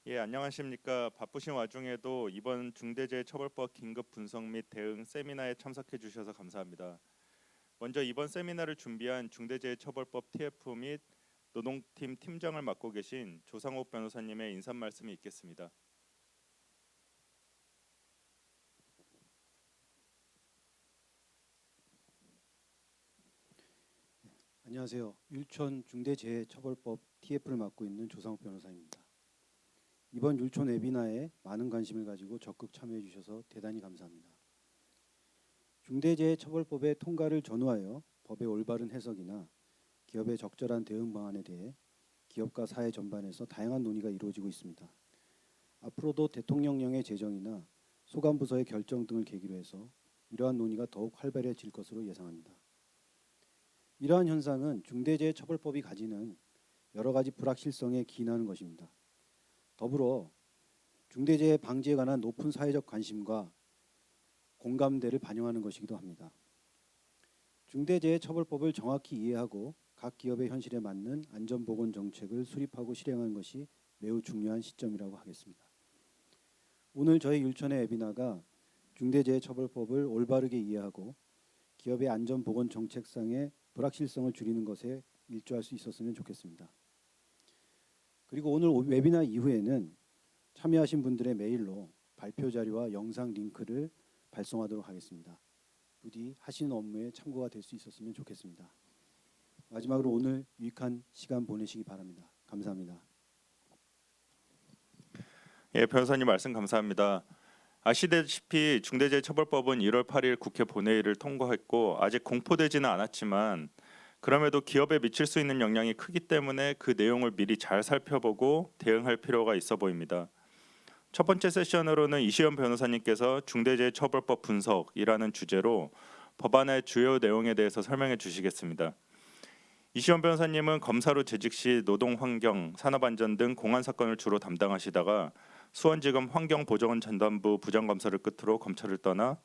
예, 안녕하십니까. 바쁘신 와중에도 이번 중대재해처벌법 긴급 분석 및 대응 세미나에 참석해 주셔서 감사합니다. 먼저 이번 세미나를 준비한 중대재해처벌법 TF 및 노동팀 팀장을 맡고 계신 조상욱 변호사님의 인사 말씀이 있겠습니다. 안녕하세요. 율촌 중대재해처벌법 TF를 맡고 있는 조상욱 변호사입니다. 이번 율촌 웨비나에 많은 관심을 가지고 적극 참여해 주셔서 대단히 감사합니다. 중대재해처벌법의 통과를 전후하여 법의 올바른 해석이나 기업의 적절한 대응 방안에 대해 기업과 사회 전반에서 다양한 논의가 이루어지고 있습니다. 앞으로도 대통령령의 제정이나 소관부서의 결정 등을 계기로 해서 이러한 논의가 더욱 활발해질 것으로 예상합니다. 이러한 현상은 중대재해처벌법이 가지는 여러 가지 불확실성에 기인하는 것입니다. 더불어 중대재해 방지에 관한 높은 사회적 관심과 공감대를 반영하는 것이기도 합니다. 중대재해처벌법을 정확히 이해하고 각 기업의 현실에 맞는 안전보건 정책을 수립하고 실행하는 것이 매우 중요한 시점이라고 하겠습니다. 오늘 저희 율촌의 웨비나가 중대재해처벌법을 올바르게 이해하고 기업의 안전보건 정책상의 불확실성을 줄이는 것에 일조할 수 있었으면 좋겠습니다. 그리고 오늘 웨비나 이후에는 참여하신 분들의 메일로 발표 자료와 영상 링크를 발송하도록 하겠습니다. 부디 하시는 업무에 참고가 될 수 있었으면 좋겠습니다. 마지막으로 오늘 유익한 시간 보내시기 바랍니다. 감사합니다. 예, 변호사님 말씀 감사합니다. 아시다시피 중대재해처벌법은 1월 8일 국회 본회의를 통과했고 아직 공포되지는 않았지만 그럼에도 기업에 미칠 수 있는 영향이 크기 때문에 그 내용을 미리 잘 살펴보고 대응할 필요가 있어 보입니다. 첫 번째 세션으로는 이시연 변호사님께서 중대재해처벌법 분석이라는 주제로 법안의 주요 내용에 대해서 설명해 주시겠습니다. 이시연 변호사님은 검사로 재직 시 노동환경, 산업안전 등 공안 사건을 주로 담당하시다가 수원지검 환경보전원 전담부 부장검사를 끝으로 검찰을 떠나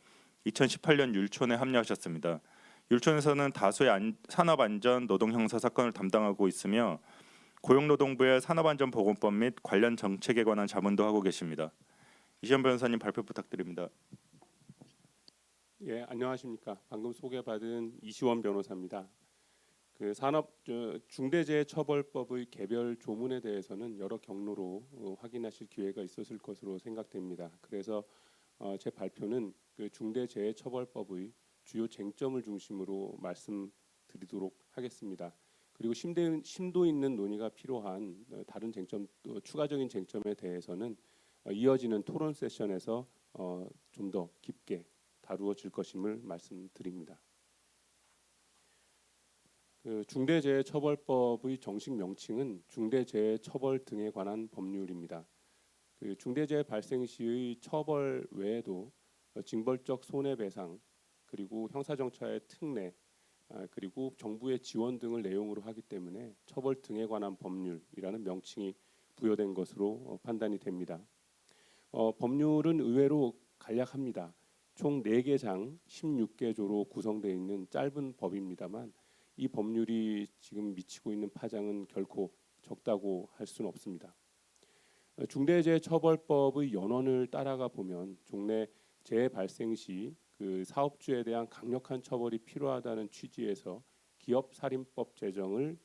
2018년 율촌에 합류하셨습니다. 율촌에서는 다수의 산업안전, 노동형사 사건을 담당하고 있으며 고용노동부의 산업안전보건법 및 관련 정책에 관한 자문도 하고 계십니다. 이시연 변호사님 발표 부탁드립니다. 예, 안녕하십니까. 방금 소개받은 이시원 변호사입니다. 중대재해처벌법의 개별 조문에 대해서는 여러 경로로 확인하실 기회가 있었을 것으로 생각됩니다. 그래서 제 발표는 그 중대재해처벌법의 주요 쟁점을 중심으로 말씀드리도록 하겠습니다. 그리고 심도 있는 논의가 필요한 다른 쟁점, 또 추가적인 쟁점에 대해서는 이어지는 토론 세션에서 좀 더 깊게 다루어질 것임을 말씀드립니다. 중대재해처벌법의 정식 명칭은 중대재해처벌 등에 관한 법률입니다. 중대재해 발생 시의 처벌 외에도 징벌적 손해배상, 그리고 형사정처의 특례, 그리고 정부의 지원 등을 내용으로 하기 때문에 처벌 등에 관한 법률이라는 명칭이 부여된 것으로 판단이 됩니다. 법률은 의외로 간략합니다. 총 4개 장 16개 조로 구성되어 있는 짧은 법입니다만 이 법률이 지금 미치고 있는 파장은 결코 적다고 할 수는 없습니다. 중대재해처벌법의 연원을 따라가 보면 종래 재해 발생 시 그 사업주에 대한 강력한 처벌이 필요하다는 취지에서 기업살인법 제정을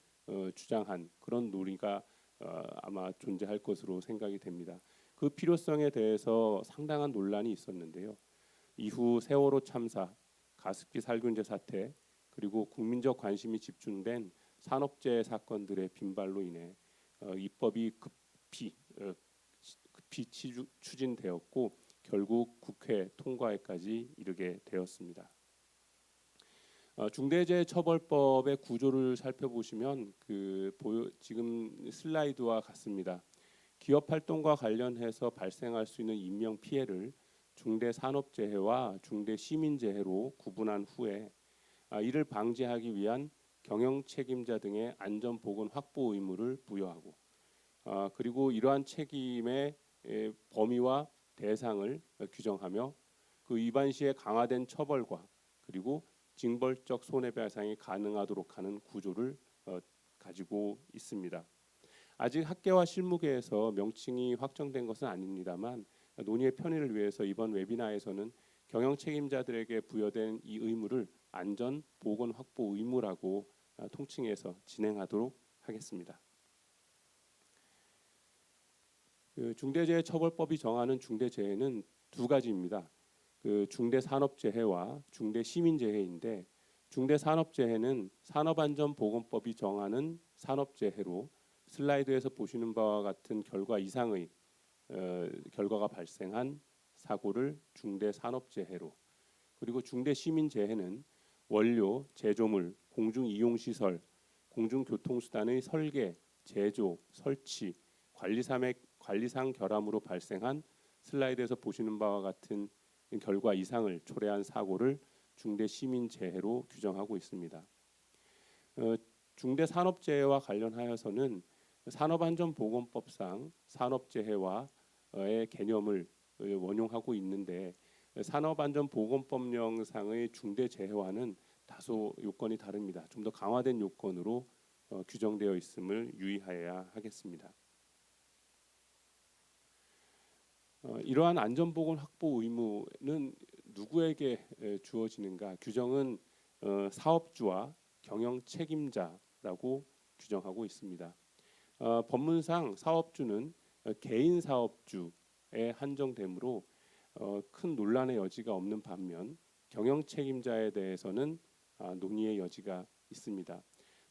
주장한 그런 논의가 아마 존재할 것으로 생각이 됩니다. 그 필요성에 대해서 상당한 논란이 있었는데요. 이후 세월호 참사, 가습기 살균제 사태, 그리고 국민적 관심이 집중된 산업재해 사건들의 빈발로 인해 입법이 급히 추진되었고 결국 국회 통과에까지 이르게 되었습니다. 중대재해처벌법의 구조를 살펴보시면 지금 슬라이드와 같습니다. 기업 활동과 관련해서 발생할 수 있는 인명 피해를 중대산업재해와 중대시민재해로 구분한 후에 이를 방지하기 위한 경영 책임자 등의 안전보건 확보 의무를 부여하고 그리고 이러한 책임의 범위와 대상을 규정하며 그 위반 시에 강화된 처벌과 그리고 징벌적 손해배상이 가능하도록 하는 구조를 가지고 있습니다. 아직 학계와 실무계에서 명칭이 확정된 것은 아닙니다만 논의의 편의를 위해서 이번 웨비나에서는 경영 책임자들에게 부여된 이 의무를 안전 보건 확보 의무라고 통칭해서 진행하도록 하겠습니다. 중대재해처벌법이 정하는 중대재해는 두 가지입니다. 중대산업재해와 중대시민재해인데 중대산업재해는 산업안전보건법이 정하는 산업재해로 슬라이드에서 보시는 바와 같은 결과 이상의 결과가 발생한 사고를 중대산업재해로, 그리고 중대시민재해는 원료, 제조물, 공중이용시설, 공중교통수단의 설계, 제조, 설치, 관리상 결함으로 발생한 슬라이드에서 보시는 바와 같은 결과 이상을 초래한 사고를 중대시민재해로 규정하고 있습니다. 중대산업재해와 관련하여서는 산업안전보건법상 산업재해와의 개념을 원용하고 있는데 산업안전보건법령상의 중대재해와는 다소 요건이 다릅니다. 좀 더 강화된 요건으로 규정되어 있음을 유의하여야 하겠습니다. 이러한 안전보건 확보 의무는 누구에게 주어지는가? 규정은 사업주와 경영 책임자라고 규정하고 있습니다. 법문상 사업주는 개인 사업주에 한정되므로 큰 논란의 여지가 없는 반면 경영 책임자에 대해서는 논의의 여지가 있습니다.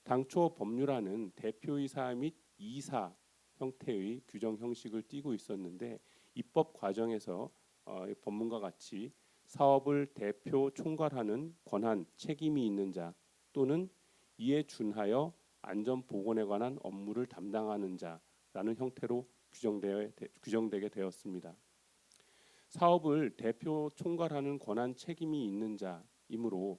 당초 법률안은 대표이사 및 이사 형태의 규정 형식을 띠고 있었는데 입법 과정에서 법문과 같이 사업을 대표 총괄하는 권한, 책임이 있는 자 또는 이에 준하여 안전보건에 관한 업무를 담당하는 자라는 형태로 규정되게 되었습니다. 사업을 대표 총괄하는 권한, 책임이 있는 자이므로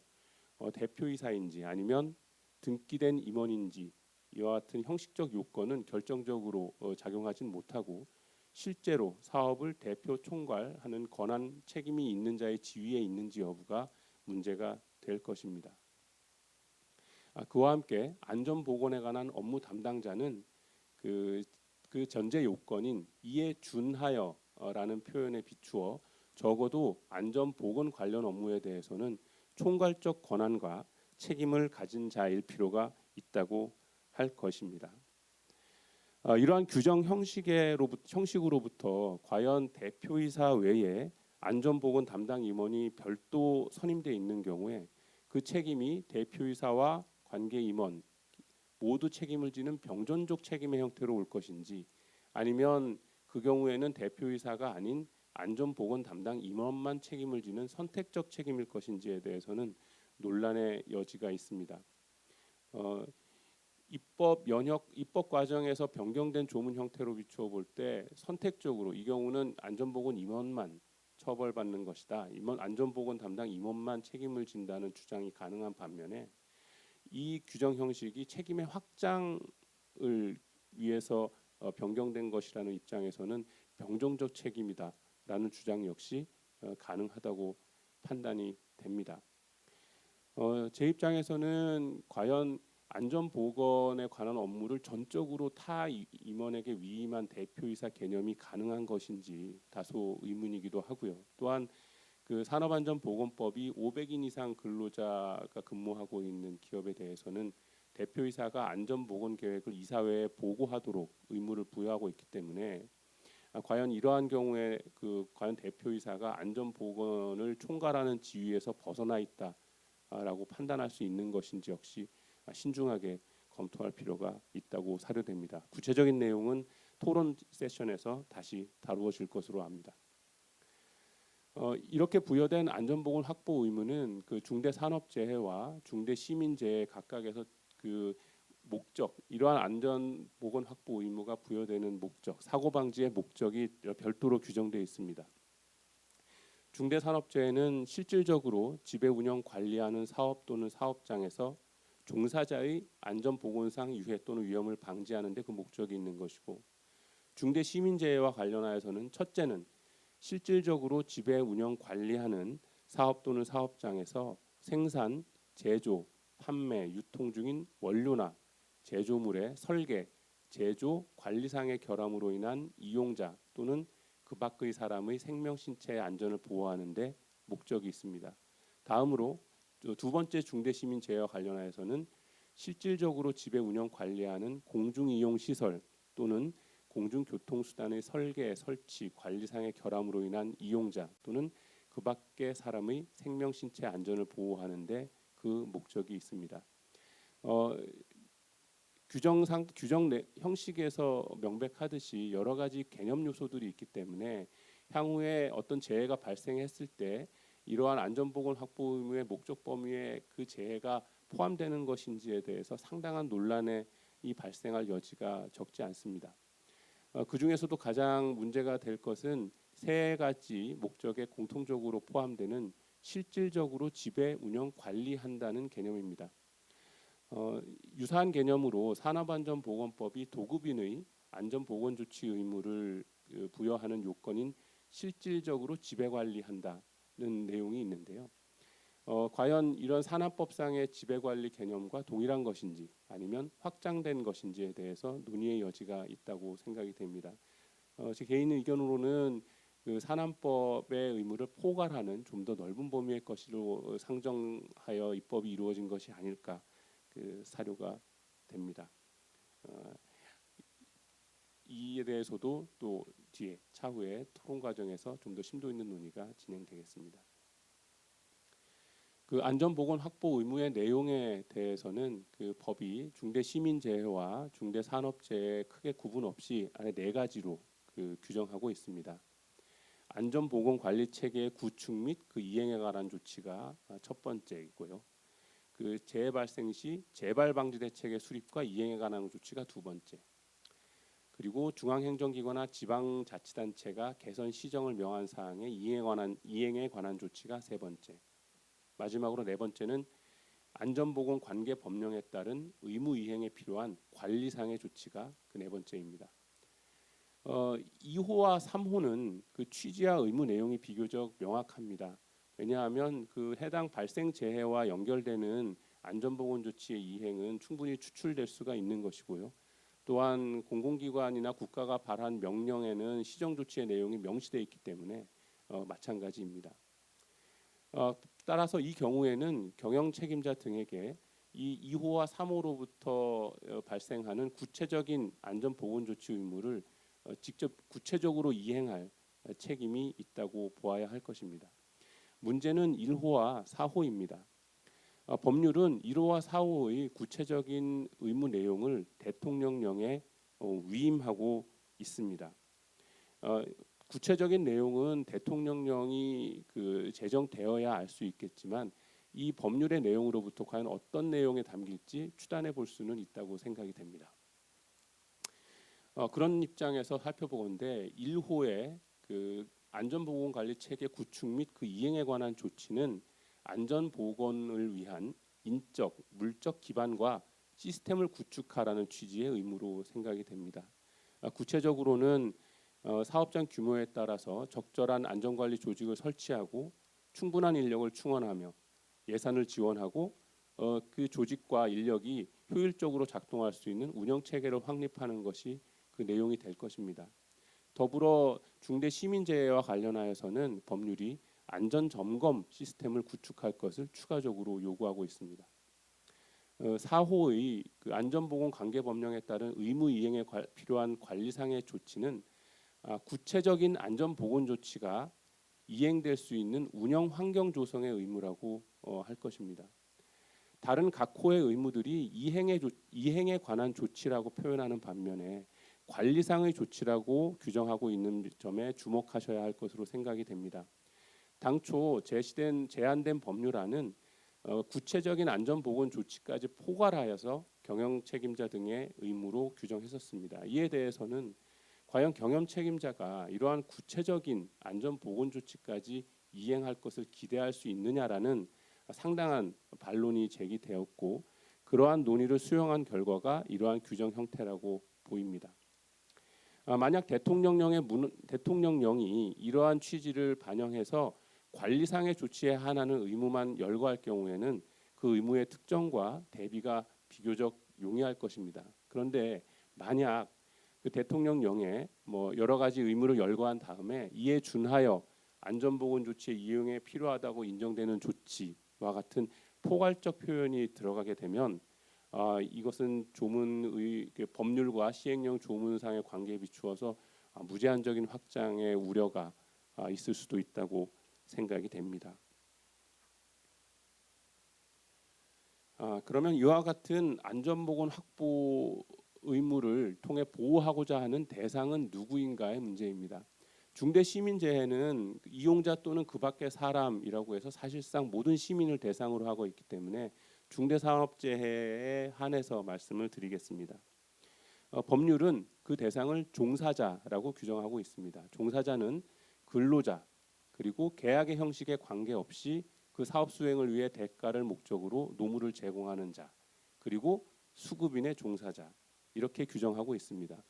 대표이사인지 아니면 등기된 임원인지 이와 같은 형식적 요건은 결정적으로 작용하진 못하고 실제로 사업을 대표 총괄하는 권한, 책임이 있는 자의 지위에 있는지 여부가 문제가 될 것입니다. 그와 함께 안전보건에 관한 업무 담당자는 그 전제 요건인 이에 준하여라는 표현에 비추어 적어도 안전보건 관련 업무에 대해서는 총괄적 권한과 책임을 가진 자일 필요가 있다고 할 것입니다. 이러한 규정 형식으로부터 과연 대표이사 외에 안전보건 담당 임원이 별도 선임되어 있는 경우에 그 책임이 대표이사와 관계 임원 모두 책임을 지는 병존족 책임의 형태로 올 것인지 아니면 그 경우에는 대표이사가 아닌 안전보건 담당 임원만 책임을 지는 선택적 책임일 것인지에 대해서는 논란의 여지가 있습니다. 입법 과정에서 변경된 조문 형태로 비추어 볼 때 선택적으로 이 경우는 안전보건 임원만 처벌받는 것이다. 안전보건 담당 임원만 책임을 진다는 주장이 가능한 반면에 이 규정 형식이 책임의 확장을 위해서 변경된 것이라는 입장에서는 병종적 책임이다라는 주장 역시 가능하다고 판단이 됩니다. 제 입장에서는 과연 안전보건에 관한 업무를 전적으로 타 임원에게 위임한 대표이사 개념이 가능한 것인지 다소 의문이기도 하고요. 또한 그 산업안전보건법이 500인 이상 근로자가 근무하고 있는 기업에 대해서는 대표이사가 안전보건 계획을 이사회에 보고하도록 의무를 부여하고 있기 때문에 과연 이러한 경우에 과연 대표이사가 안전보건을 총괄하는 지위에서 벗어나 있다라고 판단할 수 있는 것인지 역시 신중하게 검토할 필요가 있다고 사료됩니다. 구체적인 내용은 토론 세션에서 다시 다루어질 것으로 압니다. 이렇게 부여된 안전보건 확보 의무는 그 중대산업재해와 중대시민재해 각각에서 그 목적, 이러한 안전보건 확보 의무가 부여되는 목적, 사고 방지의 목적이 별도로 규정되어 있습니다. 중대산업재해는 실질적으로 지배 운영 관리하는 사업 또는 사업장에서 종사자의 안전보건상 유해 또는 위험을 방지하는 데 그 목적이 있는 것이고, 중대시민재해와 관련하여서는 첫째는 실질적으로 지배 운영 관리하는 사업 또는 사업장에서 생산, 제조, 판매, 유통 중인 원료나 제조물의 설계, 제조, 관리상의 결함으로 인한 이용자 또는 그 밖의 사람의 생명, 신체의 안전을 보호하는 데 목적이 있습니다. 다음으로 두 번째 중대시민재해와 관련하여서는 실질적으로 지배 운영 관리하는 공중이용시설 또는 공중교통수단의 설계, 설치, 관리상의 결함으로 인한 이용자 또는 그 밖의 사람의 생명, 신체 안전을 보호하는 데 그 목적이 있습니다. 규정 형식에서 명백하듯이 여러 가지 개념 요소들이 있기 때문에 향후에 어떤 재해가 발생했을 때 이러한 안전보건 확보 의무의 목적 범위에 그 재해가 포함되는 것인지에 대해서 상당한 논란이 발생할 여지가 적지 않습니다. 그 중에서도 가장 문제가 될 것은 세 가지 목적에 공통적으로 포함되는 실질적으로 지배, 운영, 관리한다는 개념입니다. 유사한 개념으로 산업안전보건법이 도급인의 안전보건조치 의무를 부여하는 요건인 실질적으로 지배관리한다는 내용이 있는데요. 과연 이런 산업법상의 지배관리 개념과 동일한 것인지 아니면 확장된 것인지에 대해서 논의의 여지가 있다고 생각이 됩니다. 제 개인 의견으로는 그 산업법의 의무를 포괄하는 좀 더 넓은 범위의 것으로 상정하여 입법이 이루어진 것이 아닐까 그 사료가 됩니다. 이에 대해서도 또 뒤에 차후에 토론 과정에서 좀 더 심도 있는 논의가 진행되겠습니다. 그 안전보건 확보 의무의 내용에 대해서는 그 법이 중대시민재해와 중대산업재해 크게 구분 없이 안에 네 가지로 그 규정하고 있습니다. 안전보건 관리 체계의 구축 및 그 이행에 관한 조치가 첫 번째이고요. 그 재해 발생 시 재발 방지 대책의 수립과 이행에 관한 조치가 두 번째. 그리고 중앙행정기관이나 지방자치단체가 개선 시정을 명한 사항의 이행에 관한 조치가 세 번째. 마지막으로 네 번째는 안전보건 관계 법령에 따른 의무 이행에 필요한 관리상의 조치가 그 네 번째입니다. 2호와 3호는 그 취지와 의무 내용이 비교적 명확합니다. 왜냐하면 그 해당 발생 재해와 연결되는 안전보건 조치의 이행은 충분히 추출될 수가 있는 것이고요. 또한 공공기관이나 국가가 발한 명령에는 시정 조치의 내용이 명시되어 있기 때문에 마찬가지입니다. 따라서 이 경우에는 경영 책임자 등에게 이 2호와 3호로부터 발생하는 구체적인 안전보건 조치 의무를 직접 구체적으로 이행할 책임이 있다고 보아야 할 것입니다. 문제는 1호와 4호입니다. 법률은 1호와 4호의 구체적인 의무 내용을 대통령령에 위임하고 있습니다. 구체적인 내용은 대통령령이 그 제정되어야 알 수 있겠지만 이 법률의 내용으로부터 과연 어떤 내용에 담길지 추단해 볼 수는 있다고 생각이 됩니다. 그런 입장에서 살펴보건대 1호의 그 안전보건관리 체계 구축 및 그 이행에 관한 조치는 안전보건을 위한 인적, 물적 기반과 시스템을 구축하라는 취지의 의무로 생각이 됩니다. 구체적으로는 사업장 규모에 따라서 적절한 안전관리 조직을 설치하고 충분한 인력을 충원하며 예산을 지원하고 그 조직과 인력이 효율적으로 작동할 수 있는 운영 체계를 확립하는 것이 그 내용이 될 것입니다. 더불어 중대시민재해와 관련하여서는 법률이 안전점검 시스템을 구축할 것을 추가적으로 요구하고 있습니다. 4호의 그 안전보건관계법령에 따른 의무 이행에 필요한 관리상의 조치는 구체적인 안전보건 조치가 이행될 수 있는 운영 환경 조성의 의무라고 할 것입니다. 다른 각 호의 의무들이 이행에 관한 조치라고 표현하는 반면에 관리상의 조치라고 규정하고 있는 점에 주목하셔야 할 것으로 생각이 됩니다. 당초 제안된 법률안은 구체적인 안전보건 조치까지 포괄하여서 경영 책임자 등의 의무로 규정했었습니다. 이에 대해서는 과연 경영 책임자가 이러한 구체적인 안전보건 조치까지 이행할 것을 기대할 수 있느냐라는 상당한 반론이 제기되었고 그러한 논의를 수용한 결과가 이러한 규정 형태라고 보입니다. 만약 대통령령이 이러한 취지를 반영해서 관리상의 조치에 한하는 의무만 열거할 경우에는 그 의무의 특정과 대비가 비교적 용이할 것입니다. 그런데 만약 그 대통령령에 뭐 여러 가지 의무를 열거한 다음에 이에 준하여 안전보건 조치의 이용에 필요하다고 인정되는 조치와 같은 포괄적 표현이 들어가게 되면 이것은 조문의 법률과 시행령 조문상의 관계에 비추어서 무제한적인 확장의 우려가 있을 수도 있다고 생각이 됩니다. 그러면 이와 같은 안전보건 확보 의무를 통해 보호하고자 하는 대상은 누구인가의 문제입니다. 중대시민재해는 이용자 또는 그 밖의 사람이라고 해서 사실상 모든 시민을 대상으로 하고 있기 때문에 중대산업재해에 한해서 말씀을 드리겠습니다. 법률은 그 대상을 종사자라고 규정하고 있습니다. 종사자는 근로자 그리고 계약의 형식에 관계없이 그 사업 수행을 위해 대가를 목적으로 노무를 제공하는 자 그리고 수급인의 종사자 이렇게 규정하고 있습니다.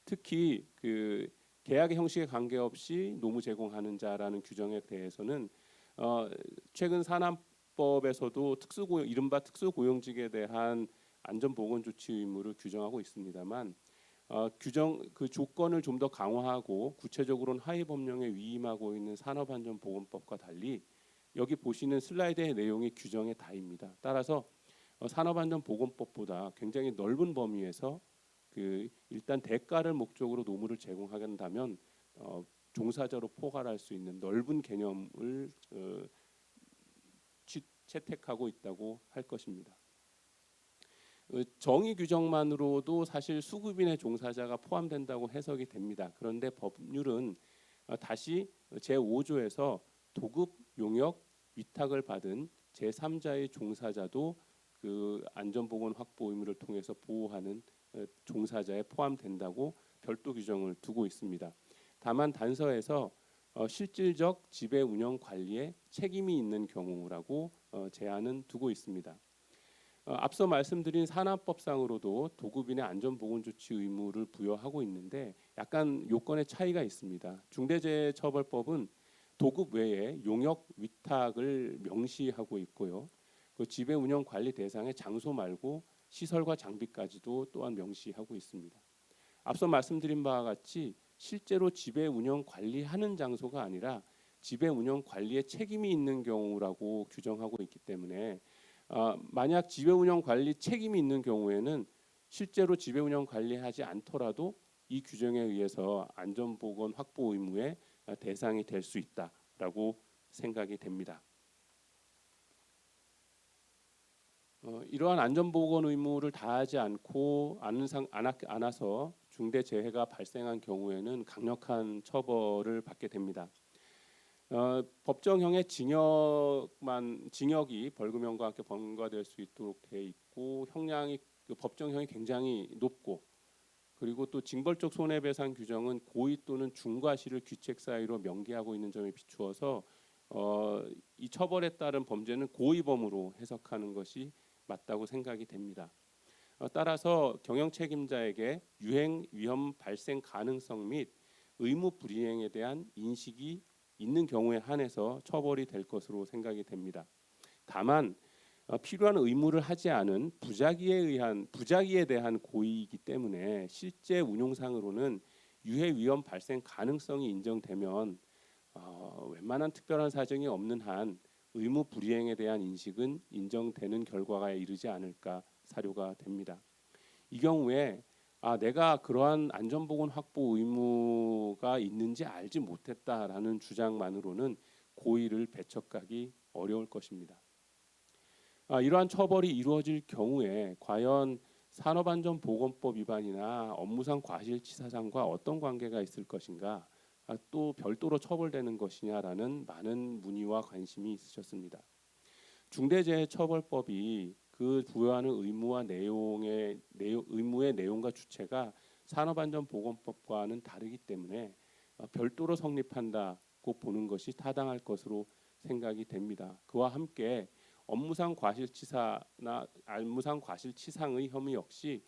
특히 그 계약의 형식에 관계없이 노무 제공하는 자라는 규정에 대해서는 최근 산안법에서도 이른바 특수고용직에 대한 안전보건조치 의무를 규정하고 있습니다만 규정 그 조건을 좀 더 강화하고 구체적으로는 하위 법령에 위임하고 있는 산업안전보건법과 달리 여기 보시는 슬라이드의 내용이 규정의 다입니다. 따라서 산업안전보건법보다 굉장히 넓은 범위에서 그 일단 대가를 목적으로 노무를 제공한다면 종사자로 포괄할 수 있는 넓은 개념을 채택하고 있다고 할 것입니다. 정의 규정만으로도 사실 수급인의 종사자가 포함된다고 해석이 됩니다. 그런데 법률은 다시 제5조에서 도급, 용역, 위탁을 받은 제3자의 종사자도 그 안전보건 확보 의무를 통해서 보호하는 종사자에 포함된다고 별도 규정을 두고 있습니다. 다만 단서에서 실질적 지배 운영 관리에 책임이 있는 경우라고 제한은 두고 있습니다. 앞서 말씀드린 산안법상으로도 도급인의 안전보건조치 의무를 부여하고 있는데 약간 요건의 차이가 있습니다. 중대재해처벌법은 도급 외에 용역, 위탁을 명시하고 있고요. 그 지배 운영 관리 대상의 장소 말고 시설과 장비까지도 또한 명시하고 있습니다. 앞서 말씀드린 바와 같이 실제로 지배 운영 관리하는 장소가 아니라 지배 운영 관리에 책임이 있는 경우라고 규정하고 있기 때문에 만약 지배 운영 관리 책임이 있는 경우에는 실제로 지배 운영 관리하지 않더라도 이 규정에 의해서 안전보건 확보 의무의 대상이 될 수 있다라고 생각이 됩니다. 이러한 안전보건 의무를 다하지 않고 않아서 중대재해가 발생한 경우에는 강력한 처벌을 받게 됩니다. 법정형의 징역이 벌금형과 함께 범과될 수 있도록 되어 있고 형량이 법정형이 굉장히 높고 그리고 또 징벌적 손해배상 규정은 고의 또는 중과실을 규책 사유로 명기하고 있는 점에 비추어서 이 처벌에 따른 범죄는 고의범으로 해석하는 것이 맞다고 생각이 됩니다. 따라서 경영 책임자에게 유행 위험 발생 가능성 및 의무 불이행에 대한 인식이 있는 경우에 한해서 처벌이 될 것으로 생각이 됩니다. 다만 필요한 의무를 하지 않은 부작위에 대한 고의이기 때문에 실제 운용상으로는 유해 위험 발생 가능성이 인정되면 웬만한 특별한 사정이 없는 한 의무 불이행에 대한 인식은 인정되는 결과가 이르지 않을까 사료가 됩니다. 이 경우에 내가 그러한 안전보건 확보 의무가 있는지 알지 못했다라는 주장만으로는 고의를 배척하기 어려울 것입니다. 이러한 처벌이 이루어질 경우에 과연 산업안전보건법 위반이나 업무상 과실치사상과 어떤 관계가 있을 것인가, 또 별도로 처벌되는 것이냐라는 많은 문의와 관심이 있으셨습니다. 중대재해처벌법이 그 부여하는 의무의 내용과 주체가 산업안전보건법과는 다르기 때문에 별도로 성립한다고 보는 것이 타당할 것으로 생각이 됩니다. 그와 함께 업무상 과실치사나 업무상 과실치상의 혐의 역시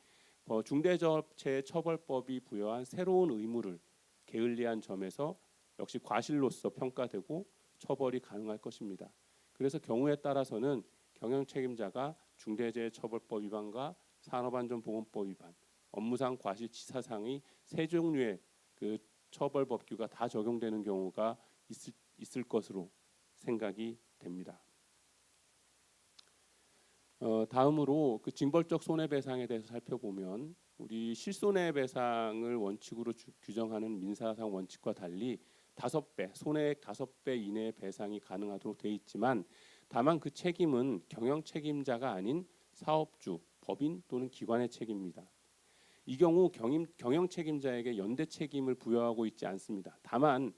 중대재해처벌법이 부여한 새로운 의무를 게을리한 점에서 역시 과실로서 평가되고 처벌이 가능할 것입니다. 그래서 경우에 따라서는 경영 책임자가 중대재해처벌법 위반과 산업안전보건법 위반 업무상 과실치사상의 세 종류의 그 처벌 법규가 다 적용되는 경우가 있을 것으로 생각이 됩니다. 다음으로 그 징벌적 손해배상에 대해서 살펴보면 우리 실손해배상을 원칙으로 규정하는 민사상 원칙과 달리 5배, 손해액 5배 이내의 배상이 가능하도록 돼 있지만 다만 그 책임은 경영 책임자가 아닌 사업주, 법인 또는 기관의 책임입니다. 이 경우 경영 책임자에게 연대 책임을 부여하고 있지 않습니다. 다만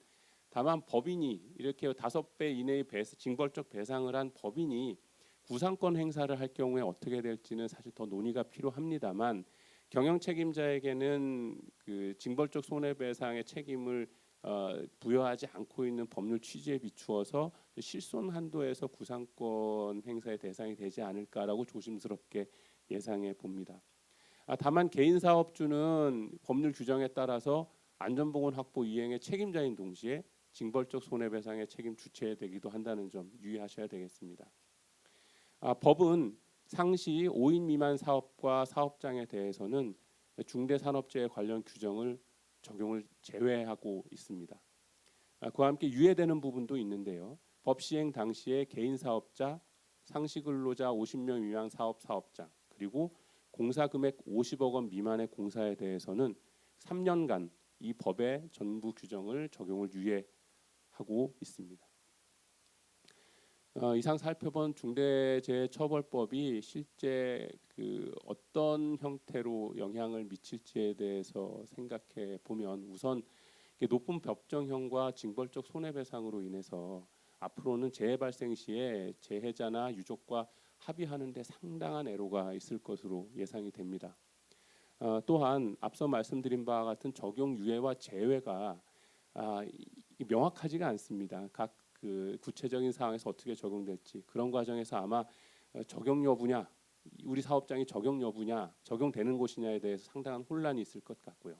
법인이 이렇게 5배 이내의 징벌적 배상을 한 법인이 구상권 행사를 할 경우에 어떻게 될지는 사실 더 논의가 필요합니다만 경영 책임자에게는 그 징벌적 손해배상의 책임을 부여하지 않고 있는 법률 취지에 비추어서 실손 한도에서 구상권 행사의 대상이 되지 않을까라고 조심스럽게 예상해 봅니다. 다만 개인 사업주는 법률 규정에 따라서 안전보건 확보 이행의 책임자인 동시에 징벌적 손해배상의 책임 주체되기도 한다는 점 유의하셔야 되겠습니다. 법은 상시 5인 미만 사업과 사업장에 대해서는 중대산업재해 관련 규정을 적용을 제외하고 있습니다. 그와 함께 유예되는 부분도 있는데요. 법 시행 당시에 개인 사업자, 상시 근로자 50명 이상 사업장 그리고 공사 금액 50억 원 미만의 공사에 대해서는 3년간 이 법의 전부 규정을 적용을 유예하고 있습니다. 이상 살펴본 중대재해처벌법이 실제 그 어떤 형태로 영향을 미칠지에 대해서 생각해 보면 우선 높은 법정형과 징벌적 손해배상으로 인해서 앞으로는 재해 발생 시에 재해자나 유족과 합의하는 데 상당한 애로가 있을 것으로 예상이 됩니다. 또한 앞서 말씀드린 바와 같은 적용 유예와 제외가 명확하지가 않습니다. 각 그 구체적인 상황에서 어떻게 적용될지 그런 과정에서 아마 적용 여부냐, 우리 사업장이 적용 여부냐, 적용되는 곳이냐에 대해서 상당한 혼란이 있을 것 같고요.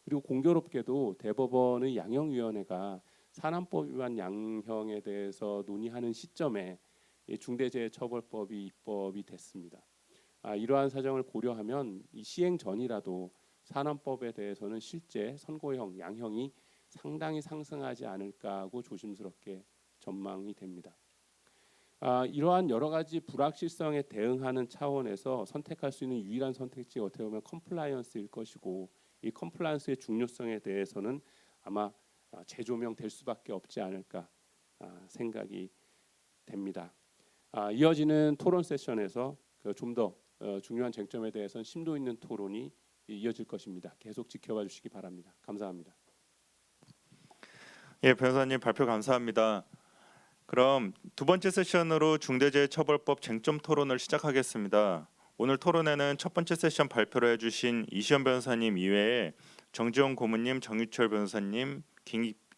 그리고 공교롭게도 대법원의 양형위원회가 산안법 위반 양형에 대해서 논의하는 시점에 중대재해처벌법이 입법이 됐습니다. 이러한 사정을 고려하면 이 시행 전이라도 산안법에 대해서는 실제 선고형, 양형이 상당히 상승하지 않을까 하고 조심스럽게 전망이 됩니다. 이러한 여러 가지 불확실성에 대응하는 차원에서 선택할 수 있는 유일한 선택지가 어떻게 보면 컴플라이언스일 것이고 이 컴플라이언스의 중요성에 대해서는 아마 재조명될 수밖에 없지 않을까 생각이 됩니다. 이어지는 토론 세션에서 좀 더 중요한 쟁점에 대해서는 심도 있는 토론이 이어질 것입니다. 계속 지켜봐 주시기 바랍니다. 감사합니다. 예, 변호사님 발표 감사합니다. 그럼 두 번째 세션으로 중대재해처벌법 쟁점 토론을 시작하겠습니다. 오늘 토론회는 첫 번째 세션 발표를 해주신 이시연 변호사님 이외에 정지용 고문님, 정유철 변호사님,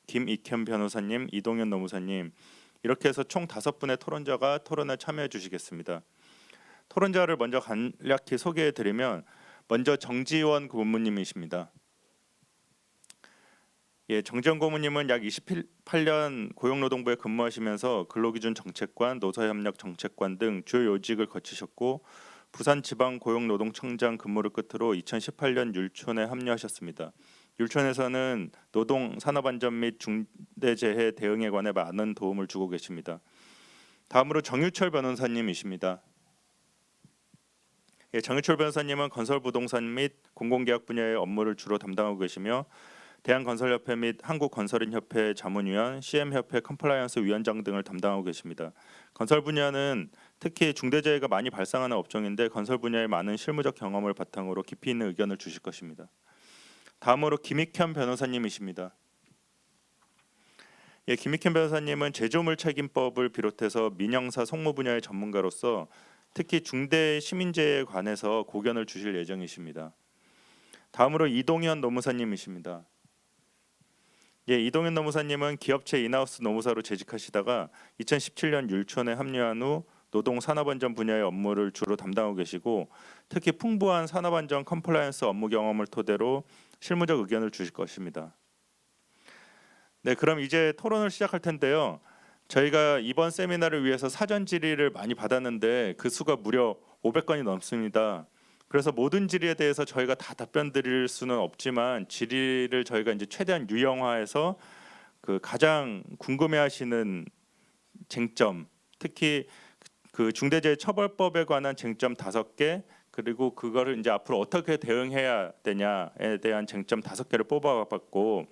김익현 변호사님, 이동현 노무사님 이렇게 해서 총 5분의 토론자가 토론에 참여해 주시겠습니다. 토론자를 먼저 간략히 소개해드리면 먼저 정지원 고문님이십니다. 예, 정지원 고문님은 약 28년 고용노동부에 근무하시면서 근로기준 정책관, 노사협력 정책관 등 주요 요직을 거치셨고 부산지방고용노동청장 근무를 끝으로 2018년 율촌에 합류하셨습니다. 율촌에서는 노동 산업안전 및 중대재해 대응에 관해 많은 도움을 주고 계십니다. 다음으로 정유철 변호사님이십니다. 예, 정유철 변호사님은 건설부동산 및 공공계약 분야의 업무를 주로 담당하고 계시며 대한건설협회 및 한국건설인협회 자문위원, CM협회 컴플라이언스 위원장 등을 담당하고 계십니다. 건설 분야는 특히 중대재해가 많이 발생하는 업종인데 건설 분야의 많은 실무적 경험을 바탕으로 깊이 있는 의견을 주실 것입니다. 다음으로 김익현 변호사님이십니다. 예, 김익현 변호사님은 제조물 책임법을 비롯해서 민형사 송무 분야의 전문가로서 특히 중대 시민재해에 관해서 고견을 주실 예정이십니다. 다음으로 이동현 노무사님이십니다. 예, 이동현 노무사님은 기업체 인하우스 노무사로 재직하시다가 2017년 율촌에 합류한 후 노동 산업안전 분야의 업무를 주로 담당하고 계시고 특히 풍부한 산업안전 컴플라이언스 업무 경험을 토대로 실무적 의견을 주실 것입니다. 네, 그럼 이제 토론을 시작할 텐데요. 저희가 이번 세미나를 위해서 사전 질의를 많이 받았는데 그 수가 무려 500건이 넘습니다. 그래서 모든 질의에 대해서 저희가 다 답변 드릴 수는 없지만 질의를 저희가 이제 최대한 유형화해서 그 가장 궁금해하시는 쟁점, 특히 그 중대재해처벌법에 관한 쟁점 5개, 그리고 그거를 이제 앞으로 어떻게 대응해야 되냐에 대한 쟁점 5개를 뽑아봤고,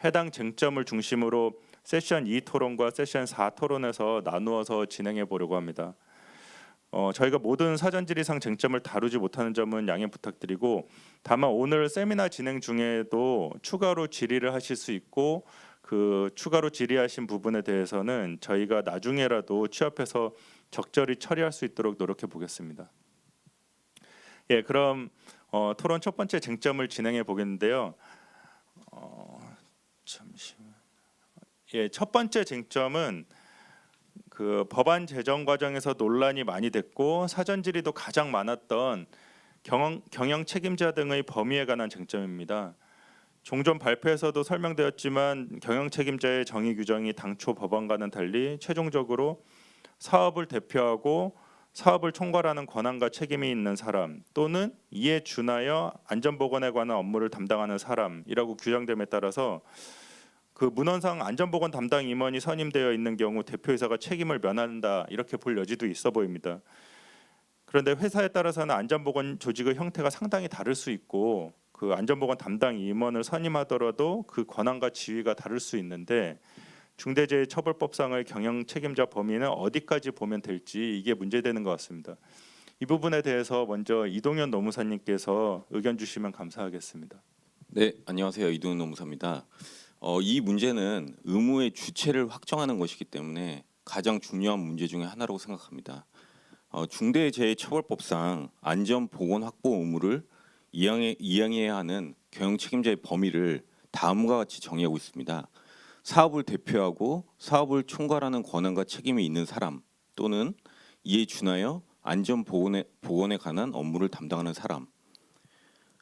해당 쟁점을 중심으로 세션 2 토론과 세션 4 토론에서 나누어서 진행해 보려고 합니다. 저희가 모든 사전 질의상 쟁점을 다루지 못하는 점은 양해 부탁드리고, 다만 오늘 세미나 진행 중에도 추가로 질의를 하실 수 있고, 그 추가로 질의하신 부분에 대해서는 저희가 나중에라도 취합해서 적절히 처리할 수 있도록 노력해 보겠습니다. 예, 그럼 토론 첫 번째 쟁점을 진행해 보겠는데요. 잠시만. 예, 첫 번째 쟁점은 그 법안 제정 과정에서 논란이 많이 됐고 사전 질의도 가장 많았던 경영 책임자 등의 범위에 관한 쟁점입니다. 종전 발표에서도 설명되었지만 경영 책임자의 정의 규정이 당초 법안과는 달리 최종적으로 사업을 대표하고 사업을 총괄하는 권한과 책임이 있는 사람 또는 이에 준하여 안전보건에 관한 업무를 담당하는 사람이라고 규정됨에 따라서 그 문헌상 안전보건 담당 임원이 선임되어 있는 경우 대표이사가 책임을 면한다 이렇게 볼 여지도 있어 보입니다. 그런데 회사에 따라서는 안전보건 조직의 형태가 상당히 다를 수 있고 그 안전보건 담당 임원을 선임하더라도 그 권한과 지위가 다를 수 있는데 중대재해처벌법상의 경영 책임자 범위는 어디까지 보면 될지 이게 문제되는 것 같습니다. 이 부분에 대해서 먼저 이동현 노무사님께서 의견 주시면 감사하겠습니다. 네, 안녕하세요. 이동훈 노무사입니다. 이 문제는 의무의 주체를 확정하는 것이기 때문에 가장 중요한 문제 중에 하나라고 생각합니다. 중대재해처벌법상 안전보건 확보 의무를 이행해야 하는 경영 책임자의 범위를 다음과 같이 정의하고 있습니다. 사업을 대표하고 사업을 총괄하는 권한과 책임이 있는 사람 또는 이에 준하여 안전보건에 관한 업무를 담당하는 사람.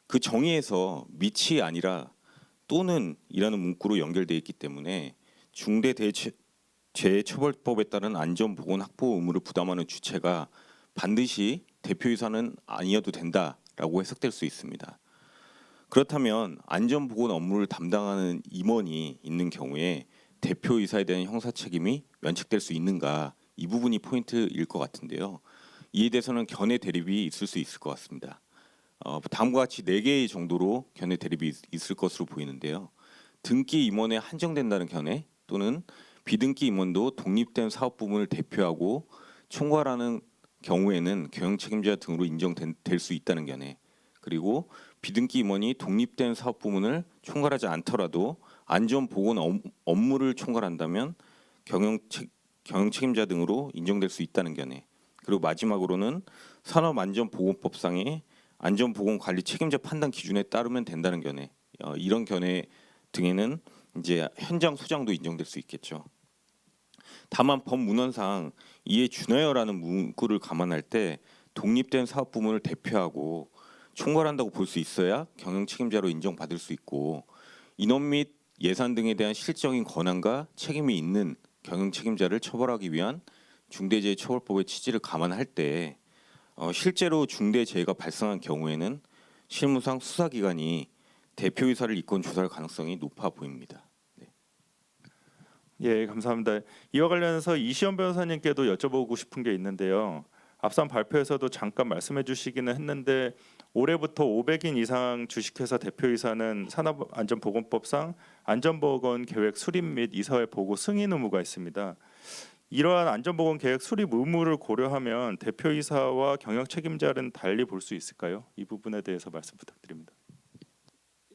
그 정의에서 밑이 아니라 또는 이라는 문구로 연결되어 있기 때문에 중대재해처벌법에 따른 안전보건 확보 의무를 부담하는 주체가 반드시 대표이사는 아니어도 된다라고 해석될 수 있습니다. 그렇다면 안전보건 업무를 담당하는 임원이 있는 경우에 대표이사에 대한 형사 책임이 면책될 수 있는가, 이 부분이 포인트일 것 같은데요. 이에 대해서는 견해 대립이 있을 수 있을 것 같습니다. 다음과 같이 4개의 정도로 견해 대립이 있을 것으로 보이는데요. 등기 임원에 한정된다는 견해 또는 비등기 임원도 독립된 사업 부문을 대표하고 총괄하는 경우에는 경영 책임자 등으로 인정될 수 있다는 견해, 그리고 비등기 임원이 독립된 사업 부문을 총괄하지 않더라도 안전보건 업무를 총괄한다면 경영 책임자 등으로 인정될 수 있다는 견해, 그리고 마지막으로는 산업안전보건법상의 안전보건관리 책임자 판단 기준에 따르면 된다는 견해, 이런 견해 등에는 이제 현장 소장도 인정될 수 있겠죠. 다만 법문헌상 이에 준하여라는 문구를 감안할 때 독립된 사업 부문을 대표하고 총괄한다고 볼 수 있어야 경영 책임자로 인정받을 수 있고 인원 및 예산 등에 대한 실질적인 권한과 책임이 있는 경영 책임자를 처벌하기 위한 중대재해처벌법의 취지를 감안할 때 실제로 중대재해가 발생한 경우에는 실무상 수사기관이 대표이사를 이권 조사할 가능성이 높아 보입니다. 네. 예, 감사합니다. 이와 관련해서 이시연 변호사님께도 여쭤보고 싶은 게 있는데요. 앞선 발표에서도 잠깐 말씀해 주시기는 했는데 올해부터 500인 이상 주식회사 대표이사는 산업안전보건법상 안전보건 계획 수립 및 이사회 보고 승인 의무가 있습니다. 이러한 안전보건 계획 수립 의무를 고려하면 대표이사와 경영 책임자는 달리 볼 수 있을까요? 이 부분에 대해서 말씀 부탁드립니다.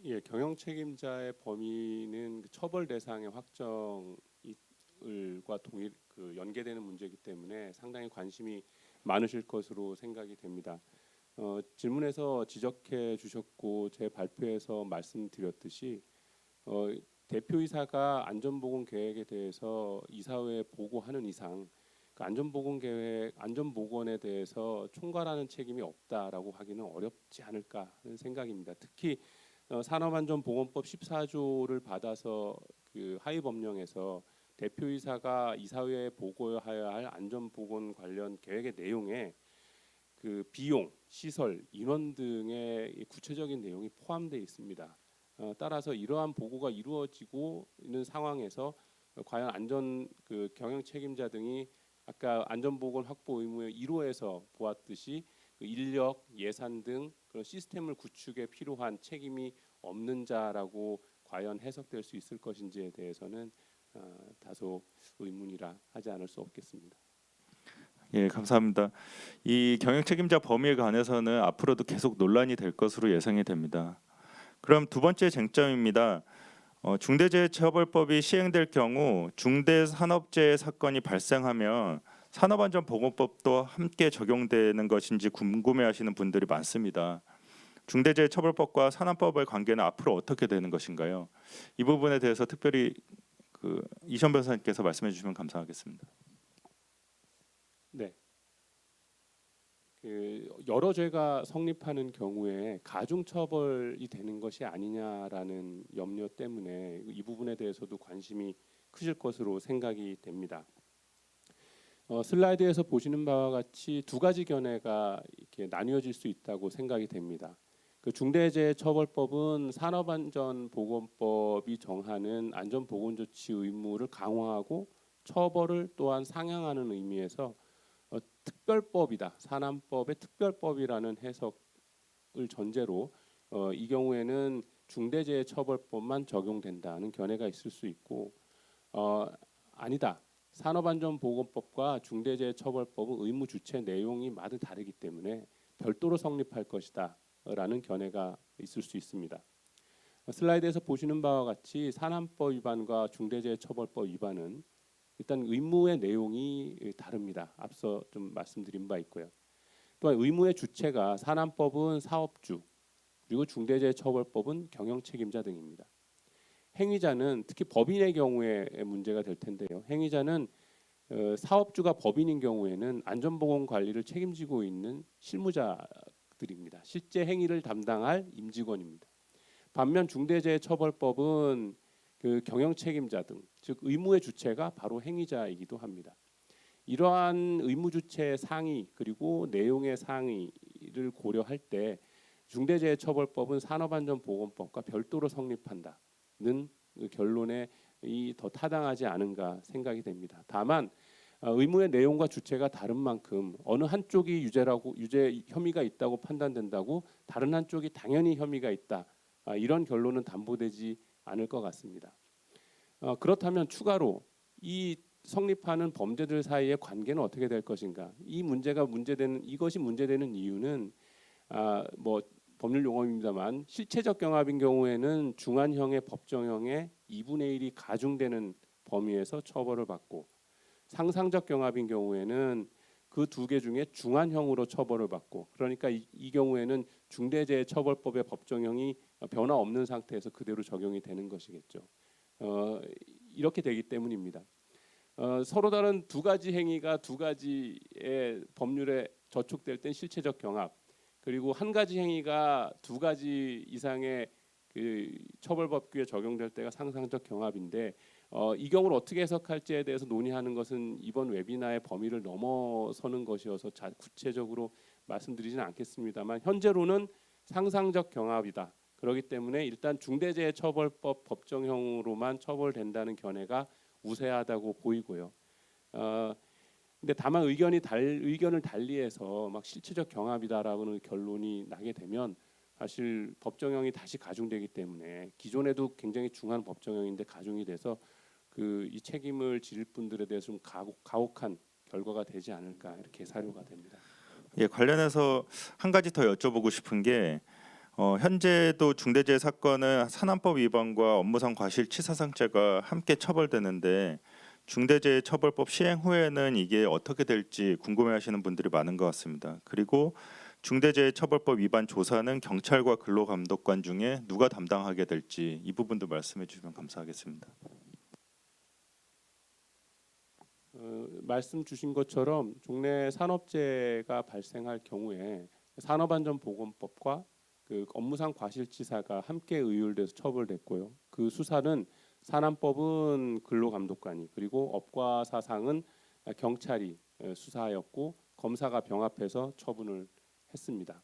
예, 경영 책임자의 범위는 그 처벌 대상의 확정과 연계되는 문제이기 때문에 상당히 관심이 많으실 것으로 생각이 됩니다. 질문에서 지적해 주셨고 제 발표에서 말씀드렸듯이 대표이사가 안전보건 계획에 대해서 이사회에 보고하는 이상 그 안전보건 계획, 안전보건에 대해서 총괄하는 책임이 없다라고 하기는 어렵지 않을까 하는 생각입니다. 특히 산업안전보건법 14조를 받아서 그 하위 법령에서 대표이사가 이사회에 보고해야 할 안전보건 관련 계획의 내용에 그 비용, 시설, 인원 등의 이 구체적인 내용이 포함되어 있습니다. 따라서 이러한 보고가 이루어지고 있는 상황에서 과연 안전 그 경영 책임자 등이 아까 안전보건 확보 의무의 1호에서 보았듯이 그 인력, 예산 등 그런 시스템을 구축에 필요한 책임이 없는 자라고 과연 해석될 수 있을 것인지에 대해서는 다소 의문이라 하지 않을 수 없겠습니다. 예, 감사합니다. 이 경영 책임자 범위에 관해서는 앞으로도 계속 논란이 될 것으로 예상이 됩니다. 그럼 두 번째 쟁점입니다. 중대재해처벌법이 시행될 경우 중대산업재해 사건이 발생하면 산업안전보건법도 함께 적용되는 것인지 궁금해하시는 분들이 많습니다. 중대재해처벌법과 산안법의 관계는 앞으로 어떻게 되는 것인가요? 이 부분에 대해서 특별히 이시원 변호사님께서 말씀해 주시면 감사하겠습니다. 네. 그 여러 죄가 성립하는 경우에 가중 처벌이 되는 것이 아니냐라는 염려 때문에 이 부분에 대해서도 관심이 크실 것으로 생각이 됩니다. 슬라이드에서 보시는 바와 같이 두 가지 견해가 이렇게 나뉘어질 수 있다고 생각이 됩니다. 그 중대재해처벌법은 산업안전보건법이 정하는 안전보건조치 의무를 강화하고 처벌을 또한 상향하는 의미에서 특별법이다. 산안법의 특별법이라는 해석을 전제로 이 경우에는 중대재해처벌법만 적용된다는 견해가 있을 수 있고 아니다. 산업안전보건법과 중대재해처벌법은 의무 주체 내용이 마구 다르기 때문에 별도로 성립할 것이다 라는 견해가 있을 수 있습니다. 슬라이드에서 보시는 바와 같이 산안법 위반과 중대재해처벌법 위반은 일단 의무의 내용이 다릅니다. 앞서 좀 말씀드린 바 있고요. 또한 의무의 주체가 산안법은 사업주 그리고 중대재해처벌법은 경영책임자 등입니다. 행위자는 특히 법인의 경우에 문제가 될 텐데요. 행위자는 사업주가 법인인 경우에는 안전보건 관리를 책임지고 있는 실무자들입니다. 실제 행위를 담당할 임직원입니다. 반면 중대재해처벌법은 그 경영 책임자 등, 즉 의무의 주체가 바로 행위자이기도 합니다. 이러한 의무 주체의 상위 그리고 내용의 상위를 고려할 때 중대재해처벌법은 산업안전보건법과 별도로 성립한다는 그 결론에 더 타당하지 않은가 생각이 됩니다. 다만 의무의 내용과 주체가 다른 만큼 어느 한쪽이 유죄 혐의가 있다고 판단된다고 다른 한쪽이 당연히 혐의가 있다. 이런 결론은 담보되지 않을 것 같습니다. 그렇다면 추가로 이 성립하는 범죄들 사이의 관계는 어떻게 될 것인가? 이것이 문제되는 이유는 뭐 법률 용어입니다만 실체적 경합인 경우에는 중한형의 법정형의 2분의 1이 가중되는 범위에서 처벌을 받고 상상적 경합인 경우에는 그 두 개 중에 중한형으로 처벌을 받고 그러니까 이 경우에는 중대재해처벌법의 법정형이 변화 없는 상태에서 그대로 적용이 되는 것이겠죠. 이렇게 되기 때문입니다. 서로 다른 두 가지 행위가 두 가지의 법률에 저촉될 땐 실체적 경합 그리고 한 가지 행위가 두 가지 이상의 그 처벌법규에 적용될 때가 상상적 경합인데 이 경우를 어떻게 해석할지에 대해서 논의하는 것은 이번 웨비나의 범위를 넘어서는 것이어서 구체적으로 말씀드리지는 않겠습니다만 현재로는 상상적 경합이다. 그렇기 때문에 일단 중대재해처벌법 법정형으로만 처벌된다는 견해가 우세하다고 보이고요. 근데 다만 의견을 달리해서 막 실체적 경합이다라고는 결론이 나게 되면 사실 법정형이 다시 가중되기 때문에 기존에도 굉장히 중한 법정형인데 가중이 돼서 이 책임을 지를 분들에 대해서 좀 가혹한 결과가 되지 않을까 이렇게 사료가 됩니다. 예, 관련해서 한 가지 더 여쭤보고 싶은 게 현재도 중대재해 사건은 산안법 위반과 업무상 과실치사상죄가 함께 처벌되는데 중대재해처벌법 시행 후에는 이게 어떻게 될지 궁금해하시는 분들이 많은 것 같습니다. 그리고 중대재해처벌법 위반 조사는 경찰과 근로감독관 중에 누가 담당하게 될지 이 부분도 말씀해 주시면 감사하겠습니다. 말씀 주신 것처럼 종래 산업재해가 발생할 경우에 산업안전보건법과 그 업무상 과실치사가 함께 의율돼서 처벌됐고요. 그 수사는 산안법은 근로감독관이 그리고 업과사상은 경찰이 수사하였고 검사가 병합해서 처분을 했습니다.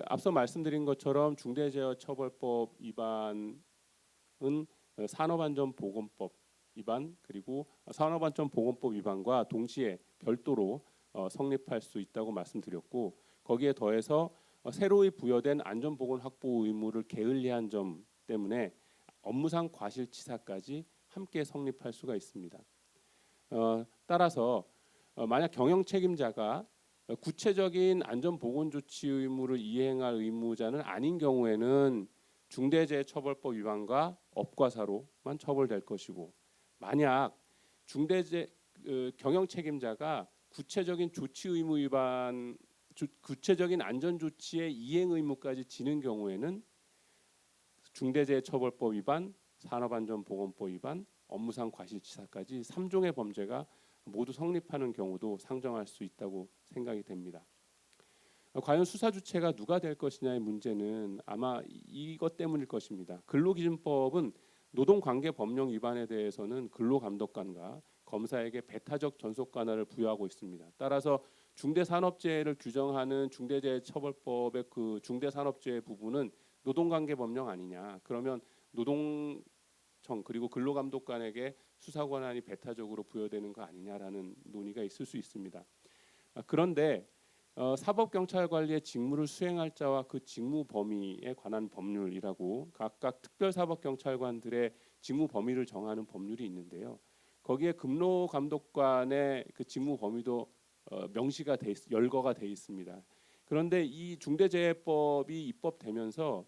앞서 말씀드린 것처럼 중대재해처벌법 위반은 산업안전보건법 위반 그리고 산업안전보건법 위반과 동시에 별도로 성립할 수 있다고 말씀드렸고, 거기에 더해서 새로이 부여된 안전보건 확보 의무를 게을리한 점 때문에 업무상 과실치사까지 함께 성립할 수가 있습니다. 따라서 만약 경영 책임자가 구체적인 안전보건조치 의무를 이행할 의무자는 아닌 경우에는 중대재해처벌법 위반과 업과사로만 처벌될 것이고, 만약 경영 책임자가 구체적인 조치 의무 위반, 구체적인 안전조치의 이행 의무까지 지는 경우에는 중대재해처벌법 위반, 산업안전보건법 위반, 업무상 과실치사까지 3종의 범죄가 모두 성립하는 경우도 상정할 수 있다고 생각이 됩니다. 과연 수사 주체가 누가 될 것이냐의 문제는 아마 이것 때문일 것입니다. 근로기준법은 노동관계법령 위반에 대해서는 근로감독관과 검사에게 배타적 전속 관할을 부여하고 있습니다. 따라서 중대산업재해를 규정하는 중대재해처벌법의 그 중대산업재해 부분은 노동관계법령 아니냐? 그러면 노동청 그리고 근로감독관에게 수사 권한이 배타적으로 부여되는 거 아니냐라는 논의가 있을 수 있습니다. 그런데 사법경찰관리의 직무를 수행할 자와 그 직무 범위에 관한 법률이라고 각각 특별사법경찰관들의 직무 범위를 정하는 법률이 있는데요. 거기에 근로감독관의 그 직무 범위도 명시가 열거가 돼 있습니다. 그런데 이 중대재해법이 입법되면서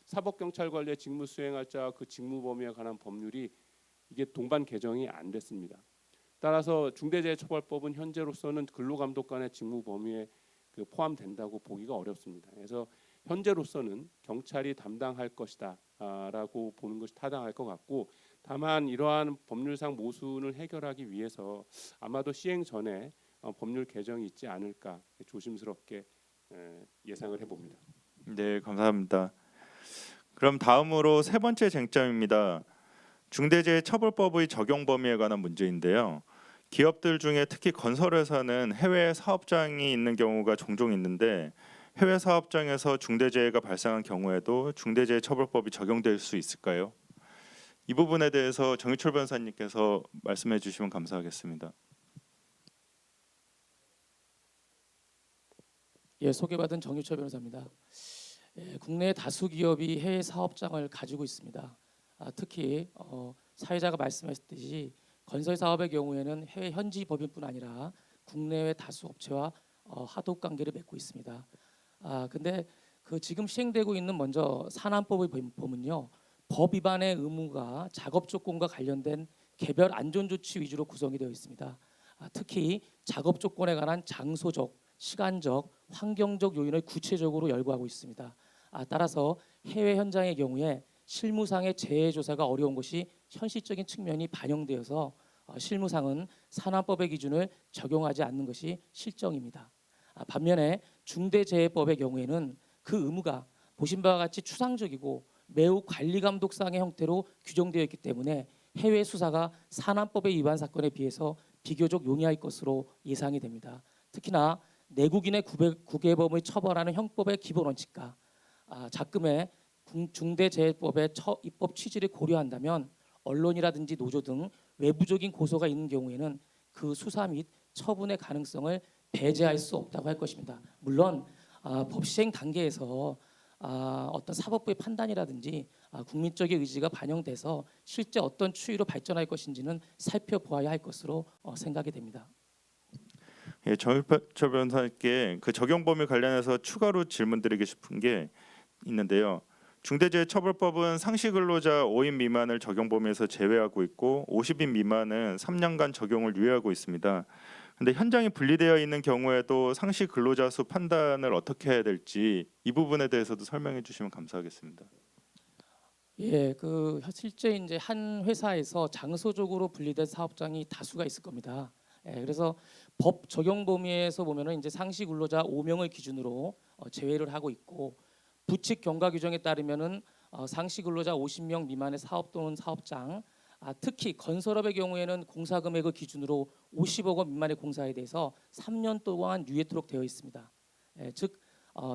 사법경찰관리의 직무 수행할 자와 그 직무 범위에 관한 법률이 이게 동반 개정이 안 됐습니다. 따라서 중대재해처벌법은 현재로서는 근로감독관의 직무 범위에 포함된다고 보기가 어렵습니다. 그래서 현재로서는 경찰이 담당할 것이다라고 보는 것이 타당할 것 같고, 다만 이러한 법률상 모순을 해결하기 위해서 아마도 시행 전에 법률 개정이 있지 않을까 조심스럽게 예상을 해봅니다. 네, 감사합니다. 그럼 다음으로 세 번째 쟁점입니다. 중대재해처벌법의 적용 범위에 관한 문제인데요. 기업들 중에 특히 건설회사는 해외 사업장이 있는 경우가 종종 있는데, 해외 사업장에서 중대재해가 발생한 경우에도 중대재해처벌법이 적용될 수 있을까요? 이 부분에 대해서 정유철 변호사님께서 말씀해 주시면 감사하겠습니다. 예, 소개받은 정유철 변호사입니다. 국내 다수 기업이 해외 사업장을 가지고 있습니다. 특히 사회자가 말씀하셨듯이 건설 사업의 경우에는 해외 현지 법인뿐 아니라 국내외 다수 업체와 하도급 관계를 맺고 있습니다. 근데 그 지금 시행되고 있는 먼저 산안법을 보면요, 법 위반의 의무가 작업 조건과 관련된 개별 안전 조치 위주로 구성이 되어 있습니다. 특히 작업 조건에 관한 장소적, 시간적, 환경적 요인을 구체적으로 열거하고 있습니다. 따라서 해외 현장의 경우에 실무상의 재해 조사가 어려운 것이 현실적인 측면이 반영되어서 실무상은 산안법의 기준을 적용하지 않는 것이 실정입니다. 반면에 중대재해법의 경우에는 그 의무가 보신 바와 같이 추상적이고 매우 관리감독상의 형태로 규정되어 있기 때문에 해외 수사가 산안법의 위반 사건에 비해서 비교적 용이할 것으로 예상이 됩니다. 특히나 내국인의 국외범을 처벌하는 형법의 기본 원칙과 작금의 중대재해법의 입법 취지를 고려한다면 언론이라든지 노조 등 외부적인 고소가 있는 경우에는 그 수사 및 처분의 가능성을 배제할 수 없다고 할 것입니다. 물론 법 시행 단계에서 어떤 사법부의 판단이라든지 국민적인 의지가 반영돼서 실제 어떤 추이로 발전할 것인지는 살펴보아야 할 것으로 생각이 됩니다. 예, 정유철 변호사님께 그 적용 범위 관련해서 추가로 질문드리고 싶은 게 있는데요. 중대재해처벌법은 상시 근로자 5인 미만을 적용 범위에서 제외하고 있고 50인 미만은 3년간 적용을 유예하고 있습니다. 근데 현장이 분리되어 있는 경우에도 상시 근로자 수 판단을 어떻게 해야 될지 이 부분에 대해서도 설명해 주시면 감사하겠습니다. 예, 그 실제 이제 한 회사에서 장소적으로 분리된 사업장이 다수가 있을 겁니다. 그래서 법 적용 범위에서 보면은 이제 상시 근로자 5명을 기준으로 제외를 하고 있고, 부칙 경과 규정에 따르면은 상시 근로자 50명 미만의 사업 또는 사업장, 특히 건설업의 경우에는 공사 금액을 기준으로 50억 원 미만의 공사에 대해서 3년 동안 유예토록 되어 있습니다. 즉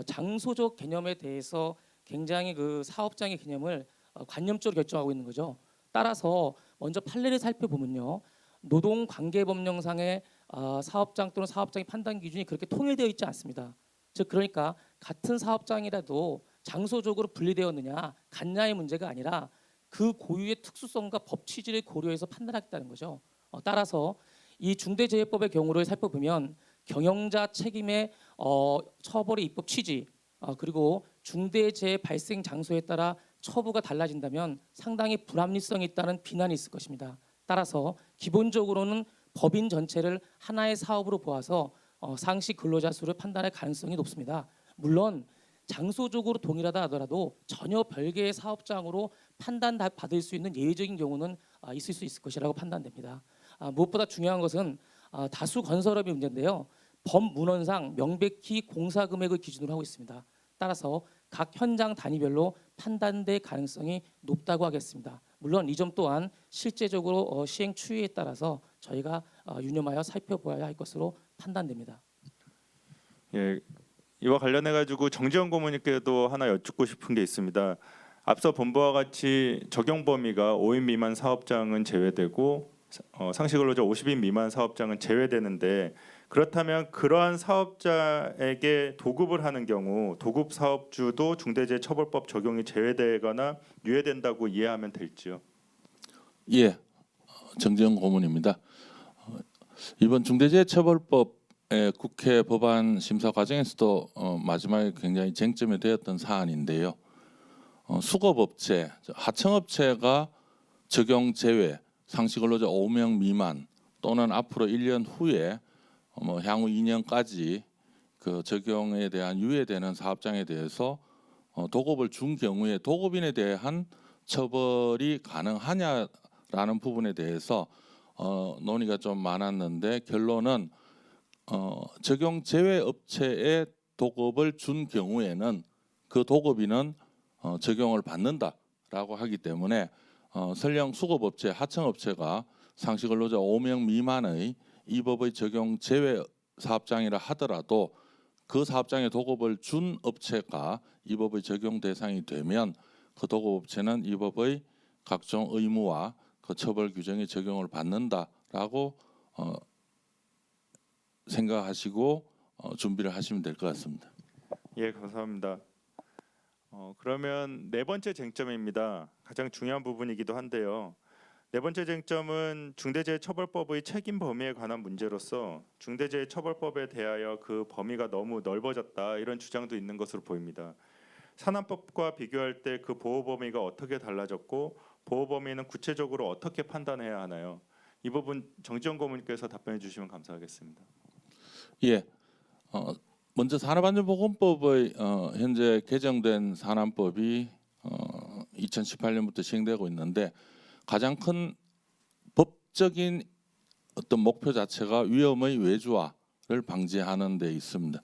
장소적 개념에 대해서 굉장히 그 사업장의 개념을 관념적으로 결정하고 있는 거죠. 따라서 먼저 판례를 살펴보면요, 노동관계법령상의 사업장 또는 사업장의 판단 기준이 그렇게 통일되어 있지 않습니다. 즉 그러니까 같은 사업장이라도 장소적으로 분리되었느냐 같냐의 문제가 아니라 그 고유의 특수성과 법 취지를 고려해서 판단하겠다는 거죠. 따라서 이 중대재해법의 경우를 살펴보면 경영자 책임의 처벌의 입법 취지 그리고 중대재해 발생 장소에 따라 처부가 달라진다면 상당히 불합리성이 있다는 비난이 있을 것입니다. 따라서 기본적으로는 법인 전체를 하나의 사업으로 보아서 상시 근로자 수를 판단할 가능성이 높습니다. 물론 장소적으로 동일하다 하더라도 전혀 별개의 사업장으로 판단받을 수 있는 예외적인 경우는 있을 수 있을 것이라고 판단됩니다. 무엇보다 중요한 것은 다수 건설업이 문제인데요. 법문헌상 명백히 공사 금액을 기준으로 하고 있습니다. 따라서 각 현장 단위별로 판단될 가능성이 높다고 하겠습니다. 물론 이 점 또한 실제적으로 시행 추이에 따라서 저희가 유념하여 살펴보아야 할 것으로 판단됩니다. 예, 이와 관련해 가지고 정지현 고문님께도 하나 여쭙고 싶은 게 있습니다. 앞서 본부와 같이 적용 범위가 5인 미만 사업장은 제외되고 상시근로자 50인 미만 사업장은 제외되는데, 그렇다면 그러한 사업자에게 도급을 하는 경우 도급 사업주도 중대재해처벌법 적용이 제외되거나 유예된다고 이해하면 될지요? 예, 정지영 고문입니다. 이번 중대재해처벌법의 국회 법안 심사 과정에서도 마지막에 굉장히 쟁점이 되었던 사안인데요. 수급업체, 하청업체가 적용 제외, 상시근로자 5명 미만 또는 앞으로 1년 후에 향후 2년까지 그 적용에 대한 유예되는 사업장에 대해서 도급을 준 경우에 도급인에 대한 처벌이 가능하냐라는 부분에 대해서 논의가 좀 많았는데, 결론은 적용 제외 업체에 도급을 준 경우에는 그 도급인은 적용을 받는다라고 하기 때문에 설령 수급업체, 하청업체가 상시근로자 5명 미만의 이 법의 적용 제외 사업장이라 하더라도 그 사업장에 도급을 준 업체가 이 법의 적용 대상이 되면 그 도급업체는 이 법의 각종 의무와 그 처벌 규정이 적용을 받는다라고 생각하시고 준비를 하시면 될 것 같습니다. 예, 감사합니다. 그러면 네 번째 쟁점입니다. 가장 중요한 부분이기도 한데요. 네 번째 쟁점은 중대재해처벌법의 책임 범위에 관한 문제로서 중대재해처벌법에 대하여 그 범위가 너무 넓어졌다, 이런 주장도 있는 것으로 보입니다. 산안법과 비교할 때 그 보호 범위가 어떻게 달라졌고 보호 범위는 구체적으로 어떻게 판단해야 하나요? 이 부분 정지현 고문님께서 답변해 주시면 감사하겠습니다. 예, 먼저 산업안전보건법의 현재 개정된 산안법이 2018년부터 시행되고 있는데, 가장 큰 법적인 어떤 목표 자체가 위험의 외주화를 방지하는 데 있습니다.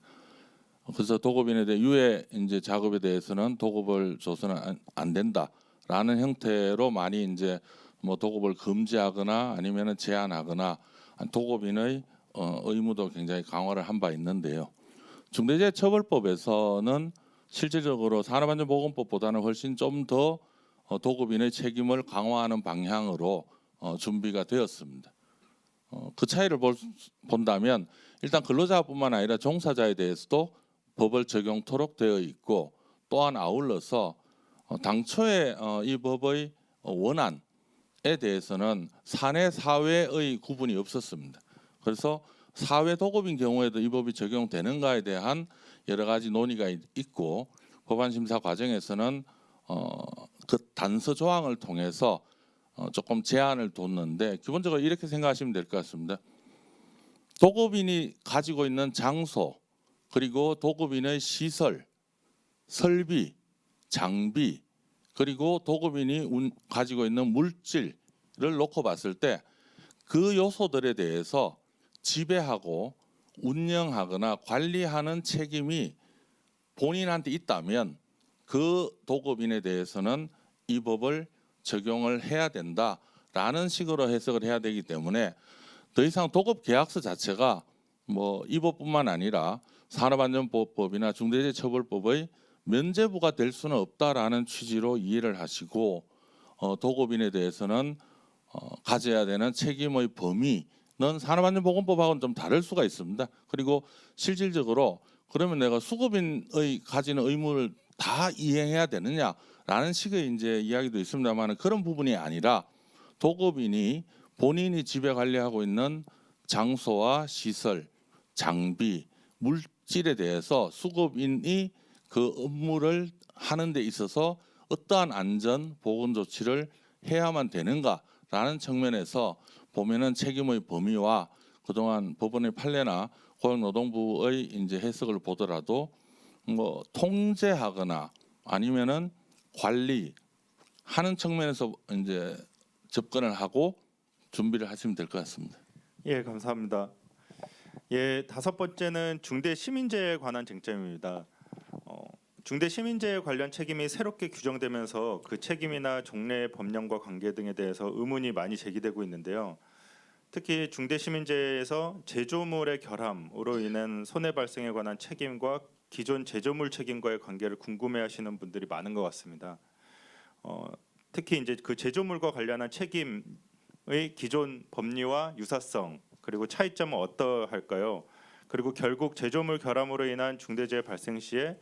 그래서 도급인에 대해 유해 이제 작업에 대해서는 도급을 줘서는 안 된다라는 형태로 많이 이제 뭐 도급을 금지하거나 아니면은 제한하거나 도급인의 의무도 굉장히 강화를 한 바 있는데요. 중대재해처벌법에서는 실질적으로 산업안전보건법보다는 훨씬 좀 더 도급인의 책임을 강화하는 방향으로 준비가 되었습니다. 그 차이를 본다면 일단 근로자뿐만 아니라 종사자에 대해서도 법을 적용토록 되어 있고, 또한 아울러서 당초에 이 법의 원안에 대해서는 사내 사외의 구분이 없었습니다. 그래서 사회 도급인 경우에도 이 법이 적용되는가에 대한 여러 가지 논의가 있고, 법안 심사 과정에서는 그 단서 조항을 통해서 조금 제한을 뒀는데, 기본적으로 이렇게 생각하시면 될 것 같습니다. 도급인이 가지고 있는 장소, 그리고 도급인의 시설, 설비, 장비, 그리고 도급인이 가지고 있는 물질을 놓고 봤을 때 그 요소들에 대해서 지배하고 운영하거나 관리하는 책임이 본인한테 있다면 그 도급인에 대해서는 이 법을 적용을 해야 된다라고 라는 식으로 해석을 해야 되기 때문에 더 이상 도급 계약서 자체가 뭐 이 법뿐만 아니라 산업안전보호법이나 중대재해처벌법의 면제부가 될 수는 없다라는 취지로 이해를 하시고 도급인에 대해서는 가져야 되는 책임의 범위는 산업안전보건법하고는 좀 다를 수가 있습니다. 그리고 실질적으로 그러면 내가 수급인의 가지는 의무를 다 이행해야 되느냐라는 식의 이제 이야기도 있습니다만 그런 부분이 아니라 도급인이 본인이 지배 관리하고 있는 장소와 시설, 장비, 물질에 대해서 수급인이 그 업무를 하는 데 있어서 어떠한 안전 보건 조치를 해야만 되는가라는 측면에서 보면은 책임의 범위와 그동안 법원의 판례나 고용노동부의 이제 해석을 보더라도 뭐 통제하거나 아니면은 관리하는 측면에서 이제 접근을 하고 준비를 하시면 될 것 같습니다. 예, 감사합니다. 예, 다섯 번째는 중대 시민재해에 관한 쟁점입니다. 중대 시민재해 관련 책임이 새롭게 규정되면서 그 책임이나 종래의 법령과 관계 등에 대해서 의문이 많이 제기되고 있는데요. 특히 중대 시민재해에서 제조물의 결함으로 인한 손해 발생에 관한 책임과 기존 제조물 책임과의 관계를 궁금해하시는 분들이 많은 것 같습니다. 특히 이제 그 제조물과 관련한 책임의 기존 법리와 유사성 그리고 차이점은 어떠할까요? 그리고 결국 제조물 결함으로 인한 중대재해 발생 시에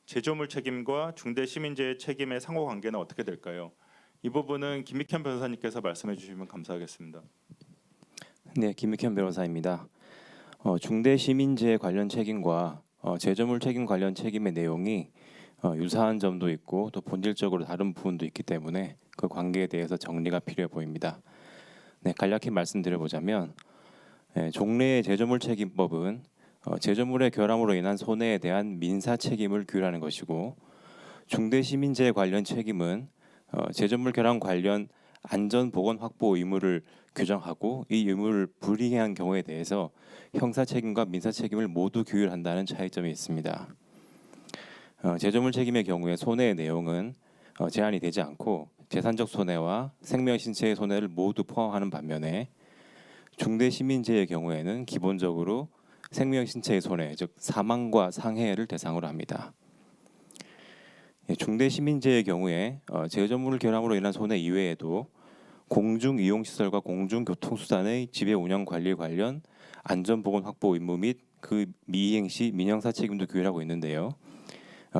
제조물 책임과 중대 시민재해 책임의 상호 관계는 어떻게 될까요? 이 부분은 김익현 변호사님께서 말씀해 주시면 감사하겠습니다. 네, 김익현 변호사입니다. 중대 시민재해 관련 책임과 제조물 책임 관련 책임의 내용이 유사한 점도 있고 또 본질적으로 다른 부분도 있기 때문에 그 관계에 대해서 정리가 필요해 보입니다. 네, 간략히 말씀드려보자면 종래의 제조물 책임법은 제조물의 결함으로 인한 손해에 대한 민사 책임을 규율하는 것이고 중대 시민재해 관련 책임은 제조물 결함 관련 안전 보건 확보 의무를 규정하고 이 의무를 불이행한 경우에 대해서 형사 책임과 민사 책임을 모두 규율한다는 차이점이 있습니다. 제조물 책임의 경우에 손해의 내용은 제한이 되지 않고 재산적 손해와 생명 신체의 손해를 모두 포함하는 반면에 중대 시민재해의 경우에는 기본적으로 생명 신체의 손해, 즉 사망과 상해를 대상으로 합니다. 중대 시민재해의 경우에 제조물 결함으로 인한 손해 이외에도 공중이용시설과 공중교통수단의 지배 운영 관리 관련 안전보건 확보 의무 및 그 미이행 시 민형사 책임도 규율하고 있는데요.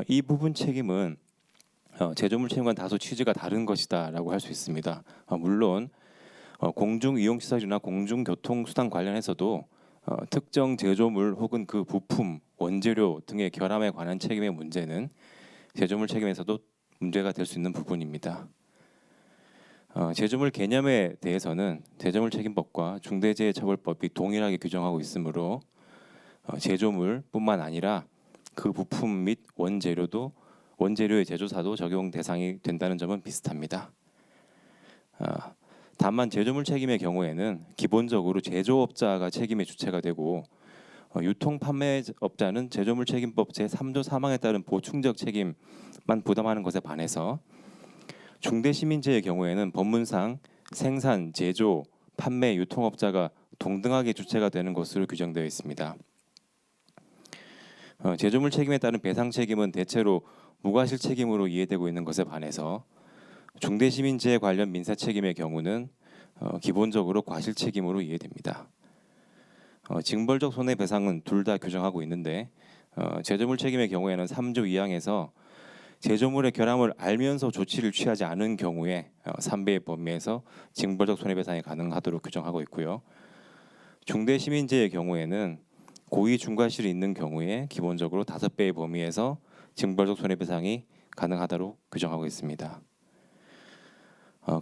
이 부분 책임은 제조물 책임과는 다소 취지가 다른 것이다라고 할 수 있습니다. 물론 공중이용시설이나 공중교통수단 관련해서도 특정 제조물 혹은 그 부품, 원재료 등의 결함에 관한 책임의 문제는 제조물 책임에서도 문제가 될 수 있는 부분입니다. 제조물 개념에 대해서는 제조물 책임법과 중대재해처벌법이 동일하게 규정하고 있으므로 제조물뿐만 아니라 그 부품 및 원재료의 제조사도 적용 대상이 된다는 점은 비슷합니다. 다만 제조물 책임의 경우에는 기본적으로 제조업자가 책임의 주체가 되고 유통 판매업자는 제조물 책임법 제3조 3항에 따른 보충적 책임만 부담하는 것에 반해서 중대 시민재해의 경우에는 법문상 생산, 제조, 판매, 유통업자가 동등하게 주체가 되는 것으로 규정되어 있습니다. 제조물 책임에 따른 배상 책임은 대체로 무과실 책임으로 이해되고 있는 것에 반해서 중대 시민재해 관련 민사 책임의 경우는 기본적으로 과실 책임으로 이해됩니다. 징벌적 손해배상은 둘 다 규정하고 있는데 제조물 책임의 경우에는 3조 2항에서 제조물의 결함을 알면서 조치를 취하지 않은 경우에 3배의 범위에서 징벌적 손해배상이 가능하도록 규정하고 있고요. 중대 시민재해의 경우에는 고의 중과실이 있는 경우에 기본적으로 5배의 범위에서 징벌적 손해배상이 가능하도록 규정하고 있습니다.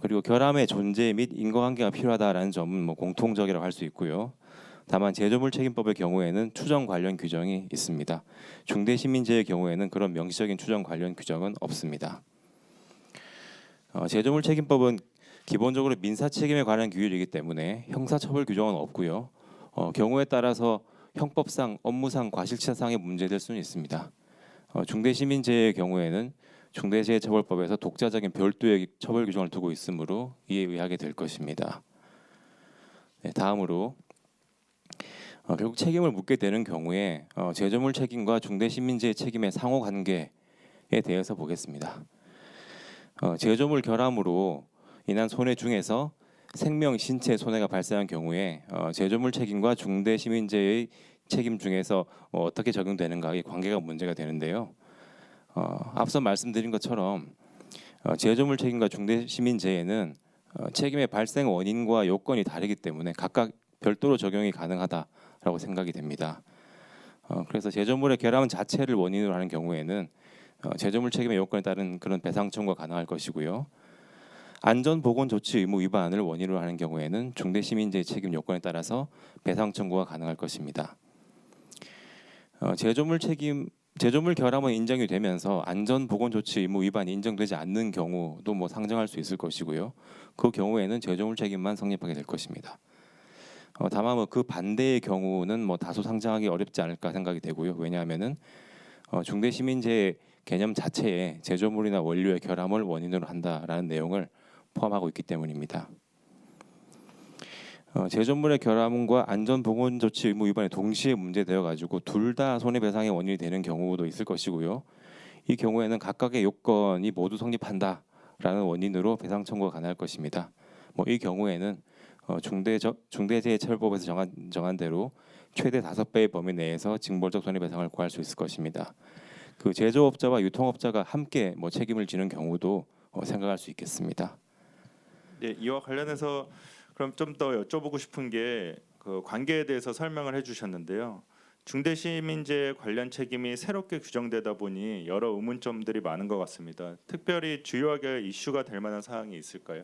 그리고 결함의 존재 및 인과관계가 필요하다라는 점은 공통적이라고 할 수 있고요. 다만 제조물 책임법의 경우에는 추정 관련 규정이 있습니다. 중대 시민재해의 경우에는 그런 명시적인 추정 관련 규정은 없습니다. 제조물 책임법은 기본적으로 민사 책임에 관한 규율이기 때문에 형사처벌 규정은 없고요. 경우에 따라서 형법상, 업무상, 과실치사상의 문제될 수는 있습니다. 중대 시민재해의 경우에는 중대재해처벌법에서 독자적인 별도의 처벌 규정을 두고 있으므로 이에 의하게 될 것입니다. 네, 다음으로 결국 책임을 묻게 되는 경우에 제조물 책임과 중대시민재해 책임의 상호 관계에 대해서 보겠습니다. 제조물 결함으로 인한 손해 중에서 생명, 신체 손해가 발생한 경우에 제조물 책임과 중대시민재해의 책임 중에서 어떻게 적용되는가 이 관계가 문제가 되는데요. 앞서 말씀드린 것처럼 제조물 책임과 중대시민재해는 책임의 발생 원인과 요건이 다르기 때문에 각각 별도로 적용이 가능하다라고 생각이 됩니다. 그래서 제조물의 결함 자체를 원인으로 하는 경우에는 제조물 책임의 요건에 따른 그런 배상 청구가 가능할 것이고요. 안전보건조치 의무 위반을 원인으로 하는 경우에는 중대시민재해 책임 요건에 따라서 배상 청구가 가능할 것입니다. 제조물 결함은 인정이 되면서 안전보건조치 의무 위반이 인정되지 않는 경우도 상정할 수 있을 것이고요. 그 경우에는 제조물 책임만 성립하게 될 것입니다. 다만 그 반대의 경우는 다소 상정하기 어렵지 않을까 생각이 되고요. 왜냐하면은 중대시민재해 개념 자체에 제조물이나 원료의 결함을 원인으로 한다라는 내용을 포함하고 있기 때문입니다. 제조물의 결함과 안전보건조치 의무 위반이 동시에 문제되어 가지고 둘 다 손해배상의 원인이 되는 경우도 있을 것이고요. 이 경우에는 각각의 요건이 모두 성립한다라는 원인으로 배상 청구가 가능할 것입니다. 이 경우에는 중대재해처벌법에서 정한 대로 최대 5배의 범위 내에서 징벌적 손해배상을 구할 수 있을 것입니다. 그 제조업자와 유통업자가 함께 책임을 지는 경우도 생각할 수 있겠습니다. 네, 이와 관련해서 그럼 좀 더 여쭤보고 싶은 게 그 관계에 대해서 설명을 해주셨는데요. 중대시민재해 관련 책임이 새롭게 규정되다 보니 여러 의문점들이 많은 것 같습니다. 특별히 주요하게 이슈가 될 만한 사항이 있을까요?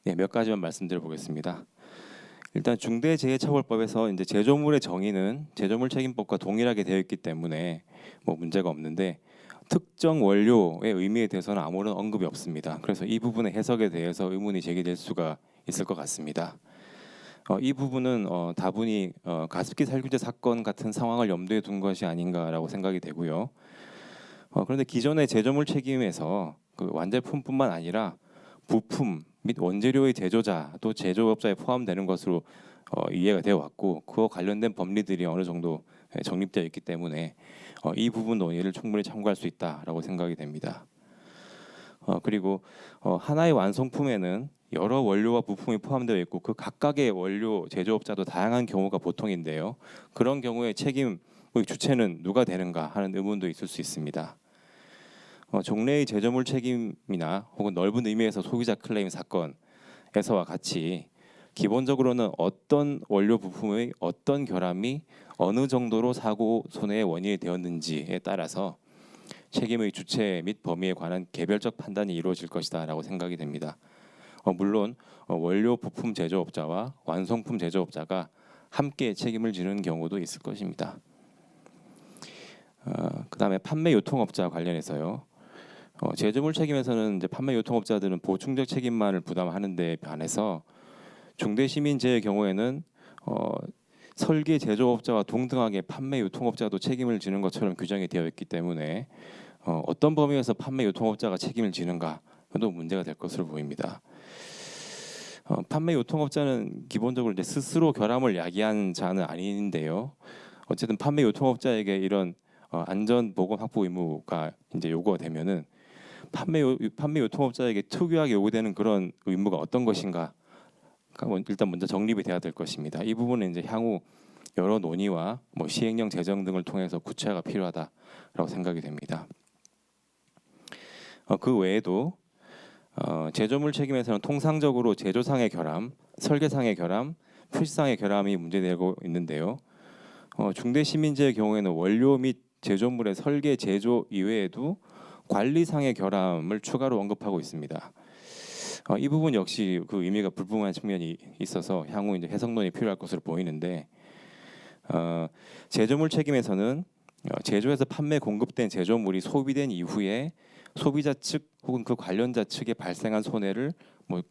네, 몇 가지만 말씀드려 보겠습니다. 일단 중대재해처벌법에서 이제 제조물의 정의는 제조물 책임법과 동일하게 되어 있기 때문에 문제가 없는데 특정 원료의 의미에 대해서는 아무런 언급이 없습니다. 그래서 이 부분의 해석에 대해서 의문이 제기될 수가 있을 것 같습니다. 이 부분은 다분히 가습기 살균제 사건 같은 상황을 염두에 둔 것이 아닌가라고 생각이 되고요. 그런데 기존의 제조물 책임에서 그 완제품뿐만 아니라 부품 및 원재료의 제조자도 제조업자에 포함되는 것으로 이해가 되어 왔고 그와 관련된 법리들이 어느 정도 정립되어 있기 때문에 이 부분 논의를 충분히 참고할 수 있다라고 생각이 됩니다. 그리고 하나의 완성품에는 여러 원료와 부품이 포함되어 있고 그 각각의 원료 제조업자도 다양한 경우가 보통인데요. 그런 경우에 책임의 주체는 누가 되는가 하는 의문도 있을 수 있습니다. 종래의 제조물 책임이나 혹은 넓은 의미에서 소비자 클레임 사건에서와 같이 기본적으로는 어떤 원료 부품의 어떤 결함이 어느 정도로 사고 손해의 원인이 되었는지에 따라서 책임의 주체 및 범위에 관한 개별적 판단이 이루어질 것이다라고 생각이 됩니다. 물론 원료 부품 제조업자와 완성품 제조업자가 함께 책임을 지는 경우도 있을 것입니다. 그다음에 판매 유통업자 관련해서요. 제조물 책임에서는 이제 판매 유통업자들은 보충적 책임만을 부담하는 데 반해서 중대시민재해의 경우에는 설계 제조업자와 동등하게 판매 유통업자도 책임을 지는 것처럼 규정이 되어 있기 때문에 어떤 범위에서 판매 유통업자가 책임을 지는가도 문제가 될 것으로 보입니다. 판매 유통업자는 기본적으로 이제 스스로 결함을 야기한 자는 아닌데요. 어쨌든 판매 유통업자에게 이런 안전 보건 확보 의무가 이제 요구가 되면은 판매 유통업자에게 특유하게 요구되는 그런 의무가 어떤 것인가? 일단 먼저 정립이 돼야 될 것입니다. 이 부분은 이제 향후 여러 논의와 시행령 제정 등을 통해서 구체화가 필요하다라고 생각이 됩니다. 그 외에도 제조물 책임에서는 통상적으로 제조상의 결함, 설계상의 결함, 표시상의 결함이 문제되고 있는데요. 중대시민재해의 경우에는 원료 및 제조물의 설계, 제조 이외에도 관리상의 결함을 추가로 언급하고 있습니다. 이 부분 역시 그 의미가 불분명한 측면이 있어서 향후 이제 해석론이 필요할 것으로 보이는데 제조물 책임에서는 제조에서 판매 공급된 제조물이 소비된 이후에 소비자 측 혹은 그 관련자 측에 발생한 손해를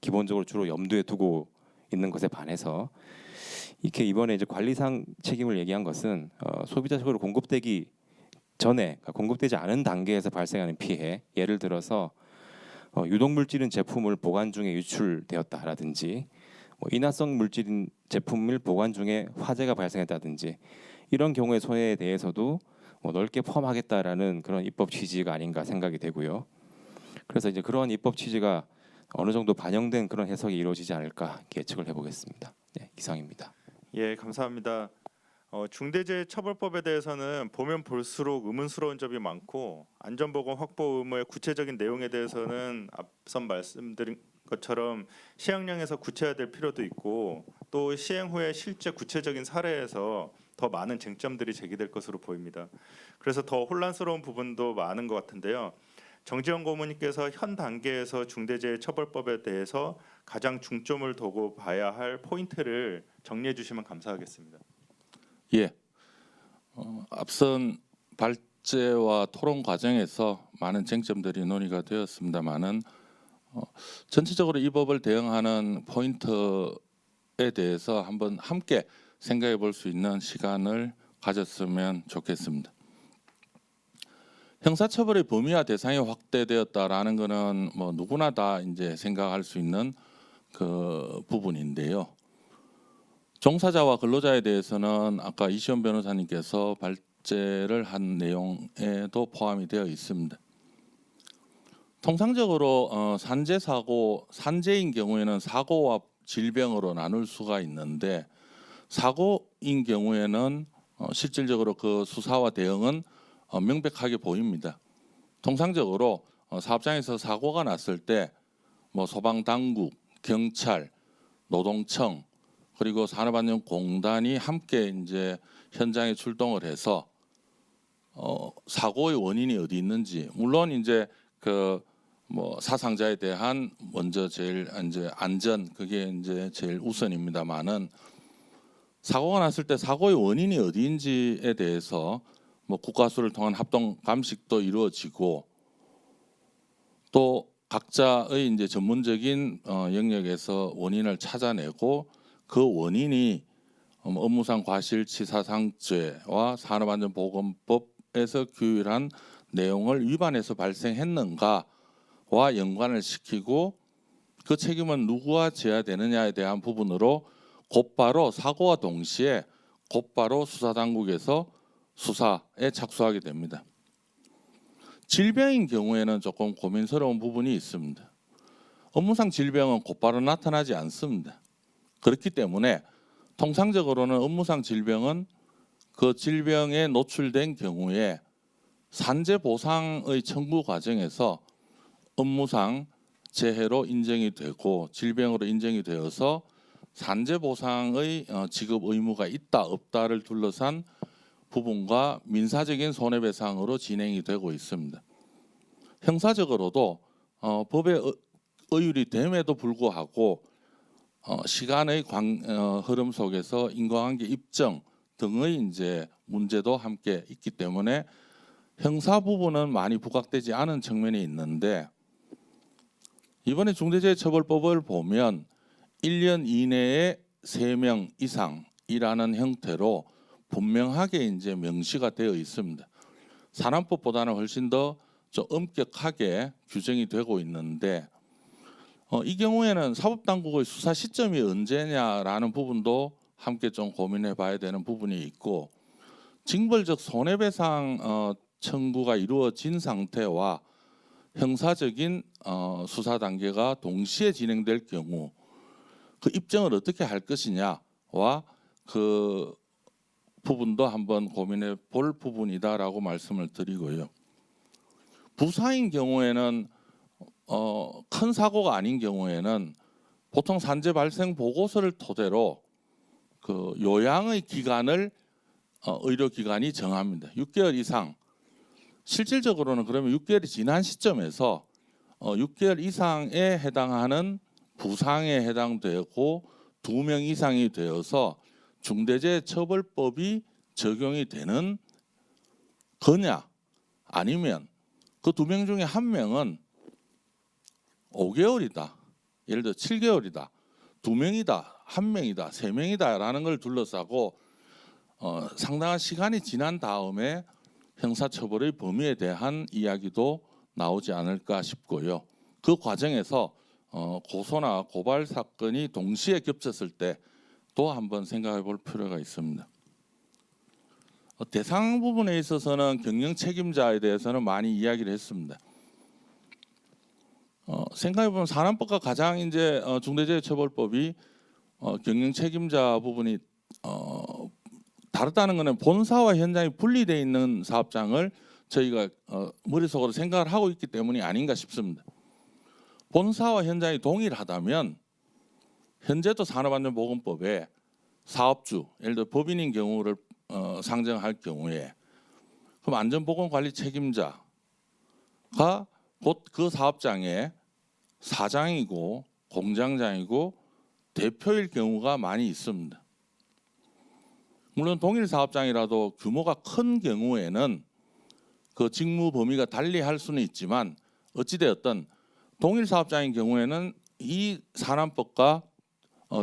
기본적으로 주로 염두에 두고 있는 것에 반해서 이렇게 이번에 이제 관리상 책임을 얘기한 것은 소비자 측으로 공급되기 전에 그러니까 공급되지 않은 단계에서 발생하는 피해, 예를 들어서 유독 물질인 제품을 보관 중에 유출되었다라든지 인화성 물질인 제품을 보관 중에 화재가 발생했다든지 이런 경우의 손해에 대해서도 넓게 포함하겠다라는 그런 입법 취지가 아닌가 생각이 되고요. 그래서 이제 그런 입법 취지가 어느 정도 반영된 그런 해석이 이루어지지 않을까 예측을 해보겠습니다. 네, 이상입니다. 예, 감사합니다. 중대재해처벌법에 대해서는 보면 볼수록 의문스러운 점이 많고 안전보건 확보 의무의 구체적인 내용에 대해서는 앞선 말씀드린 것처럼 시행령에서 구체화될 필요도 있고 또 시행 후에 실제 구체적인 사례에서 더 많은 쟁점들이 제기될 것으로 보입니다. 그래서 더 혼란스러운 부분도 많은 것 같은데요. 정지영 고문님께서 현 단계에서 중대재해처벌법에 대해서 가장 중점을 두고 봐야 할 포인트를 정리해 주시면 감사하겠습니다. 예, 앞선 발제와 토론 과정에서 많은 쟁점들이 논의가 되었습니다만은 전체적으로 이 법을 대응하는 포인트에 대해서 한번 함께 생각해 볼 수 있는 시간을 가졌으면 좋겠습니다. 형사처벌의 범위와 대상이 확대되었다라는 것은 뭐 누구나 다 이제 생각할 수 있는 그 부분인데요. 종사자와 근로자에 대해서는 아까 이시원 변호사님께서 발제를 한 내용에도 포함이 되어 있습니다. 통상적으로 산재 사고, 산재인 경우에는 사고와 질병으로 나눌 수가 있는데 사고인 경우에는 실질적으로 그 수사와 대응은 명백하게 보입니다. 통상적으로 사업장에서 사고가 났을 때 뭐 소방당국, 경찰, 노동청 그리고 산업안전공단이 함께 이제 현장에 출동을 해서 사고의 원인이 어디 있는지 물론 이제 그 뭐 사상자에 대한 먼저 제일 이제 안전 그게 이제 제일 우선입니다만은 사고가 났을 때 사고의 원인이 어디인지에 대해서 뭐 국가수를 통한 합동 감식도 이루어지고 또 각자의 이제 전문적인 영역에서 원인을 찾아내고 그 원인이 업무상 과실치사상죄와 산업안전보건법에서 규율한 내용을 위반해서 발생했는가와 연관을 시키고 그 책임은 누구가 져야 되느냐에 대한 부분으로 곧바로 사고와 동시에 곧바로 수사당국에서 수사에 착수하게 됩니다. 질병인 경우에는 조금 고민스러운 부분이 있습니다. 업무상 질병은 곧바로 나타나지 않습니다. 그렇기 때문에 통상적으로는 업무상 질병은 그 질병에 노출된 경우에 산재 보상의 청구 과정에서 업무상 재해로 인정이 되고 질병으로 인정이 되어서 산재 보상의 지급 의무가 있다 없다를 둘러싼 부분과 민사적인 손해배상으로 진행이 되고 있습니다. 형사적으로도 법의 의율이 됨에도 불구하고 시간의 흐름 속에서 인과관계 입증 등의 이제 문제도 함께 있기 때문에 형사 부분은 많이 부각되지 않은 측면이 있는데 이번에 중대재해처벌법을 보면 1년 이내에 3명 이상이라는 형태로 분명하게 이제 명시가 되어 있습니다. 산안법보다는 훨씬 더 좀 엄격하게 규정이 되고 있는데 이 경우에는 사법당국의 수사 시점이 언제냐라는 부분도 함께 좀 고민해 봐야 되는 부분이 있고 징벌적 손해배상 청구가 이루어진 상태와 형사적인 수사 단계가 동시에 진행될 경우 그 입증을 어떻게 할 것이냐와 그 부분도 한번 고민해 볼 부분이다라고 말씀을 드리고요. 부사인 경우에는 큰 사고가 아닌 경우에는 보통 산재 발생 보고서를 토대로 그 요양의 기간을 의료기관이 정합니다. 6개월 이상. 실질적으로는 그러면 6개월이 지난 시점에서 6개월 이상에 해당하는 부상에 해당되고 2명 이상이 되어서 중대재해처벌법이 적용이 되는 거냐 아니면 그 2명 중에 1명은 5개월이다. 예를 들어 7개월이다. 2명이다. 1명이다. 3명이다 라는 걸 둘러싸고 상당한 시간이 지난 다음에 형사처벌의 범위에 대한 이야기도 나오지 않을까 싶고요. 그 과정에서 고소나 고발 사건이 동시에 겹쳤을 때 또 한번 생각해 볼 필요가 있습니다. 대상 부분에 있어서는 경영 책임자에 대해서는 많이 이야기를 했습니다. 생각해 보면 산안법과 가장 이제 중대재해처벌법이 경영 책임자 부분이 다르다는 것은 본사와 현장이 분리되어 있는 사업장을 저희가 머릿속으로 생각을 하고 있기 때문이 아닌가 싶습니다. 본사와 현장이 동일하다면 현재도 산업안전보건법에 사업주, 예를 들어 법인인 경우를 상정할 경우에 그럼 안전보건관리 책임자가 곧 그 사업장의 사장이고 공장장이고 대표일 경우가 많이 있습니다. 물론 동일 사업장이라도 규모가 큰 경우에는 그 직무 범위가 달리할 수는 있지만 어찌되었든 동일 사업장인 경우에는 이 산안법과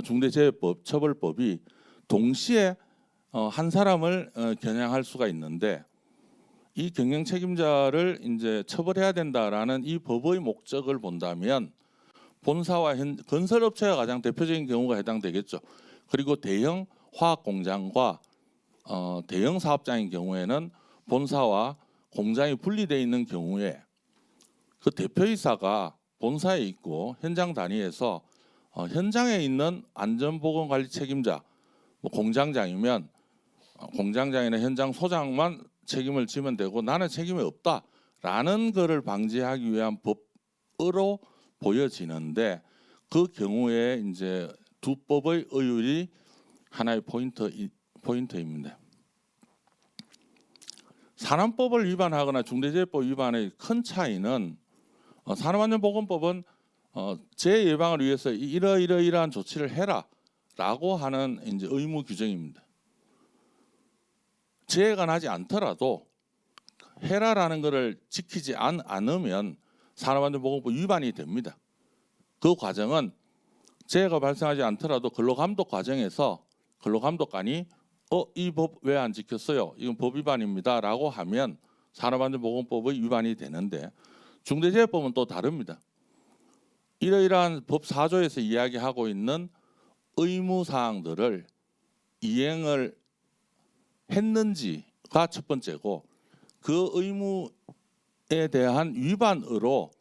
중대재해법, 처벌법이 동시에 한 사람을 겨냥할 수가 있는데 이 경영 책임자를 이제 처벌해야 된다라는 이 법의 목적을 본다면 본사와 건설업체가 가장 대표적인 경우가 해당되겠죠. 그리고 대형 화학 공장과 대형 사업장인 경우에는 본사와 공장이 분리되어 있는 경우에 그 대표이사가 본사에 있고 현장 단위에서 현장에 있는 안전보건관리 책임자, 뭐 공장장이면 공장장이나 현장 소장만 책임을 지면 되고 나는 책임이 없다라는 것을 방지하기 위한 법으로 보여지는데 그 경우에 이제 두 법의 의율이 하나의 포인트입니다. 산안법을 위반하거나 중대재해법 위반의 큰 차이는 산업안전보건법은 재해 예방을 위해서 이러이러이러한 조치를 해라라고 하는 이제 의무 규정입니다. 재해가 나지 않더라도 해라라는 것을 지키지 않으면 산업안전보건법 위반이 됩니다. 그 과정은 재해가 발생하지 않더라도 근로감독 과정에서 근로감독관이 이 법 왜 안 지켰어요? 이건 법 위반입니다라고 하면 산업안전보건법의 위반이 되는데 중대재해법은 또 다릅니다. 이러이러한 법 4조에서 이야기하고 있는 의무 사항들을 이행을 했는지가 첫 번째고 그 의무에 대한 위반으로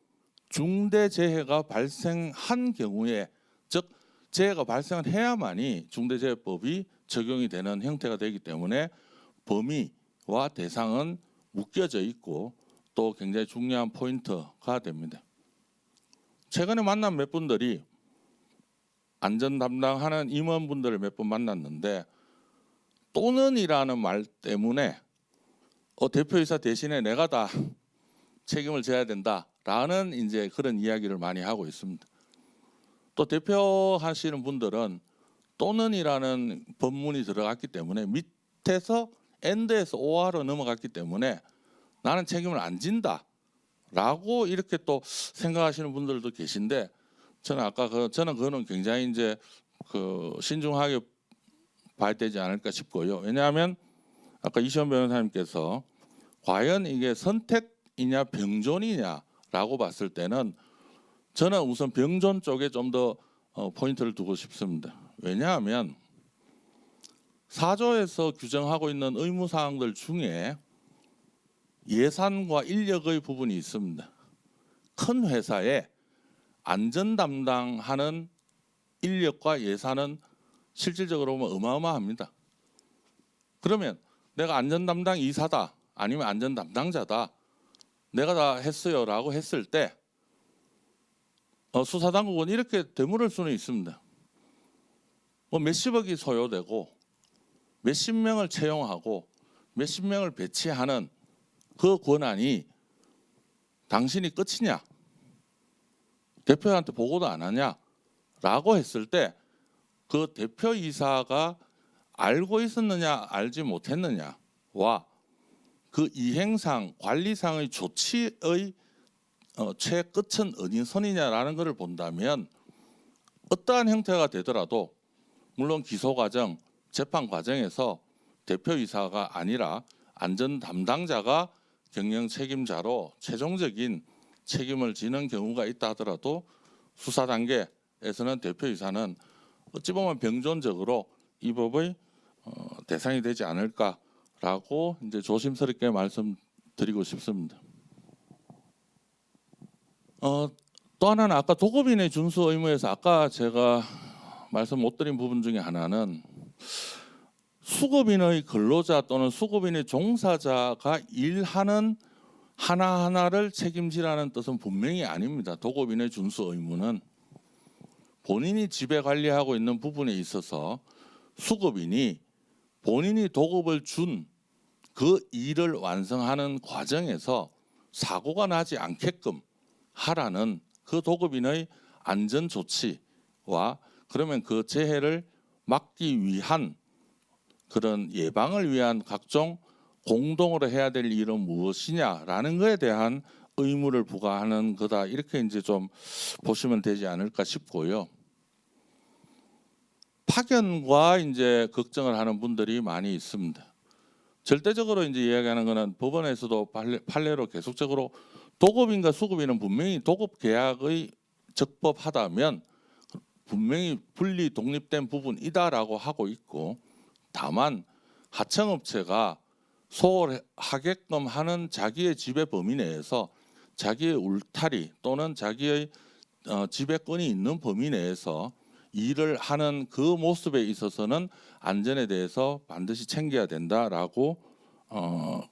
중대재해가 발생한 경우에 즉 재해가 발생을 해야만이 중대재해법이 적용이 되는 형태가 되기 때문에 범위와 대상은 묶여져 있고 또 굉장히 중요한 포인트가 됩니다. 최근에 만난 몇 분들이 안전 담당하는 임원분들을 몇 번 만났는데 또는이라는 말 때문에 대표이사 대신에 내가 다 책임을 져야 된다라는 이제 그런 이야기를 많이 하고 있습니다. 또 대표하시는 분들은 또는이라는 법문이 들어갔기 때문에 밑에서 엔드에서 오화로 넘어갔기 때문에 나는 책임을 안 진다라고 이렇게 또 생각하시는 분들도 계신데 저는 저는 그거는 굉장히 이제 신중하게 봐야 되지 않을까 싶고요. 왜냐하면 아까 이시원 변호사님께서 과연 이게 선택이냐 병존이냐라고 봤을 때는 저는 우선 병존 쪽에 좀 더 포인트를 두고 싶습니다. 왜냐하면 4조에서 규정하고 있는 의무 사항들 중에 예산과 인력의 부분이 있습니다. 큰 회사에 안전 담당하는 인력과 예산은 실질적으로 보면 어마어마합니다. 그러면 내가 안전 담당 이사다 아니면 안전 담당자다 내가 다 했어요라고 했을 때 수사당국은 이렇게 되물을 수는 있습니다. 몇십억이 소요되고 몇십 명을 채용하고 몇십 명을 배치하는 그 권한이 당신이 끝이냐? 대표한테 보고도 안 하냐라고 했을 때 그 대표이사가 알고 있었느냐 알지 못했느냐와 그 이행상 관리상의 조치의 최끝은 어디 선이냐라는 것을 본다면 어떠한 형태가 되더라도 물론 기소 과정, 재판 과정에서 대표이사가 아니라 안전 담당자가 경영 책임자로 최종적인 책임을 지는 경우가 있다 하더라도 수사 단계에서는 대표이사는 어찌 보면 병존적으로 이 법의 대상이 되지 않을까라고 이제 조심스럽게 말씀드리고 싶습니다. 또 하나는 아까 도급인의 준수 의무에서 아까 제가 말씀 못 드린 부분 중에 하나는 수급인의 근로자 또는 수급인의 종사자가 일하는 하나하나를 책임지라는 뜻은 분명히 아닙니다. 도급인의 준수 의무는 본인이 지배 관리하고 있는 부분에 있어서 수급인이 본인이 도급을 준 그 일을 완성하는 과정에서 사고가 나지 않게끔 하라는 그 도급인의 안전 조치와 그러면 그 재해를 막기 위한 그런 예방을 위한 각종 공동으로 해야 될 일은 무엇이냐라는 것에 대한 의무를 부과하는 거다. 이렇게 이제 좀 보시면 되지 않을까 싶고요. 파견과 이제 걱정을 하는 분들이 많이 있습니다. 절대적으로 이제 이야기하는 것은 법원에서도 판례로 계속적으로 도급인과 수급인은 분명히 도급 계약의 적법하다면 분명히 분리 독립된 부분이다라고 하고 있고, 다만 하청업체가 소홀하게끔 하는 자기의 지배 범위 내에서 자기의 울타리 또는 자기의 지배권이 있는 범위 내에서 일을 하는 그 모습에 있어서는 안전에 대해서 반드시 챙겨야 된다라고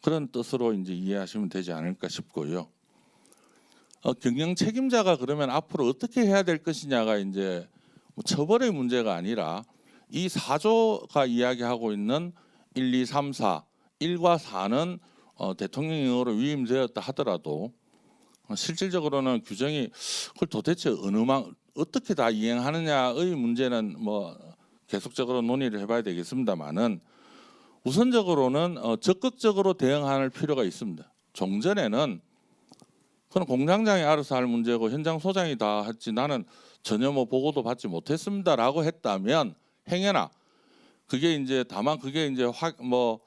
그런 뜻으로 이제 이해하시면 되지 않을까 싶고요. 경영 책임자가 그러면 앞으로 어떻게 해야 될 것이냐가 이제 처벌의 문제가 아니라 이 4조가 이야기하고 있는 1, 2, 3, 4, 1과 4는 대통령령으로 위임되었다 하더라도 실질적으로는 규정이 그걸 도대체 어떻게 다 이행하느냐의 문제는 뭐 계속적으로 논의를 해봐야 되겠습니다만은 우선적으로는 적극적으로 대응할 필요가 있습니다. 종전에는 그건 공장장이 알아서 할 문제고 현장 소장이 다 했지 나는 전혀 뭐 보고도 받지 못했습니다라고 했다면 행여나 그게 이제 다만 그게 이제 뭐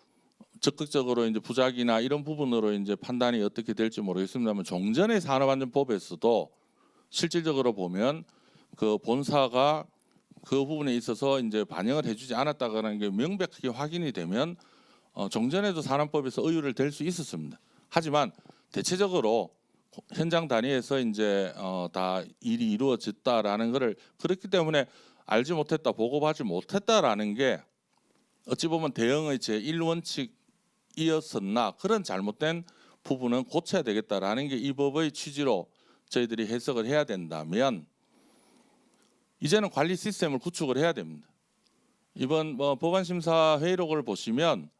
적극적으로 이제 부작이나 이런 부분으로 이제 판단이 어떻게 될지 모르겠습니다만 종전의 산업안전법에서도 실질적으로 보면 그 본사가 그 부분에 있어서 이제 반영을 해주지 않았다는 게 명백하게 확인이 되면 종전에도 산업법에서 의율을 댈 수 있었습니다. 하지만 대체적으로 현장 단위에서 이제 다 일이 이루어졌다라는 것을 그렇기 때문에 알지 못했다, 보고받지 못했다라는 게 어찌 보면 대응의 제1원칙이었었나 그런 잘못된 부분은 고쳐야 되겠다라는 게 이 법의 취지로 저희들이 해석을 해야 된다면 이제는 관리 시스템을 구축을 해야 됩니다. 이번 법안심사 회의록을 보시면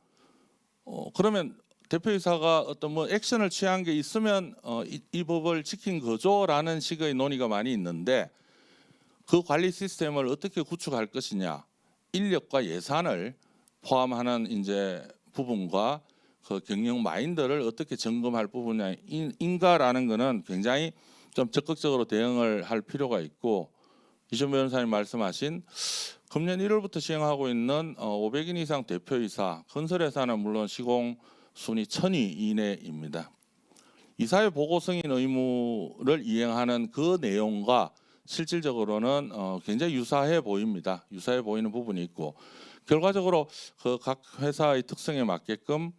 그러면 대표이사가 어떤 뭐 액션을 취한 게 있으면 이 법을 지킨 거죠라는 식의 논의가 많이 있는데 그 관리 시스템을 어떻게 구축할 것이냐, 인력과 예산을 포함하는 이제 부분과 그 경영 마인드를 어떻게 점검할 부분인가라는 것은 굉장히 좀 적극적으로 대응을 할 필요가 있고, 이준 변호사님 말씀하신 금년 1월부터 시행하고 있는 500인 이상 대표이사 건설회사는 물론 시공 순위 1000위 이내입니다. 이사회 보고 승인 의무를 이행하는 그 내용과 실질적으로는 굉장히 유사해 보입니다. 유사해 보이는 부분이 있고 결과적으로 그 각 회사의 특성에 맞게끔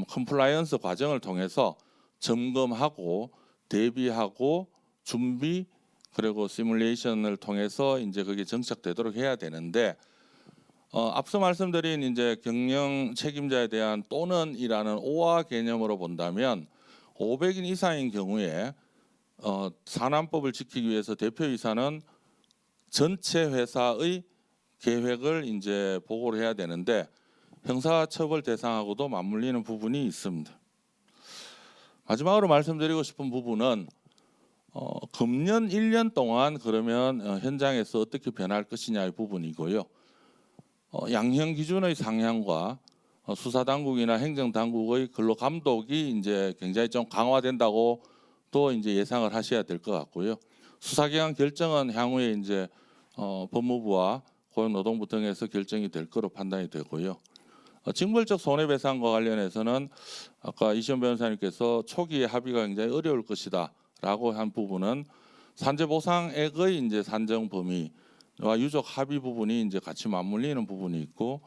컴플라이언스 과정을 통해서 점검하고 대비하고 준비 그리고 시뮬레이션을 통해서 이제 그게 정착되도록 해야 되는데 앞서 말씀드린 이제 경영 책임자에 대한 또는이라는 오화 개념으로 본다면 500인 이상인 경우에 산안법을 지키기 위해서 대표이사는 전체 회사의 계획을 이제 보고를 해야 되는데 형사처벌 대상하고도 맞물리는 부분이 있습니다. 마지막으로 말씀드리고 싶은 부분은 금년 1년 동안 그러면 현장에서 어떻게 변할 것이냐의 부분이고요. 양형 기준의 상향과 수사 당국이나 행정 당국의 근로 감독이 이제 굉장히 좀 강화된다고 또 이제 예상을 하셔야 될 것 같고요. 수사기관 결정은 향후에 이제 법무부와 고용노동부 등에서 결정이 될 거로 판단이 되고요. 징벌적 손해배상과 관련해서는 아까 이시영 변호사님께서 초기에 합의가 굉장히 어려울 것이다라고 한 부분은 산재보상액의 이제 산정 범위와 유족 합의 부분이 이제 같이 맞물리는 부분이 있고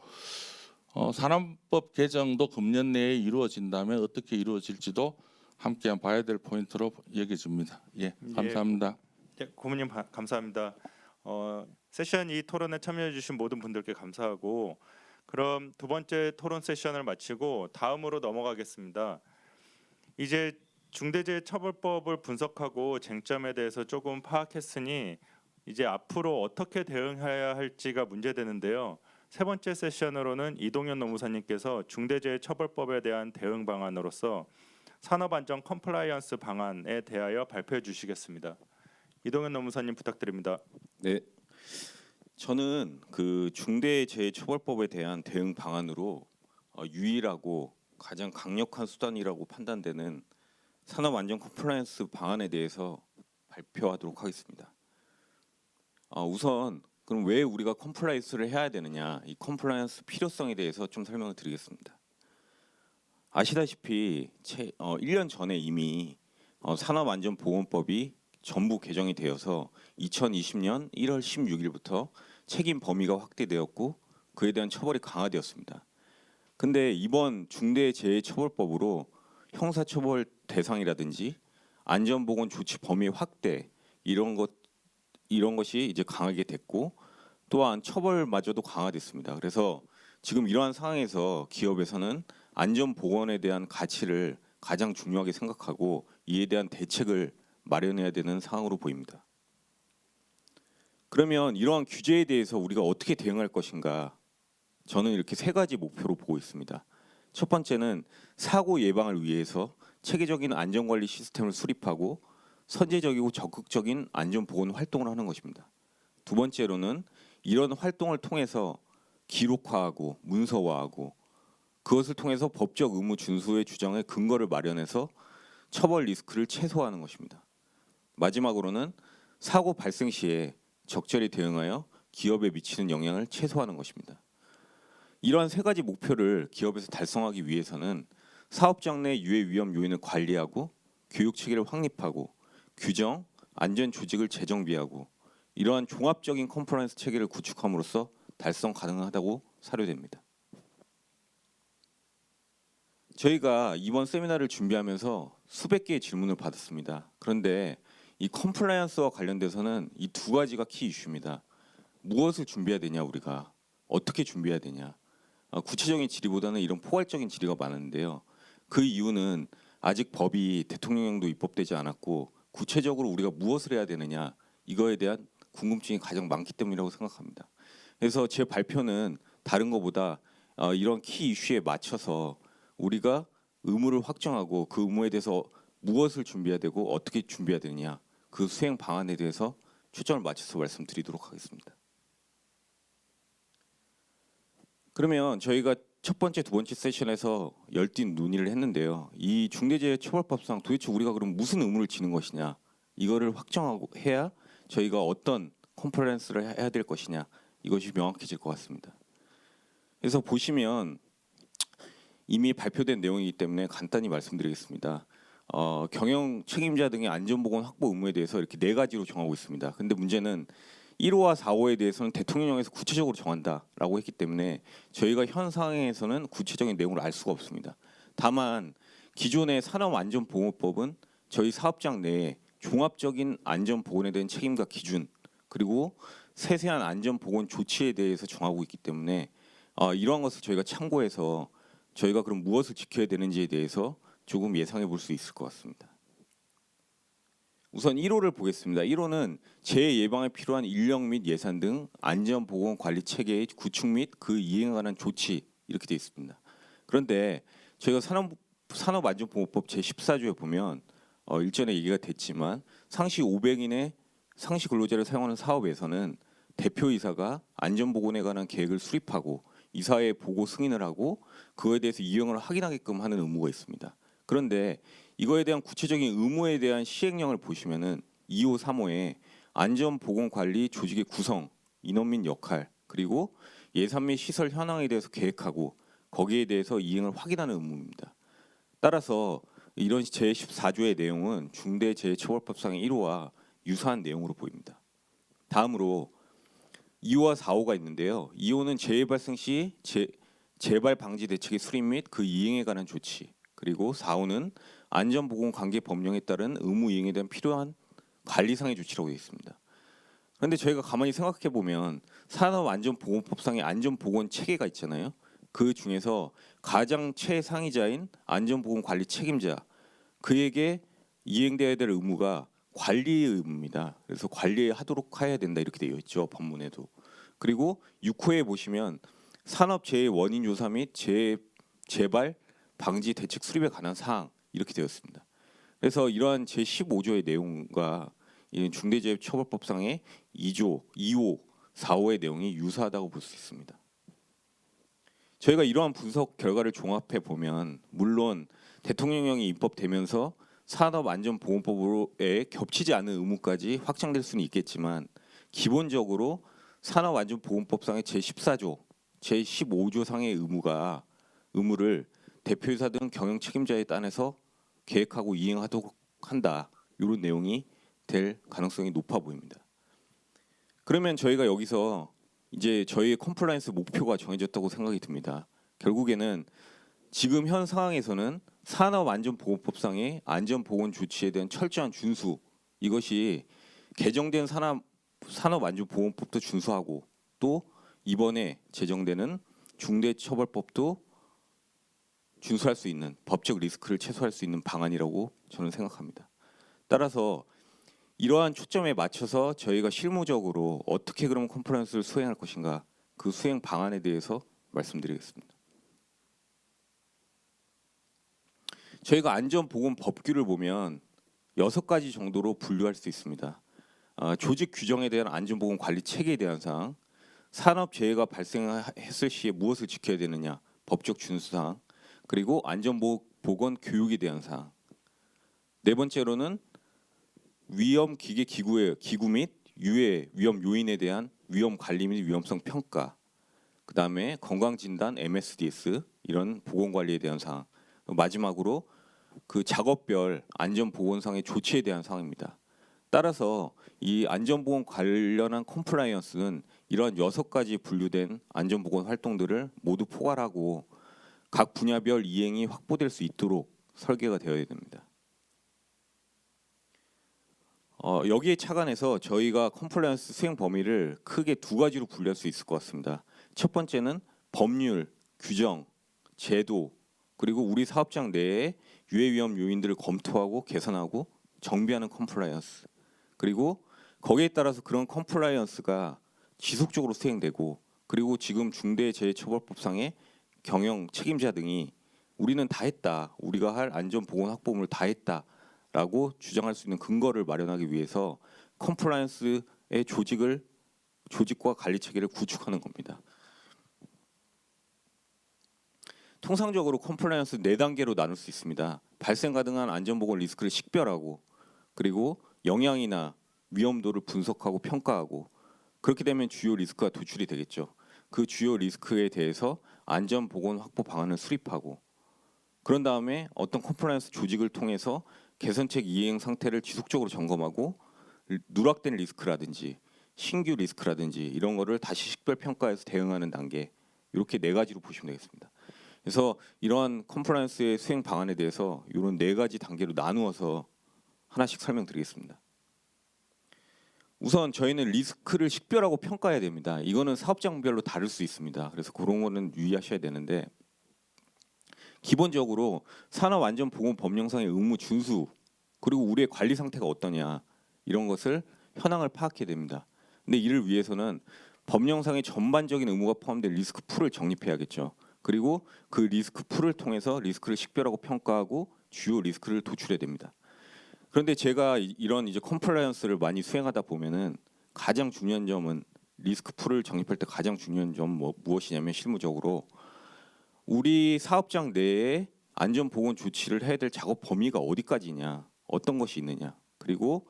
산안법 개정도 금년 내에 이루어진다면 어떻게 이루어질지도 함께 봐야 될 포인트로 여겨집니다. 예, 감사합니다. 예, 고문님 감사합니다. 세션 이 토론에 참여해 주신 모든 분들께 감사하고 그럼 두 번째 토론 세션을 마치고 다음으로 넘어가겠습니다. 이제 중대재해처벌법을 분석하고 쟁점에 대해서 조금 파악했으니 이제 앞으로 어떻게 대응해야 할지가 문제되는데요. 세 번째 세션으로는 이동현 노무사님께서 중대재해처벌법에 대한 대응 방안으로서 산업안전 컴플라이언스 방안에 대하여 발표해 주시겠습니다. 이동현 노무사님 부탁드립니다. 네, 저는 그 중대재해처벌법에 대한 대응 방안으로 유일하고 가장 강력한 수단이라고 판단되는 산업안전 컴플라이언스 방안에 대해서 발표하도록 하겠습니다. 우선 그럼 왜 우리가 컴플라이언스를 해야 되느냐, 이 컴플라이언스 필요성에 대해서 좀 설명을 드리겠습니다. 아시다시피 1년 전에 이미 산업안전보건법이 전부 개정이 되어서 2020년 1월 16일부터 책임 범위가 확대되었고 그에 대한 처벌이 강화되었습니다. 근데 이번 중대재해처벌법으로 형사처벌 대상이라든지 안전보건 조치 범위 확대 이런 것이 이제 강하게 됐고 또한 처벌마저도 강화됐습니다. 그래서 지금 이러한 상황에서 기업에서는 안전보건에 대한 가치를 가장 중요하게 생각하고 이에 대한 대책을 마련해야 되는 상황으로 보입니다. 그러면 이러한 규제에 대해서 우리가 어떻게 대응할 것인가? 저는 이렇게 세 가지 목표로 보고 있습니다. 첫 번째는 사고 예방을 위해서 체계적인 안전관리 시스템을 수립하고 선제적이고 적극적인 안전보건 활동을 하는 것입니다. 두 번째로는 이런 활동을 통해서 기록화하고 문서화하고 그것을 통해서 법적 의무 준수의 주장의 근거를 마련해서 처벌 리스크를 최소화하는 것입니다. 마지막으로는 사고 발생 시에 적절히 대응하여 기업에 미치는 영향을 최소화하는 것입니다. 이러한 세 가지 목표를 기업에서 달성하기 위해서는 사업장 내 유해 위험 요인을 관리하고 교육 체계를 확립하고 규정, 안전 조직을 재정비하고 이러한 종합적인 컴플라이언스 체계를 구축함으로써 달성 가능하다고 사료됩니다. 저희가 이번 세미나를 준비하면서 수백 개의 질문을 받았습니다. 그런데 이 컴플라이언스와 관련돼서는 이 두 가지가 키 이슈입니다. 무엇을 준비해야 되냐, 우리가 어떻게 준비해야 되냐. 구체적인 질의보다는 이런 포괄적인 질의가 많은데요. 그 이유는 아직 법이 대통령령도 입법되지 않았고 구체적으로 우리가 무엇을 해야 되느냐 이거에 대한 궁금증이 가장 많기 때문이라고 생각합니다. 그래서 제 발표는 다른 것보다 이런 키 이슈에 맞춰서 우리가 의무를 확정하고 그 의무에 대해서 무엇을 준비해야 되고 어떻게 준비해야 되느냐 그 수행 방안에 대해서 초점을 맞춰서 말씀드리도록 하겠습니다. 그러면 저희가 첫 번째, 두 번째 세션에서 열띤 논의를 했는데요. 이 중대재해처벌법상 도대체 우리가 그럼 무슨 의무를 지는 것이냐 이거를 확정하고 해야 저희가 어떤 컴플라이언스를 해야 될 것이냐 이것이 명확해질 것 같습니다. 그래서 보시면 이미 발표된 내용이기 때문에 간단히 말씀드리겠습니다. 경영 책임자 등의 안전보건 확보 의무에 대해서 이렇게 네 가지로 정하고 있습니다. 근데 문제는 1호와 4호에 대해서는 대통령령에서 구체적으로 정한다라고 했기 때문에 저희가 현 상황에서는 구체적인 내용을 알 수가 없습니다. 다만 기존의 산업안전보건법은 저희 사업장 내에 종합적인 안전보건에 대한 책임과 기준 그리고 세세한 안전보건 조치에 대해서 정하고 있기 때문에 이러한 것을 저희가 참고해서 저희가 그럼 무엇을 지켜야 되는지에 대해서 조금 예상해 볼 수 있을 것 같습니다. 우선 1호를 보겠습니다. 1호는 재해 예방에 필요한 인력 및 예산 등 안전보건 관리 체계의 구축 및 그 이행에 관한 조치 이렇게 되어 있습니다. 그런데 저희가 산업안전보건법 제14조에 보면 일전에 얘기가 됐지만 상시 500인의 상시 근로자를 사용하는 사업에서는 대표이사가 안전보건에 관한 계획을 수립하고 이사회에 보고 승인을 하고 그거에 대해서 이행을 확인하게끔 하는 의무가 있습니다. 그런데 이거에 대한 구체적인 의무에 대한 시행령을 보시면은 2호, 3호에 안전보건관리 조직의 구성, 인원 및 역할, 그리고 예산 및 시설 현황에 대해서 계획하고 거기에 대해서 이행을 확인하는 의무입니다. 따라서 이런 제14조의 내용은 중대재해처벌법상의 1호와 유사한 내용으로 보입니다. 다음으로 2호와 4호가 있는데요. 2호는 재해 발생 시 재발 방지 대책의 수립 및 그 이행에 관한 조치, 그리고 4호는 안전보건 관계 법령에 따른 의무 이행에 대한 필요한 관리상의 조치라고 되어 있습니다. 그런데 저희가 가만히 생각해 보면 산업안전보건법상의 안전보건 체계가 있잖아요. 그 중에서 가장 최상위자인 안전보건관리 책임자, 그에게 이행되어야 될 의무가 관리의 의무입니다. 그래서 관리하도록 해야 된다 이렇게 되어 있죠, 법문에도. 그리고 6호에 보시면 산업재해 원인 조사 및 재발 방지 대책 수립에 관한 사항 이렇게 되어 있습니다. 그래서 이러한 제15조의 내용과 이 중대재해처벌법상의 2조, 2호, 4호의 내용이 유사하다고 볼 수 있습니다. 저희가 이러한 분석 결과를 종합해 보면 물론 대통령령이 입법되면서 산업안전보건법에 겹치지 않은 의무까지 확장될 수는 있겠지만 기본적으로 산업안전보건법상의 제14조, 제15조 상의 의무를 대표이사 등 경영 책임자에 따라서 계획하고 이행하도록 한다. 이런 내용이 될 가능성이 높아 보입니다. 그러면 저희가 여기서 이제 저희의 컴플라이언스 목표가 정해졌다고 생각이 듭니다. 결국에는 지금 현 상황에서는 산업안전보건법상의 안전보건 조치에 대한 철저한 준수, 이것이 개정된 산업안전보건법도 준수하고 또 이번에 제정되는 중대처벌법도 준수할 수 있는 법적 리스크를 최소화할 수 있는 방안이라고 저는 생각합니다. 따라서 이러한 초점에 맞춰서 저희가 실무적으로 어떻게 그러면 컴플라이언스를 수행할 것인가, 그 수행 방안에 대해서 말씀드리겠습니다. 저희가 안전보건법규를 보면 6가지 정도로 분류할 수 있습니다. 조직 규정에 대한 안전보건 관리 체계에 대한 사항, 산업재해가 발생했을 시에 무엇을 지켜야 되느냐, 법적 준수사항, 그리고 안전보건 교육에 대한 사항. 네 번째로는 위험 기계 기구 및 유해 위험 요인에 대한 위험 관리 및 위험성 평가. 그다음에 건강 진단 MSDS 이런 보건 관리에 대한 사항. 마지막으로 그 작업별 안전보건상의 조치에 대한 사항입니다. 따라서 이 안전보건 관련한 컴플라이언스는 이러한 6가지 분류된 안전보건 활동들을 모두 포괄하고 각 분야별 이행이 확보될 수 있도록 설계가 되어야 됩니다. 여기에 착안해서 저희가 컴플라이언스 수행 범위를 크게 2가지로 분류할 수 있을 것 같습니다. 첫 번째는 법률, 규정, 제도, 그리고 우리 사업장 내에 유해 위험 요인들을 검토하고 개선하고 정비하는 컴플라이언스. 그리고 거기에 따라서 그런 컴플라이언스가 지속적으로 수행되고, 그리고 지금 중대재해처벌법상의 경영 책임자 등이 우리는 다 했다, 우리가 할 안전보건 확보물을 다 했다라고 주장할 수 있는 근거를 마련하기 위해서 컴플라이언스의 조직과 관리 체계를 구축하는 겁니다. 통상적으로 컴플라이언스 4단계로 나눌 수 있습니다. 발생 가능한 안전보건 리스크를 식별하고, 그리고 영향이나 위험도를 분석하고 평가하고, 그렇게 되면 주요 리스크가 도출이 되겠죠. 그 주요 리스크에 대해서 안전보건 확보 방안을 수립하고, 그런 다음에 어떤 컴플라이언스 조직을 통해서 개선책 이행 상태를 지속적으로 점검하고 누락된 리스크라든지 신규 리스크라든지 이런 거를 다시 식별 평가해서 대응하는 단계, 이렇게 4가지로 보시면 되겠습니다. 그래서 이러한 컴플라이언스의 수행 방안에 대해서 이런 4가지 단계로 나누어서 하나씩 설명드리겠습니다. 우선 저희는 리스크를 식별하고 평가해야 됩니다. 이거는 사업장별로 다를 수 있습니다. 그래서 그런 거는 유의하셔야 되는데, 기본적으로 산업안전보건법령상의 의무 준수, 그리고 우리의 관리 상태가 어떠냐, 이런 것을 현황을 파악해야 됩니다. 근데 이를 위해서는 법령상의 전반적인 의무가 포함된 리스크 풀을 정립해야겠죠. 그리고 그 리스크 풀을 통해서 리스크를 식별하고 평가하고 주요 리스크를 도출해야 됩니다. 그런데 제가 이런 이제 컴플라이언스를 많이 수행하다 보면은 가장 중요한 점은, 리스크 풀을 정립할 때 가장 중요한 점 무엇이냐면, 실무적으로 우리 사업장 내에 안전보건 조치를 해야 될 작업 범위가 어디까지냐, 어떤 것이 있느냐, 그리고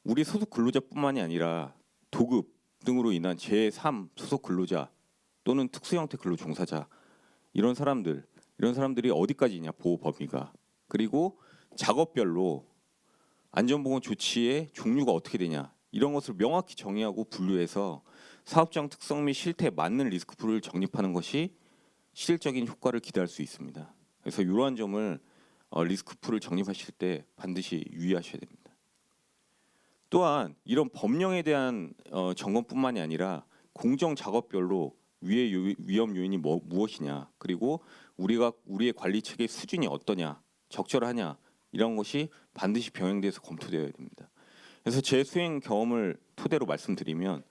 우리 소속 근로자뿐만이 아니라 도급 등으로 인한 제3 소속 근로자 또는 특수형태 근로 종사자, 이런 사람들이 어디까지 있냐 보호 범위가. 그리고 작업별로 안전보건 조치의 종류가 어떻게 되냐 이런 것을 명확히 정의하고 분류해서 사업장 특성 및 실태에 맞는 리스크풀을 적립하는 것이 실질적인 효과를 기대할 수 있습니다. 그래서 이러한 점을 리스크풀을 적립하실 때 반드시 유의하셔야 됩니다. 또한 이런 법령에 대한 점검뿐만이 아니라 공정 작업별로 위험 요인이 무엇이냐, 그리고 우리의 관리 체계의 수준이 어떠냐, 적절하냐 이런 것이 반드시 병행돼서 검토되어야 됩니다. 그래서 제 수행 경험을 토대로 말씀드리면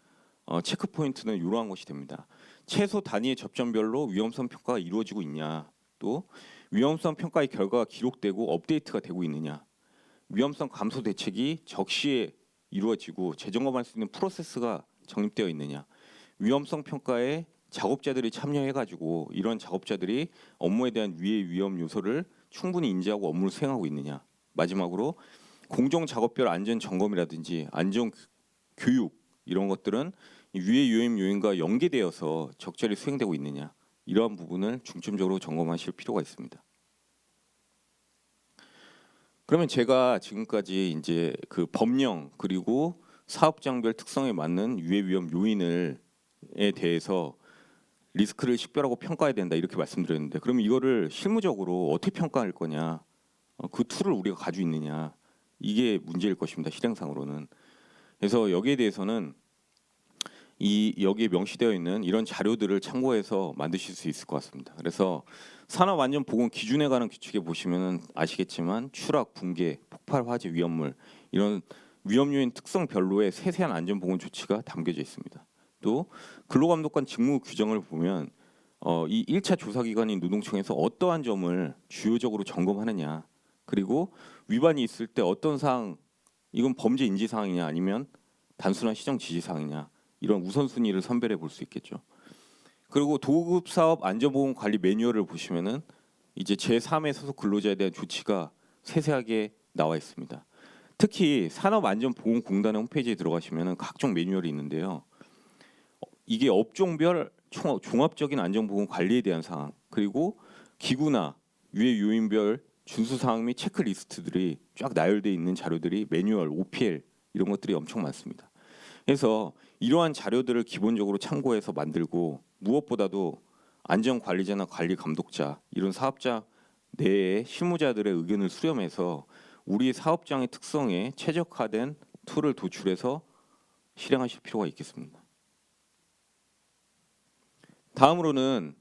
체크 포인트는 이러한 것이 됩니다. 최소 단위의 접점별로 위험성 평가가 이루어지고 있냐, 또 위험성 평가의 결과가 기록되고 업데이트가 되고 있느냐, 위험성 감소 대책이 적시에 이루어지고 재점검할 수 있는 프로세스가 정립되어 있느냐, 위험성 평가에 작업자들이 참여해가지고 이런 작업자들이 업무에 대한 위험 요소를 충분히 인지하고 업무를 수행하고 있느냐, 마지막으로 공정 작업별 안전 점검이라든지 안전 교육 이런 것들은 위험 요인과 연계되어서 적절히 수행되고 있느냐, 이러한 부분을 중점적으로 점검하실 필요가 있습니다. 그러면 제가 지금까지 이제 그 법령 그리고 사업장별 특성에 맞는 위험 요인에 대해서 리스크를 식별하고 평가해야 된다 이렇게 말씀드렸는데, 그럼 이거를 실무적으로 어떻게 평가할 거냐, 그 툴을 우리가 가지고 있느냐, 이게 문제일 것입니다, 실행상으로는. 그래서 여기에 대해서는 여기에 명시되어 있는 이런 자료들을 참고해서 만드실 수 있을 것 같습니다. 그래서 산업안전보건 기준에 관한 규칙에 보시면 아시겠지만 추락, 붕괴, 폭발, 화재, 위험물 이런 위험 요인 특성별로의 세세한 안전보건 조치가 담겨져 있습니다. 또 근로감독관 직무 규정을 보면 이 1차 조사기관인 노동청에서 어떠한 점을 주요적으로 점검하느냐, 그리고 위반이 있을 때 어떤 사항, 이건 범죄 인지 사항이냐 아니면 단순한 시정 지시 사항이냐, 이런 우선순위를 선별해 볼 수 있겠죠. 그리고 도급 사업 안전보건 관리 매뉴얼을 보시면은 이제 제3의 소속 근로자에 대한 조치가 세세하게 나와 있습니다. 특히 산업안전보건공단의 홈페이지에 들어가시면은 각종 매뉴얼이 있는데요. 이게 업종별 종합적인 안전보건 관리에 대한 사항, 그리고 기구나 유해 요인별 준수 사항 및 체크리스트들이 쫙 나열되어 있는 자료들이 매뉴얼, OPL 이런 것들이 엄청 많습니다. 그래서 이러한 자료들을 기본적으로 참고해서 만들고, 무엇보다도 안전관리자나 관리감독자 이런 사업자 내의 실무자들의 의견을 수렴해서 우리 사업장의 특성에 최적화된 툴을 도출해서 실행하실 필요가 있겠습니다. 다음으로는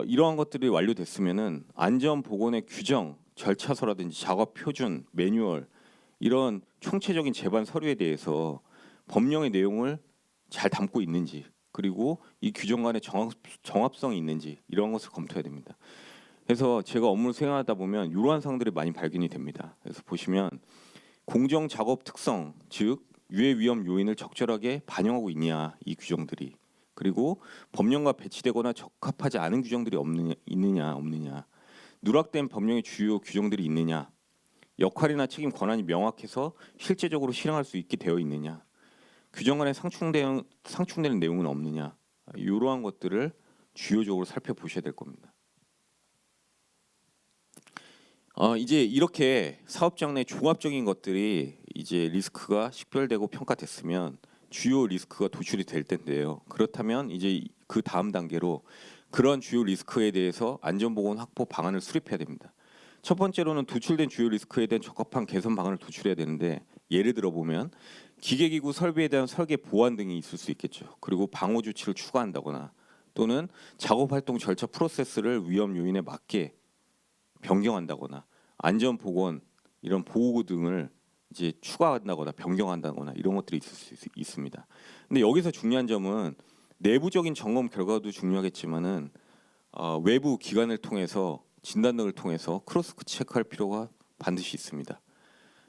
이러한 것들이 완료됐으면은 안전보건의 규정, 절차서라든지 작업 표준, 매뉴얼 이런 총체적인 제반 서류에 대해서 법령의 내용을 잘 담고 있는지, 그리고 이 규정 간의 정합성이 있는지 이런 것을 검토해야 됩니다. 그래서 제가 업무를 수행하다 보면 이러한 사항들이 많이 발견이 됩니다. 그래서 보시면 공정 작업 특성, 즉 유해 위험 요인을 적절하게 반영하고 있냐 이 규정들이, 그리고 법령과 배치되거나 적합하지 않은 규정들이 있느냐 없느냐, 누락된 법령의 주요 규정들이 있느냐, 역할이나 책임 권한이 명확해서 실제적으로 실행할 수 있게 되어 있느냐, 규정 간에 상충되는 내용은 없느냐, 이러한 것들을 주요적으로 살펴보셔야 될 겁니다. 이제 이렇게 사업장 내 종합적인 것들이 이제 리스크가 식별되고 평가됐으면 주요 리스크가 도출이 될 텐데요. 그렇다면 이제 그 다음 단계로 그런 주요 리스크에 대해서 안전보건 확보 방안을 수립해야 됩니다. 첫 번째로는 도출된 주요 리스크에 대한 적합한 개선 방안을 도출해야 되는데, 예를 들어 보면 기계기구 설비에 대한 설계 보완 등이 있을 수 있겠죠. 그리고 방호 조치를 추가한다거나 또는 작업 활동 절차 프로세스를 위험 요인에 맞게 변경한다거나 안전 보건 이런 보호구 등을 이제 추가한다거나 변경한다거나 이런 것들이 있을 수 있습니다. 근데 여기서 중요한 점은 내부적인 점검 결과도 중요하겠지만은 외부 기관을 통해서 진단 등을 통해서 크로스 체크할 필요가 반드시 있습니다.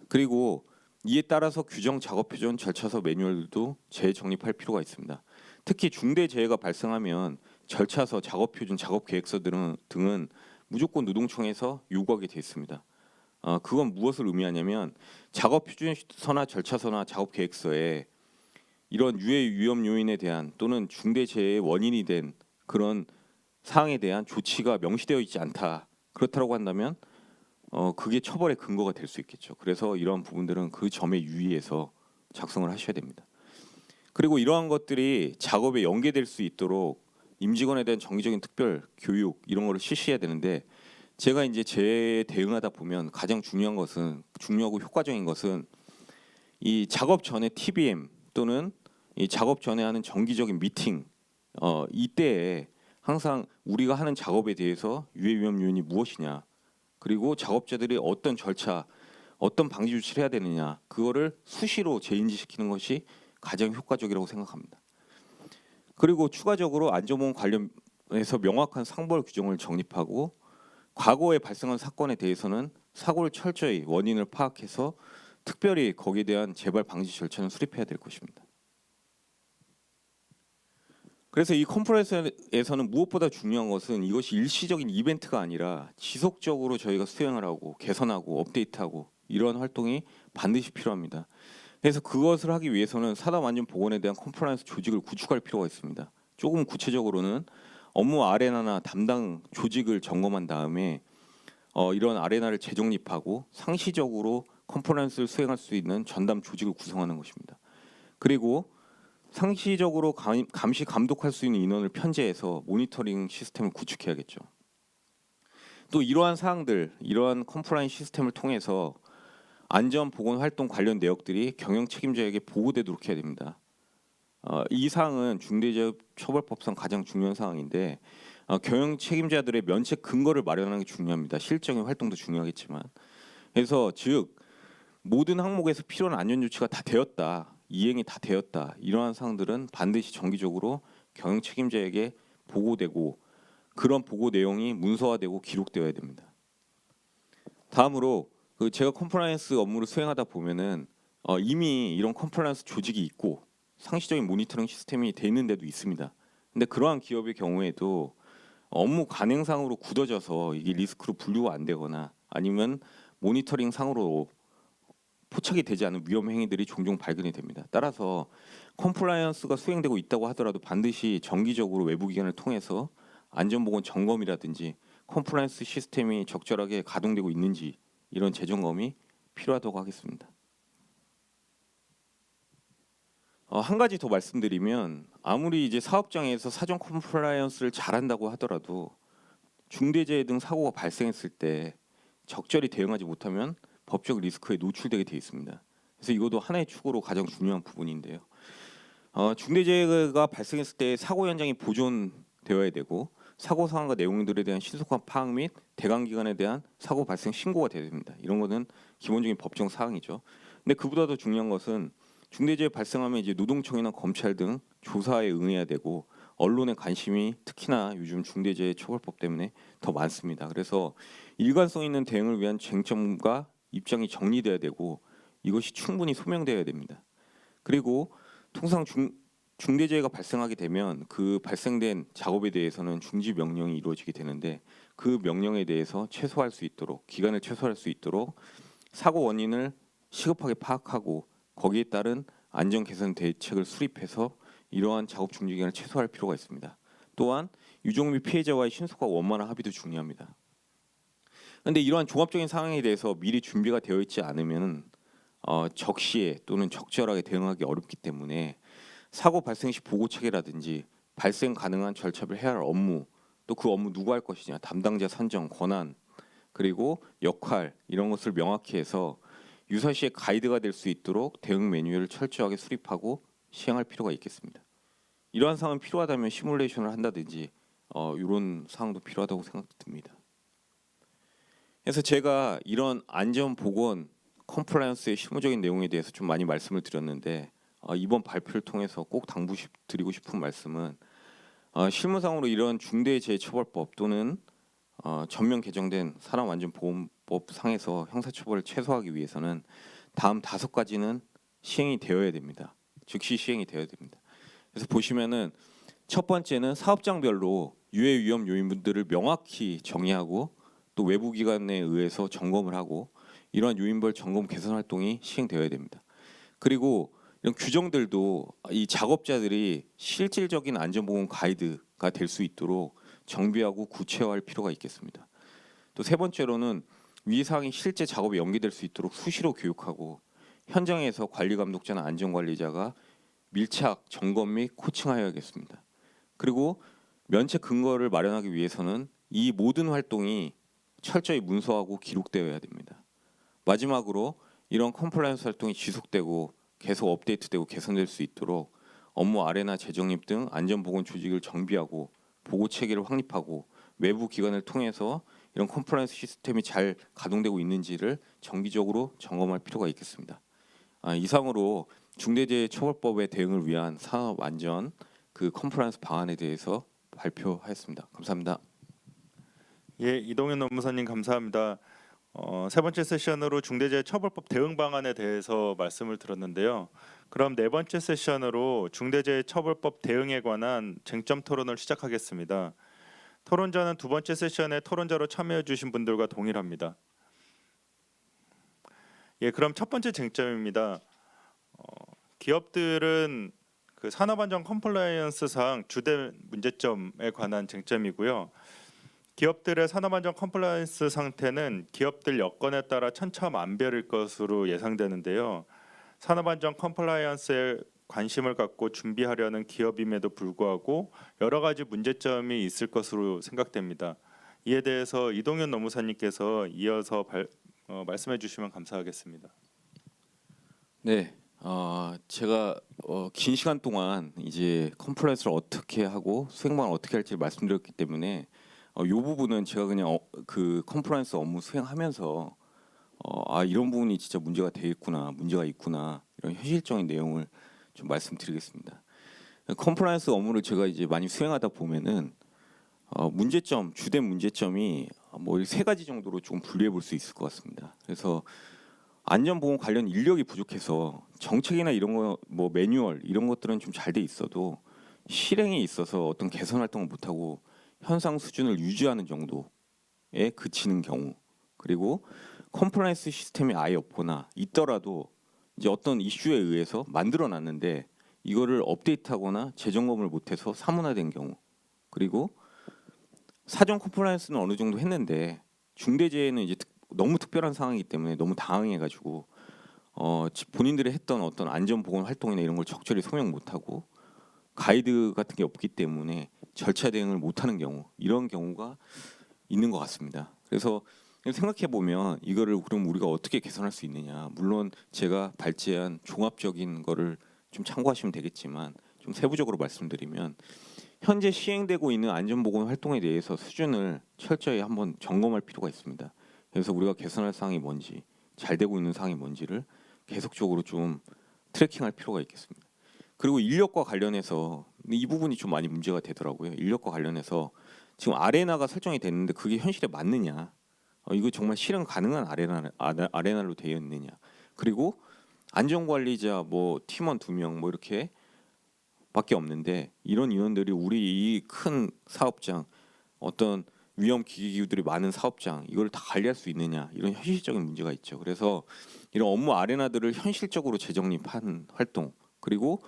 그리고 이에 따라서 규정, 작업 표준, 절차서 매뉴얼도 재정립할 필요가 있습니다. 특히 중대 재해가 발생하면 절차서, 작업 표준, 작업 계획서 등은 무조건 노동청에서 요구하게 돼 있습니다. 그건 무엇을 의미하냐면 작업 표준서나 절차서나 작업 계획서에 이런 유해 위험 요인에 대한 또는 중대 재해의 원인이 된 그런 사항에 대한 조치가 명시되어 있지 않다. 그렇다고 한다면 그게 처벌의 근거가 될 수 있겠죠. 그래서 이러한 부분들은 그 점에 유의해서 작성을 하셔야 됩니다. 그리고 이러한 것들이 작업에 연계될 수 있도록 임직원에 대한 정기적인 특별 교육 이런 거를 실시해야 되는데 제가 이제 대응하다 보면 가장 중요하고 효과적인 것은 이 작업 전에 TBM 또는 이 작업 전에 하는 정기적인 미팅 이때에 항상 우리가 하는 작업에 대해서 유해 위험 요인이 무엇이냐 그리고 작업자들이 어떤 절차 어떤 방지 조치를 해야 되느냐 그거를 수시로 재인지시키는 것이 가장 효과적이라고 생각합니다. 그리고 추가적으로 안전보건 관련해서 명확한 상벌 규정을 정립하고 과거에 발생한 사건에 대해서는 사고를 철저히 원인을 파악해서 특별히 거기에 대한 재발 방지 절차는 수립해야 될 것입니다. 그래서 이 컨퍼런스에서는 무엇보다 중요한 것은 이것이 일시적인 이벤트가 아니라 지속적으로 저희가 수행을 하고 개선하고 업데이트하고 이러한 활동이 반드시 필요합니다. 그래서 그것을 하기 위해서는 산업안전보건에 대한 컴플라이언스 조직을 구축할 필요가 있습니다. 조금 구체적으로는 업무 아레나나 담당 조직을 점검한 다음에 이런 아레나를 재정립하고 상시적으로 컴플라이언스를 수행할 수 있는 전담 조직을 구성하는 것입니다. 그리고 상시적으로 감시 감독할 수 있는 인원을 편제해서 모니터링 시스템을 구축해야겠죠. 또 이러한 사항들, 이러한 컴플라이언스 시스템을 통해서 안전보건 활동 관련 내역들이 경영 책임자에게 보고되도록 해야 됩니다. 이 사항은 중대재해처벌법상 가장 중요한 사항인데 경영 책임자들의 면책 근거를 마련하는 게 중요합니다. 실적인 활동도 중요하겠지만 그래서 즉 모든 항목에서 필요한 안전 조치가 다 되었다, 이행이 다 되었다 이러한 사항들은 반드시 정기적으로 경영 책임자에게 보고되고 그런 보고 내용이 문서화되고 기록되어야 됩니다. 다음으로 제가 컴플라이언스 업무를 수행하다 보면은 이미 이런 컴플라이언스 조직이 있고 상시적인 모니터링 시스템이 돼 있는 데도 있습니다. 근데 그러한 기업의 경우에도 업무 관행상으로 굳어져서 이게 리스크로 분류가 안 되거나 아니면 모니터링 상으로 포착이 되지 않은 위험 행위들이 종종 발견이 됩니다. 따라서 컴플라이언스가 수행되고 있다고 하더라도 반드시 정기적으로 외부 기관을 통해서 안전보건 점검이라든지 컴플라이언스 시스템이 적절하게 가동되고 있는지 이런 재점검이 필요하다고 하겠습니다. 한 가지 더 말씀드리면 아무리 이제 사업장에서 사전 컴플라이언스를 잘한다고 하더라도 중대재해 등 사고가 발생했을 때 적절히 대응하지 못하면 법적 리스크에 노출되게 돼 있습니다. 그래서 이것도 하나의 축으로 가장 중요한 부분인데요. 중대재해가 발생했을 때 사고 현장이 보존되어야 되고 사고 상황과 내용들에 대한 신속한 파악 및 대강 기관에 대한 사고 발생 신고가 돼야 됩니다. 이런 거는 기본적인 법정 사항이죠. 근데 그보다 더 중요한 것은 중대재해 발생하면 이제 노동청이나 검찰 등 조사에 응해야 되고 언론의 관심이 특히나 요즘 중대재해처벌법 때문에 더 많습니다. 그래서 일관성 있는 대응을 위한 쟁점과 입장이 정리돼야 되고 이것이 충분히 소명되어야 됩니다. 그리고 통상 중대재해가 발생하게 되면 그 발생된 작업에 대해서는 중지 명령이 이루어지게 되는데 그 명령에 대해서 최소화할 수 있도록 기간을 최소화할 수 있도록 사고 원인을 시급하게 파악하고 거기에 따른 안전 개선 대책을 수립해서 이러한 작업 중지 기간을 최소화할 필요가 있습니다. 또한 유족 및 피해자와의 신속하고 원만한 합의도 중요합니다. 그런데 이러한 종합적인 상황에 대해서 미리 준비가 되어 있지 않으면 적시에 또는 적절하게 대응하기 어렵기 때문에 사고 발생 시 보고 체계라든지 발생 가능한 절차별 해야 할 업무 또 그 업무 누가 할 것이냐 담당자 선정 권한 그리고 역할 이런 것을 명확히 해서 유사시에 가이드가 될 수 있도록 대응 매뉴얼을 철저하게 수립하고 시행할 필요가 있겠습니다. 이러한 사항은 필요하다면 시뮬레이션을 한다든지 이런 사항도 필요하다고 생각됩니다. 그래서 제가 이런 안전보건 컴플라이언스의 실무적인 내용에 대해서 좀 많이 말씀을 드렸는데 이번 발표를 통해서 꼭 당부드리고 싶은 말씀은 실무상으로 이런 중대재해처벌법 또는 전면 개정된 산업안전보건법 상에서 형사처벌을 최소화하기 위해서는 다음 5가지는 시행이 되어야 됩니다. 즉시 시행이 되어야 됩니다. 그래서 보시면은 첫 번째는 사업장별로 유해 위험 요인들을 명확히 정의하고 또 외부 기관에 의해서 점검을 하고 이러한 요인별 점검 개선 활동이 시행되어야 됩니다. 그리고 이런 규정들도 이 작업자들이 실질적인 안전보건 가이드가 될 수 있도록 정비하고 구체화할 필요가 있겠습니다. 또 세 번째로는 위 사항이 실제 작업에 연계될 수 있도록 수시로 교육하고 현장에서 관리 감독자나 안전 관리자가 밀착 점검 및 코칭하여야겠습니다. 그리고 면책 근거를 마련하기 위해서는 이 모든 활동이 철저히 문서하고 기록되어야 됩니다. 마지막으로 이런 컴플라이언스 활동이 지속되고 계속 업데이트되고 개선될 수 있도록 업무 아레나 재정립 등 안전보건 조직을 정비하고 보고 체계를 확립하고 외부 기관을 통해서 이런 컴플라이언스 시스템이 잘 가동되고 있는지를 정기적으로 점검할 필요가 있겠습니다. 이상으로 중대재해처벌법의 대응을 위한 산업안전 그 컴플라이언스 방안에 대해서 발표하였습니다. 감사합니다. 예, 이동현 노무사님 감사합니다. 세 번째 세션으로 중대재해처벌법 대응 방안에 대해서 말씀을 들었는데요. 그럼 네 번째 세션으로 중대재해처벌법 대응에 관한 쟁점 토론을 시작하겠습니다. 토론자는 두 번째 세션에 토론자로 참여해 주신 분들과 동일합니다. 예, 그럼 첫 번째 쟁점입니다. 기업들은 그 산업안전 컴플라이언스상 주된 문제점에 관한 쟁점이고요. 기업들의 산업안전 컴플라이언스 상태는 기업들 여건에 따라 천차만별일 것으로 예상되는데요. 산업안전 컴플라이언스에 관심을 갖고 준비하려는 기업임에도 불구하고 여러 가지 문제점이 있을 것으로 생각됩니다. 이에 대해서 이동현 노무사님께서 이어서 말씀해 주시면 감사하겠습니다. 네, 제가 긴 시간 동안 이제 컴플라이언스를 어떻게 하고 수행 방안 어떻게 할지 말씀드렸기 때문에 이 부분은 제가 그냥 그 컴플라이언스 업무 수행하면서 이런 부분이 진짜 문제가 되겠구나, 문제가 있구나 이런 현실적인 내용을 좀 말씀드리겠습니다. 컴플라이언스 업무를 제가 이제 많이 수행하다 보면은 문제점, 주된 문제점이 뭐 세 가지 정도로 좀 분류해 볼 수 있을 것 같습니다. 그래서 안전보건 관련 인력이 부족해서 정책이나 이런 거 뭐 매뉴얼 이런 것들은 좀 잘 돼 있어도 실행에 있어서 어떤 개선 활동을 못 하고 현상 수준을 유지하는 정도에 그치는 경우, 그리고 컴플라이언스 시스템이 아예 없거나 있더라도 이제 어떤 이슈에 의해서 만들어 놨는데 이거를 업데이트하거나 재점검을 못해서 사문화된 경우, 그리고 사전 컴플라이언스는 어느 정도 했는데 중대재해는 이제 너무 특별한 상황이기 때문에 너무 당황해가지고 본인들이 했던 어떤 안전보건 활동이나 이런 걸 적절히 소명 못하고 가이드 같은 게 없기 때문에 절차 대응을 못하는 경우, 이런 경우가 있는 것 같습니다. 그래서 생각해 보면 이거를 그럼 우리가 어떻게 개선할 수 있느냐, 물론 제가 발제한 종합적인 거를 좀 참고하시면 되겠지만 좀 세부적으로 말씀드리면 현재 시행되고 있는 안전보건 활동에 대해서 수준을 철저히 한번 점검할 필요가 있습니다. 그래서 우리가 개선할 사항이 뭔지, 잘 되고 있는 사항이 뭔지를 계속적으로 좀 트래킹할 필요가 있겠습니다. 그리고 인력과 관련해서 이 부분이 좀 많이 문제가 되더라고요. 인력과 관련해서 지금 아레나가 설정이 됐는데 그게 현실에 맞느냐, 이거 정말 실행 가능한 아레나로 되어 있느냐, 그리고 안전관리자 뭐 팀원 2명 뭐 이렇게 밖에 없는데 이런 인원들이 우리 이 큰 사업장, 어떤 위험 기기들이 많은 사업장 이걸 다 관리할 수 있느냐, 이런 현실적인 문제가 있죠. 그래서 이런 업무 아레나들을 현실적으로 재정립한 활동, 그리고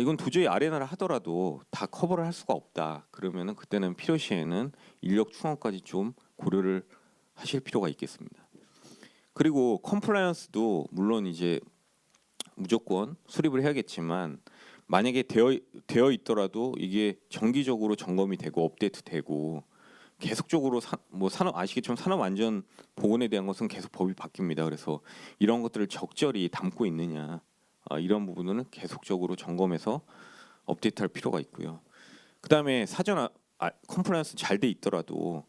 이건 도저히 아레나를 하더라도 다 커버를 할 수가 없다, 그러면은 그때는 필요시에는 인력 충원까지 좀 고려를 하실 필요가 있겠습니다. 그리고 컴플라이언스도 물론 이제 무조건 수립을 해야겠지만 만약에 되어 있더라도 이게 정기적으로 점검이 되고 업데이트되고 계속적으로 아시겠지만 산업안전보건에 대한 것은 계속 법이 바뀝니다. 그래서 이런 것들을 적절히 담고 있느냐, 이런 부분은 계속적으로 점검해서 업데이트할 필요가 있고요. 그다음에 사전 컴플라이언스 잘 돼 있더라도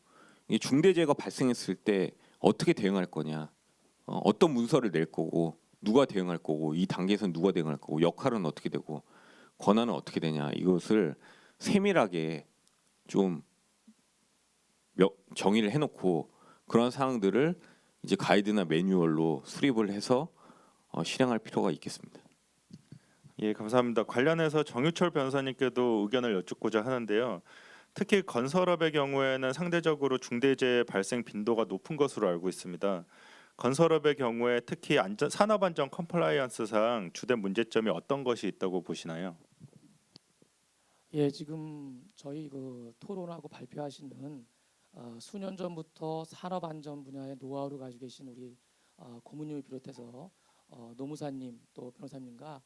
이게 중대재해가 발생했을 때 어떻게 대응할 거냐, 어떤 문서를 낼 거고 누가 대응할 거고 이 단계에서는 누가 대응할 거고 역할은 어떻게 되고 권한은 어떻게 되냐, 이것을 세밀하게 좀 정의를 해놓고 그런 사항들을 이제 가이드나 매뉴얼로 수립을 해서 실행할 필요가 있겠습니다. 예, 감사합니다. 관련해서 정유철 변호사님께도 의견을 여쭙고자 하는데요. 특히 건설업의 경우에는 상대적으로 중대재해 발생 빈도가 높은 것으로 알고 있습니다. 건설업의 경우에 특히 산업안전 컴플라이언스상 주된 문제점이 어떤 것이 있다고 보시나요? 예, 지금 저희 그 토론하고 발표하시는 수년 전부터 산업 안전 분야의 노하우를 가지고 계신 우리 고문님을 비롯해서 노무사님 또 변호사님과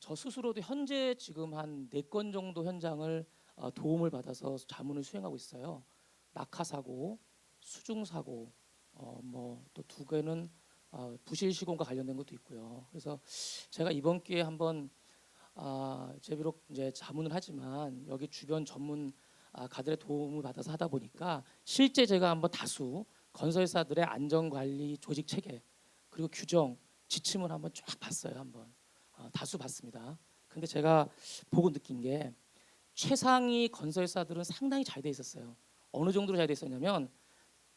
저 스스로도 현재 지금 한 4건 정도 현장을 도움을 받아서 자문을 수행하고 있어요. 낙하 사고, 수중 사고, 뭐 또 2개는 부실 시공과 관련된 것도 있고요. 그래서 제가 이번 기회에 한번 제 비록 이제 자문을 하지만 여기 주변 전문 가들의 도움을 받아서 하다 보니까 실제 제가 한번 다수 건설사들의 안전 관리 조직 체계 그리고 규정 지침을 한번 쫙 봤어요. 한번 다수 봤습니다. 근데 제가 보고 느낀 게 최상위 건설사들은 상당히 잘 돼 있었어요. 어느 정도로 잘 돼 있었냐면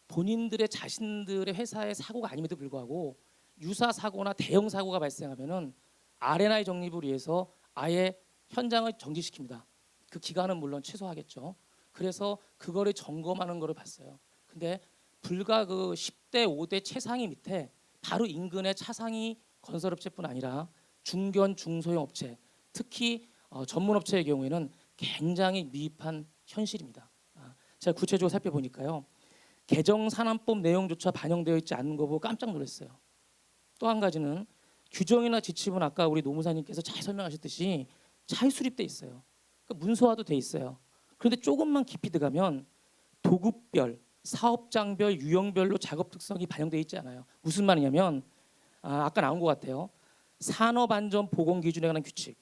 본인들의 자신들의 회사의 사고가 아님에도 불구하고 유사 사고나 대형 사고가 발생하면은 R&I 정립을 위해서 아예 현장을 정지시킵니다. 그 기간은 물론 최소화하겠죠. 그래서 그거를 점검하는 거를 봤어요. 근데 불과 그 10대 5대 최상위 밑에 바로 인근의 차상위 건설업체뿐 아니라 중견 중소형 업체, 특히 전문 업체의 경우에는 굉장히 미흡한 현실입니다. 제가 구체적으로 살펴보니까요. 개정산안법 내용조차 반영되어 있지 않는 거 보고 깜짝 놀랐어요. 또 한 가지는 규정이나 지침은 아까 우리 노무사님께서 잘 설명하셨듯이 잘 수립돼 있어요. 그러니까 문서화도 돼 있어요. 그런데 조금만 깊이 들어가면 도급별, 사업장별, 유형별로 작업 특성이 반영되어 있지 않아요. 무슨 말이냐면 아까 나온 것 같아요. 산업안전보건 기준에 관한 규칙,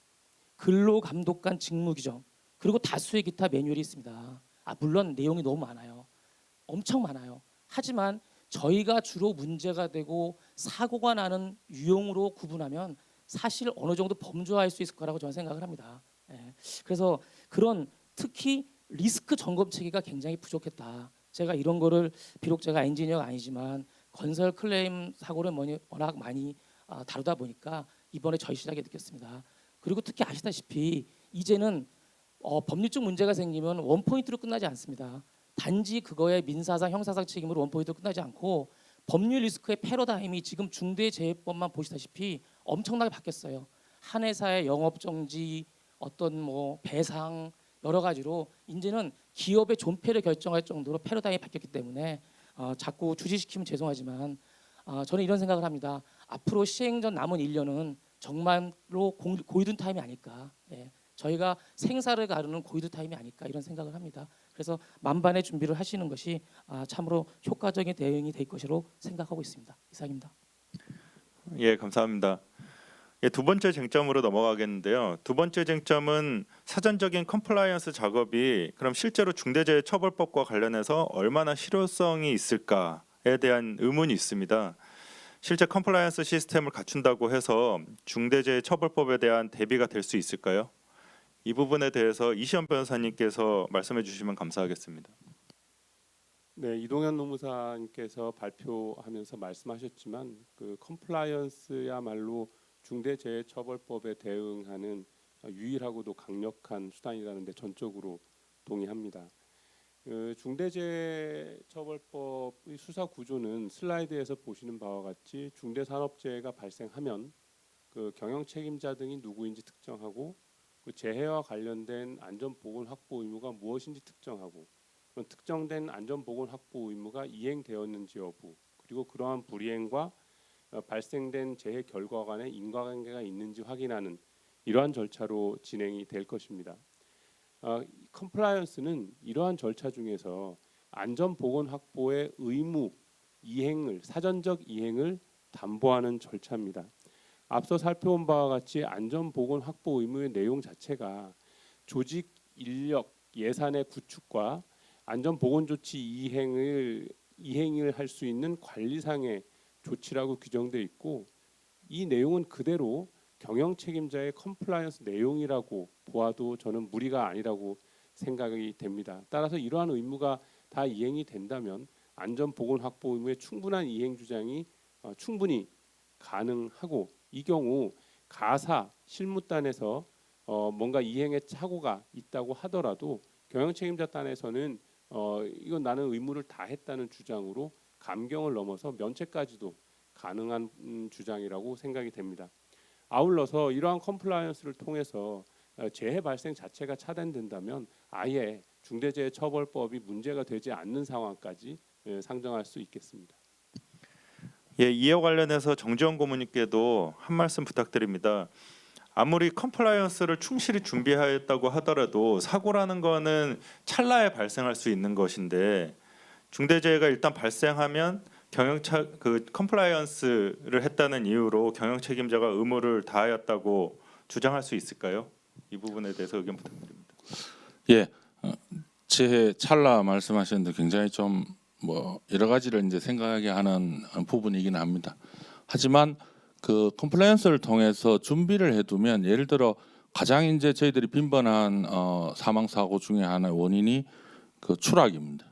근로감독관 직무 규정, 그리고 다수의 기타 매뉴얼이 있습니다. 물론 내용이 너무 많아요. 엄청 많아요. 하지만 저희가 주로 문제가 되고 사고가 나는 유형으로 구분하면 사실 어느 정도 범주화할 수 있을 거라고 저는 생각을 합니다. 예. 그래서 그런 특히 리스크 점검 체계가 굉장히 부족했다. 제가 이런 거를 비록 제가 엔지니어가 아니지만 건설 클레임 사고를 워낙 많이 다루다 보니까 이번에 저희 시작에 느꼈습니다. 그리고 특히 아시다시피 이제는 법률적 문제가 생기면 원포인트로 끝나지 않습니다. 단지 그거의 민사상 형사상 책임으로 원포인트로 끝나지 않고 법률 리스크의 패러다임이 지금 중대재해법만 보시다시피 엄청나게 바뀌었어요. 한 회사의 영업정지, 어떤 뭐 배상 여러 가지로 이제는 기업의 존폐를 결정할 정도로 패러다임이 바뀌었기 때문에 자꾸 주지시키면 죄송하지만 저는 이런 생각을 합니다. 앞으로 시행 전 남은 1년은 정말로 고이든 타임이 아닐까. 예. 저희가 생사를 가르는 고이드 타임이 아닐까 이런 생각을 합니다. 그래서 만반의 준비를 하시는 것이 참으로 효과적인 대응이 될 것으로 생각하고 있습니다. 이상입니다. 예, 감사합니다. 예, 2번째 쟁점으로 넘어가겠는데요. 2번째 쟁점은 사전적인 컴플라이언스 작업이 그럼 실제로 중대재해처벌법과 관련해서 얼마나 실효성이 있을까에 대한 의문이 있습니다. 실제 컴플라이언스 시스템을 갖춘다고 해서 중대재해처벌법에 대한 대비가 될 수 있을까요? 이 부분에 대해서 이시연 변호사님께서 말씀해 주시면 감사하겠습니다. 네, 이동현 노무사님께서 발표하면서 말씀하셨지만 그 컴플라이언스야말로 중대재해처벌법에 대응하는 유일하고도 강력한 수단이라는 데 전적으로 동의합니다. 중대재해처벌법의 수사 구조는 슬라이드에서 보시는 바와 같이 중대산업재해가 발생하면 그 경영 책임자 등이 누구인지 특정하고 그 재해와 관련된 안전보건 확보 의무가 무엇인지 특정하고 그런 특정된 안전보건 확보 의무가 이행되었는지 여부 그리고 그러한 불이행과 발생된 재해 결과 간의 인과관계가 있는지 확인하는 이러한 절차로 진행이 될 것입니다. 컴플라이언스는 이러한 절차 중에서 안전보건 확보의 의무 이행을 사전적 이행을 담보하는 절차입니다. 앞서 살펴본 바와 같이 안전보건 확보 의무의 내용 자체가 조직, 인력, 예산의 구축과 안전보건조치 이행을 할 수 있는 관리상의 조치라고 규정되어 있고 이 내용은 그대로 경영 책임자의 컴플라이언스 내용이라고 보아도 저는 무리가 아니라고 생각이 됩니다. 따라서 이러한 의무가 다 이행이 된다면 안전보건 확보 의무의 충분한 이행 주장이 충분히 가능하고 이 경우 가사 실무단에서 뭔가 이행에 착오가 있다고 하더라도 경영 책임자 단에서는 이건 나는 의무를 다했다는 주장으로 감경을 넘어서 면책까지도 가능한 주장이라고 생각이 됩니다. 아울러서 이러한 컴플라이언스를 통해서 재해 발생 자체가 차단된다면 아예 중대재해처벌법이 문제가 되지 않는 상황까지 상정할 수 있겠습니다. 예, 이에 관련해서 정지원 고문님께도 한 말씀 부탁드립니다. 아무리 컴플라이언스를 충실히 준비하였다고 하더라도 사고라는 거는 찰나에 발생할 수 있는 것인데 중대재해가 일단 발생하면 그 컴플라이언스를 했다는 이유로 경영 책임자가 의무를 다하였다고 주장할 수 있을까요? 이 부분에 대해서 의견 부탁드립니다. 예, 재해 찰나 말씀하셨는데 굉장히 좀 뭐 여러 가지를 이제 생각하게 하는 부분이긴 합니다. 하지만 그 컴플라이언스를 통해서 준비를 해두면 예를 들어 가장 이제 저희들이 빈번한 사망 사고 중에 하나의 원인이 그 추락입니다.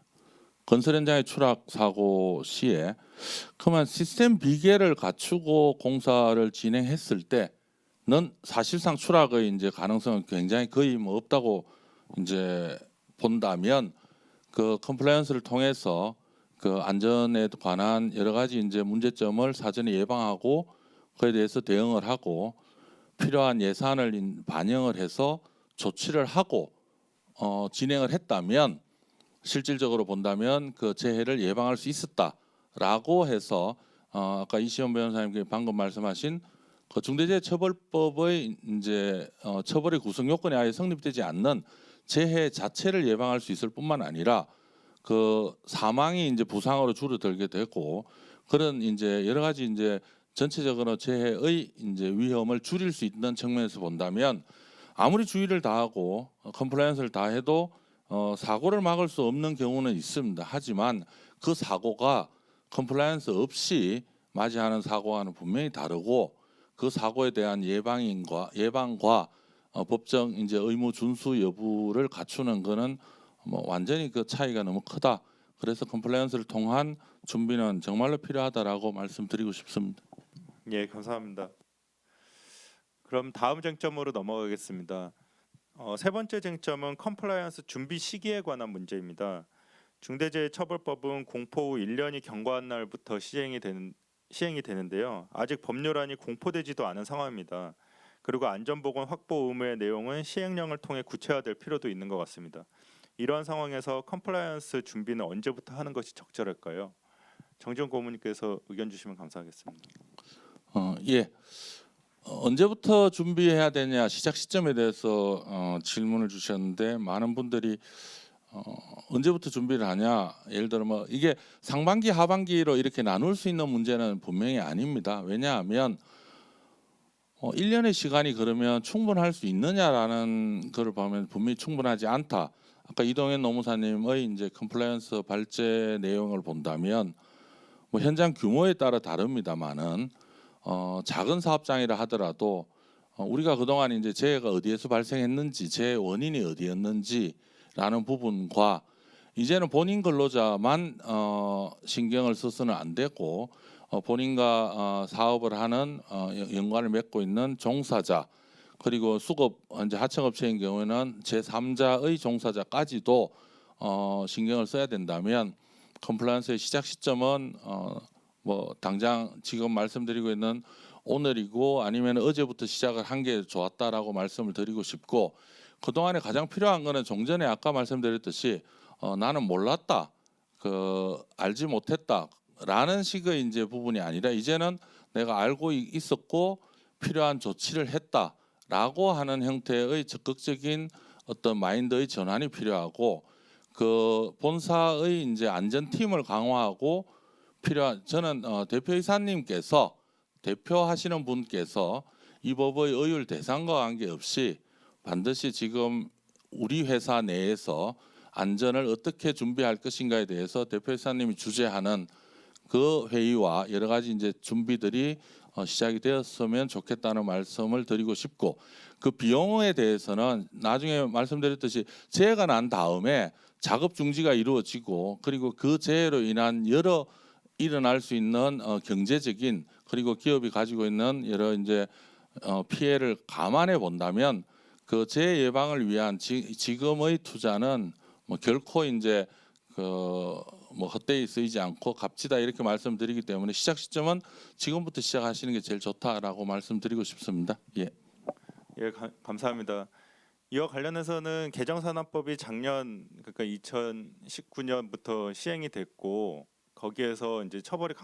건설 현장의 추락 사고 시에 그만 시스템 비계를 갖추고 공사를 진행했을 때는 사실상 추락의 이제 가능성은 굉장히 거의 뭐 없다고 이제 본다면 그 컴플라이언스를 통해서 그 안전에 관한 여러 가지 이제 문제점을 사전에 예방하고 그에 대해서 대응을 하고 필요한 예산을 반영을 해서 조치를 하고 진행을 했다면 실질적으로 본다면 그 재해를 예방할 수 있었다라고 해서 아까 이시원 변호사님께 방금 말씀하신 그 중대재해처벌법의 이제 처벌의 구성 요건이 아예 성립되지 않는 재해 자체를 예방할 수 있을 뿐만 아니라 그 사망이 이제 부상으로 줄어들게 되고 그런 이제 여러 가지 이제 전체적으로 재해의 이제 위험을 줄일 수 있는 측면에서 본다면 아무리 주의를 다하고 컴플라이언스를 다해도 사고를 막을 수 없는 경우는 있습니다. 하지만 그 사고가 컴플라이언스 없이 맞이하는 사고와는 분명히 다르고 그 사고에 대한 예방과 법정 이제 의무 준수 여부를 갖추는 거는 뭐 완전히 그 차이가 너무 크다. 그래서 컴플라이언스를 통한 준비는 정말로 필요하다라고 말씀드리고 싶습니다. 예, 감사합니다. 그럼 다음 쟁점으로 넘어가겠습니다. 세 번째 쟁점은 컴플라이언스 준비 시기에 관한 문제입니다. 중대재해처벌법은 공포 후 1년이 경과한 날부터 시행이 되는데요. 아직 법률안이 공포되지도 않은 상황입니다. 그리고 안전보건 확보 의무의 내용은 시행령을 통해 구체화될 필요도 있는 것 같습니다. 이러한 상황에서 컴플라이언스 준비는 언제부터 하는 것이 적절할까요? 정지원 고문님께서 의견 주시면 감사하겠습니다. 예. 언제부터 준비해야 되냐 시작 시점에 대해서 질문을 주셨는데 많은 분들이 언제부터 준비를 하냐 예를 들어 뭐 이게 상반기 하반기로 이렇게 나눌 수 있는 문제는 분명히 아닙니다. 왜냐하면 1년의 시간이 그러면 충분할 수 있느냐라는 것을 보면 분명히 충분하지 않다. 아까 이동현 노무사님의 이제 컴플라이언스 발제 내용을 본다면 뭐 현장 규모에 따라 다릅니다만은 작은 사업장이라 하더라도 우리가 그동안 이제 재해가 어디에서 발생했는지 재해 원인이 어디였는지라는 부분과 이제는 본인 근로자만 신경을 써서는 안 되고 본인과 사업을 하는 연관을 맺고 있는 종사자 그리고 수급 이제 하청업체인 경우에는 제3자의 종사자까지도 신경을 써야 된다면 컴플라이언스의 시작 시점은 뭐 당장 지금 말씀드리고 있는 오늘이고 아니면 어제부터 시작을 한 게 좋았다라고 말씀을 드리고 싶고 그동안에 가장 필요한 거는 종전에 아까 말씀드렸듯이 나는 몰랐다 알지 못했다라는 식의 이제 부분이 아니라 이제는 내가 알고 있었고 필요한 조치를 했다라고 하는 형태의 적극적인 어떤 마인드의 전환이 필요하고 그 본사의 이제 안전팀을 강화하고 저는 대표이사님께서 대표하시는 분께서 이 법의 의율 대상과 관계없이 반드시 지금 우리 회사 내에서 안전을 어떻게 준비할 것인가에 대해서 대표이사님이 주재하는 그 회의와 여러 가지 이제 준비들이 시작이 되었으면 좋겠다는 말씀을 드리고 싶고 그 비용에 대해서는 나중에 말씀드렸듯이 재해가 난 다음에 작업 중지가 이루어지고 그리고 그 재해로 인한 여러 일어날 수 있는 경제적인 그리고 기업이 가지고 있는 여러 이제 피해를 감안해 본다면 그 재해 예방을 위한 지금의 투자는 뭐 결코 이제 뭐 헛되이 쓰이지 않고 값지다 이렇게 말씀드리기 때문에 시작 시점은 지금부터 시작하시는 게 제일 좋다라고 말씀드리고 싶습니다. 예. 예, 감사합니다. 이와 관련해서는 개정산업법이 작년 그러니까 2019년부터 시행이 됐고 거기에서 이제 처벌이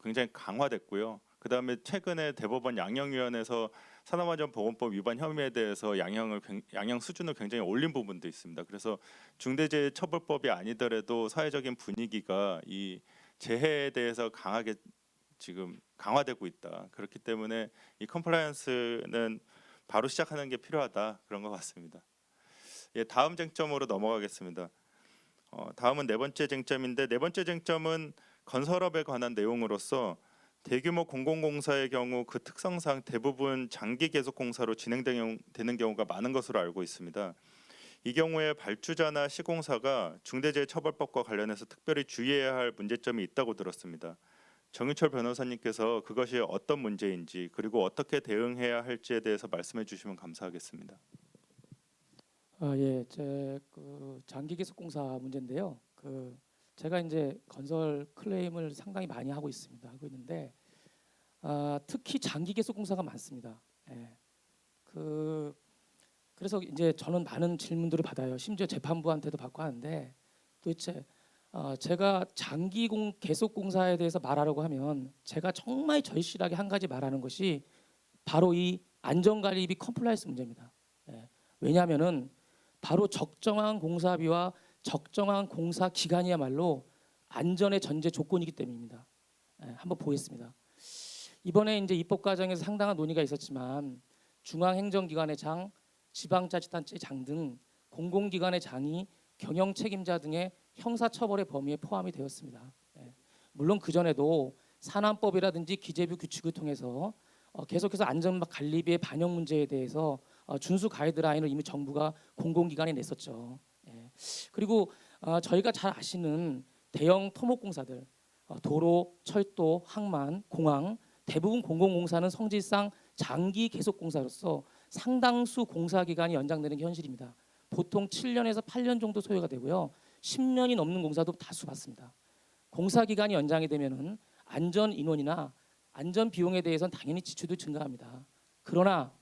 굉장히 강화됐고요. 그다음에 최근에 대법원 양형위원회에서 산업안전보건법 위반 혐의에 대해서 양형 수준을 굉장히 올린 부분도 있습니다. 그래서 중대재해처벌법이 아니더라도 사회적인 분위기가 이 재해에 대해서 강하게 지금 강화되고 있다. 그렇기 때문에 이 컴플라이언스는 바로 시작하는 게 필요하다 그런 것 같습니다. 예, 다음 쟁점으로 넘어가겠습니다. 다음은 네 번째 쟁점인데 네 번째 쟁점은 건설업에 관한 내용으로서 대규모 공공공사의 경우 그 특성상 대부분 장기 계속 공사로 진행되는 경우가 많은 것으로 알고 있습니다. 이 경우에 발주자나 시공사가 중대재해처벌법과 관련해서 특별히 주의해야 할 문제점이 있다고 들었습니다. 정윤철 변호사님께서 그것이 어떤 문제인지 그리고 어떻게 대응해야 할지에 대해서 말씀해 주시면 감사하겠습니다. 예, 그 장기 계속 공사 문제인데요. 제가 이제 건설 클레임을 상당히 많이 하고 있는데 특히 장기 계속 공사가 많습니다. 예. 그래서 이제 저는 많은 질문들을 받아요. 심지어 재판부한테도 받고 하는데 도대체 제가 장기 계속 공사에 대해서 말하려고 하면 제가 정말 절실하게 한 가지 말하는 것이 바로 이 안전관리비 컴플라이언스 문제입니다. 예. 왜냐하면은 바로 적정한 공사비와 적정한 공사 기간이야말로 안전의 전제 조건이기 때문입니다. 예, 한번 보겠습니다. 이번에 이제 입법 과정에서 상당한 논의가 있었지만 중앙행정기관의 장, 지방자치단체 장 등 공공기관의 장이 경영 책임자 등의 형사처벌의 범위에 포함이 되었습니다. 예. 물론 그 전에도 산안법이라든지 기재부 규칙을 통해서 계속해서 안전관리비의 반영 문제에 대해서 준수 가이드라인을 이미 정부가 공공기관에 냈었죠. 예. 그리고 저희가 잘 아시는 대형 토목공사들, 도로, 철도, 항만, 공항 대부분 공공공사는 성질상 장기 계속공사로서 상당수 공사기간이 연장되는 게 현실입니다. 보통 7년에서 8년 정도 소요가 되고요. 10년이 넘는 공사도 다수 봤습니다. 공사기간이 연장이 되면은 안전 인원이나 안전 비용에 대해서는 당연히 지출도 증가합니다. 그러나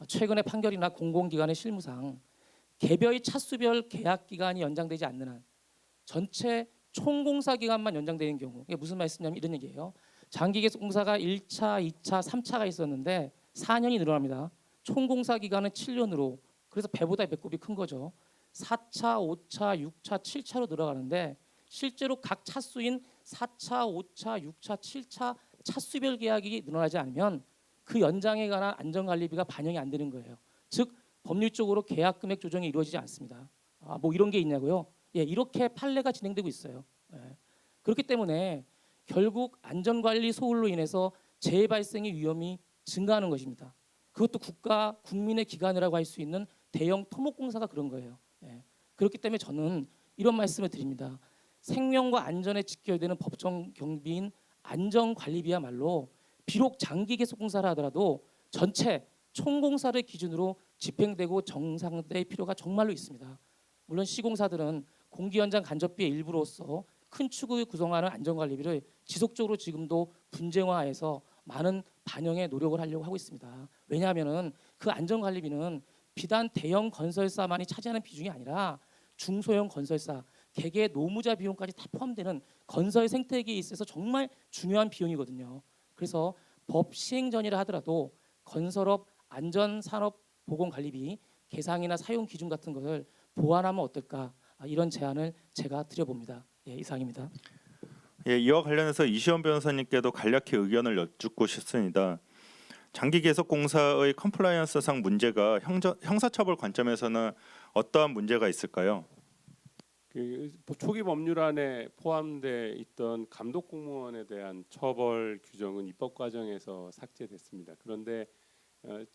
최근의 판결이나 공공기관의 실무상 개별 차수별 계약 기간이 연장되지 않는 한 전체 총공사 기간만 연장되는 경우 이게 무슨 말씀이냐면 이런 얘기예요. 장기 계속 공사가 1차, 2차, 3차가 있었는데 4년이 늘어납니다. 총공사 기간은 7년으로 그래서 배보다 배꼽이 큰 거죠. 4차, 5차, 6차, 7차로 늘어가는데 실제로 각 차수인 4차, 5차, 6차, 7차 차수별 계약이 늘어나지 않으면 그 연장에 관한 안전관리비가 반영이 안 되는 거예요. 즉 법률적으로 계약 금액 조정이 이루어지지 않습니다. 뭐 이런 게 있냐고요? 예, 이렇게 판례가 진행되고 있어요. 예. 그렇기 때문에 결국 안전관리 소홀로 인해서 재해 발생의 위험이 증가하는 것입니다. 그것도 국가 국민의 기관이라고 할 수 있는 대형 토목공사가 그런 거예요. 예. 그렇기 때문에 저는 이런 말씀을 드립니다. 생명과 안전에 직결되는 법정 경비인 안전관리비야말로 비록 장기 계속 공사를 하더라도 전체 총공사를 기준으로 집행되고 정상될 필요가 정말로 있습니다. 물론 시공사들은 공기 연장 간접비의 일부로서 큰 축을 구성하는 안전관리비를 지속적으로 지금도 분쟁화해서 많은 반영에 노력을 하려고 하고 있습니다. 왜냐하면은 그 안전관리비는 비단 대형 건설사만이 차지하는 비중이 아니라 중소형 건설사, 개개 노무자 비용까지 다 포함되는 건설 생태계에 있어서 정말 중요한 비용이거든요. 그래서 법 시행 전이라 하더라도 건설업 안전산업보건관리비 계상이나 사용 기준 같은 것을 보완하면 어떨까 이런 제안을 제가 드려봅니다. 예, 이상입니다. 예, 이와 관련해서 이시원 변호사님께도 간략히 의견을 여쭙고 싶습니다. 장기 계속 공사의 컴플라이언스상 문제가 형사처벌 관점에서는 어떠한 문제가 있을까요? 그 초기 법률안에 포함돼 있던 감독 공무원에 대한 처벌 규정은 입법 과정에서 삭제됐습니다. 그런데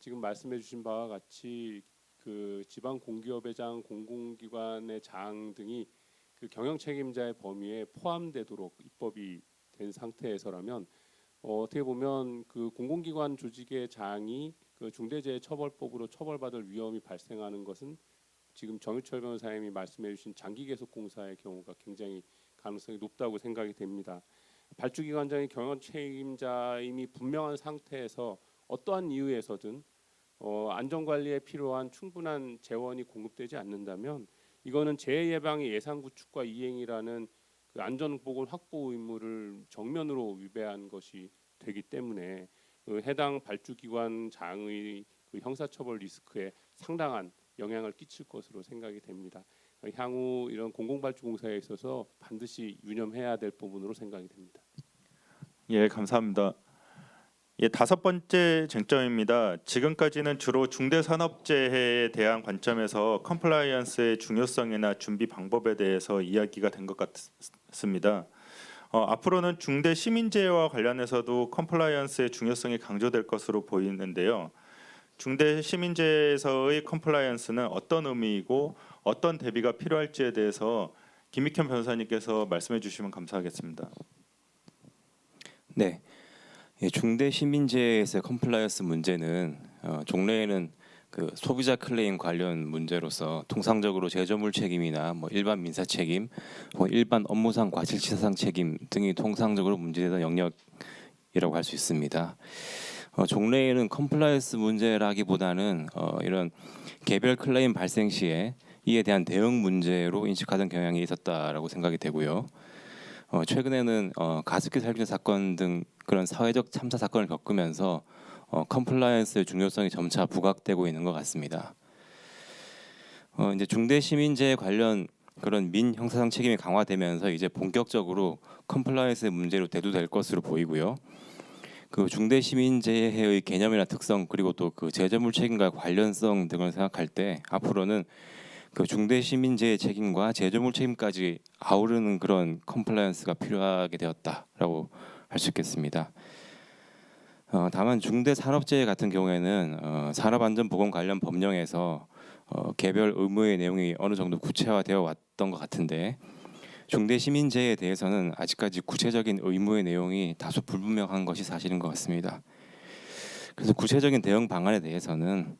지금 말씀해주신 바와 같이 그 지방 공기업의 장, 공공기관의 장 등이 그 경영 책임자의 범위에 포함되도록 입법이 된 상태에서라면 어떻게 보면 그 공공기관 조직의 장이 그 중대재해처벌법으로 처벌받을 위험이 발생하는 것은 지금 정유철 변호사님이 말씀해주신 장기 계속 공사의 경우가 굉장히 가능성이 높다고 생각이 됩니다. 발주기관장이 경영 책임자임이 분명한 상태에서 어떠한 이유에서든 안전관리에 필요한 충분한 재원이 공급되지 않는다면 이거는 재해 예방의 예산 구축과 이행이라는 그 안전보건 확보 의무를 정면으로 위배한 것이 되기 때문에 해당 발주기관 장의 그 형사처벌 리스크에 상당한 영향을 끼칠 것으로 생각이 됩니다. 향후 이런 공공발주공사에 있어서 반드시 유념해야 될 부분으로 생각이 됩니다. 예, 감사합니다. 예, 다섯 번째 쟁점입니다. 지금까지는 주로 중대산업재해에 대한 관점에서 컴플라이언스의 중요성이나 준비 방법에 대해서 이야기가 된 것 같습니다. 앞으로는 중대 시민재해와 관련해서도 컴플라이언스의 중요성이 강조될 것으로 보이는데요. 중대 시민재해에서의 컴플라이언스는 어떤 의미이고 어떤 대비가 필요할지에 대해서 김익현 변호사님께서 말씀해 주시면 감사하겠습니다. 네, 예, 중대 시민재해에서의 컴플라이언스 문제는 종래에는 그 소비자 클레임 관련 문제로서 통상적으로 제조물 책임이나 뭐 일반 민사 책임, 뭐 일반 업무상 과실치사상 책임 등이 통상적으로 문제되던 영역이라고 할 수 있습니다. 종래에는 컴플라이언스 문제라기보다는 이런 개별 클레임 발생 시에 이에 대한 대응 문제로 인식하던 경향이 있었다라고 생각이 되고요. 최근에는 가습기 살균 사건 등 그런 사회적 참사 사건을 겪으면서 컴플라이언스의 중요성이 점차 부각되고 있는 것 같습니다. 이제 중대 시민재해 관련 그런 민 형사상 책임이 강화되면서 이제 본격적으로 컴플라이언스의 문제로 대두될 것으로 보이고요. 그 중대 시민재해의 개념이나 특성 그리고 또 그 제조물 책임과 관련성 등을 생각할 때 앞으로는 그 중대 시민재해 책임과 제조물 책임까지 아우르는 그런 컴플라이언스가 필요하게 되었다라고 할 수 있겠습니다. 다만 중대 산업재해 같은 경우에는 산업안전보건 관련 법령에서 개별 의무의 내용이 어느 정도 구체화되어 왔던 것 같은데 중대 시민재해에 대해서는 아직까지 구체적인 의무의 내용이 다소 불분명한 것이 사실인 것 같습니다. 그래서 구체적인 대응 방안에 대해서는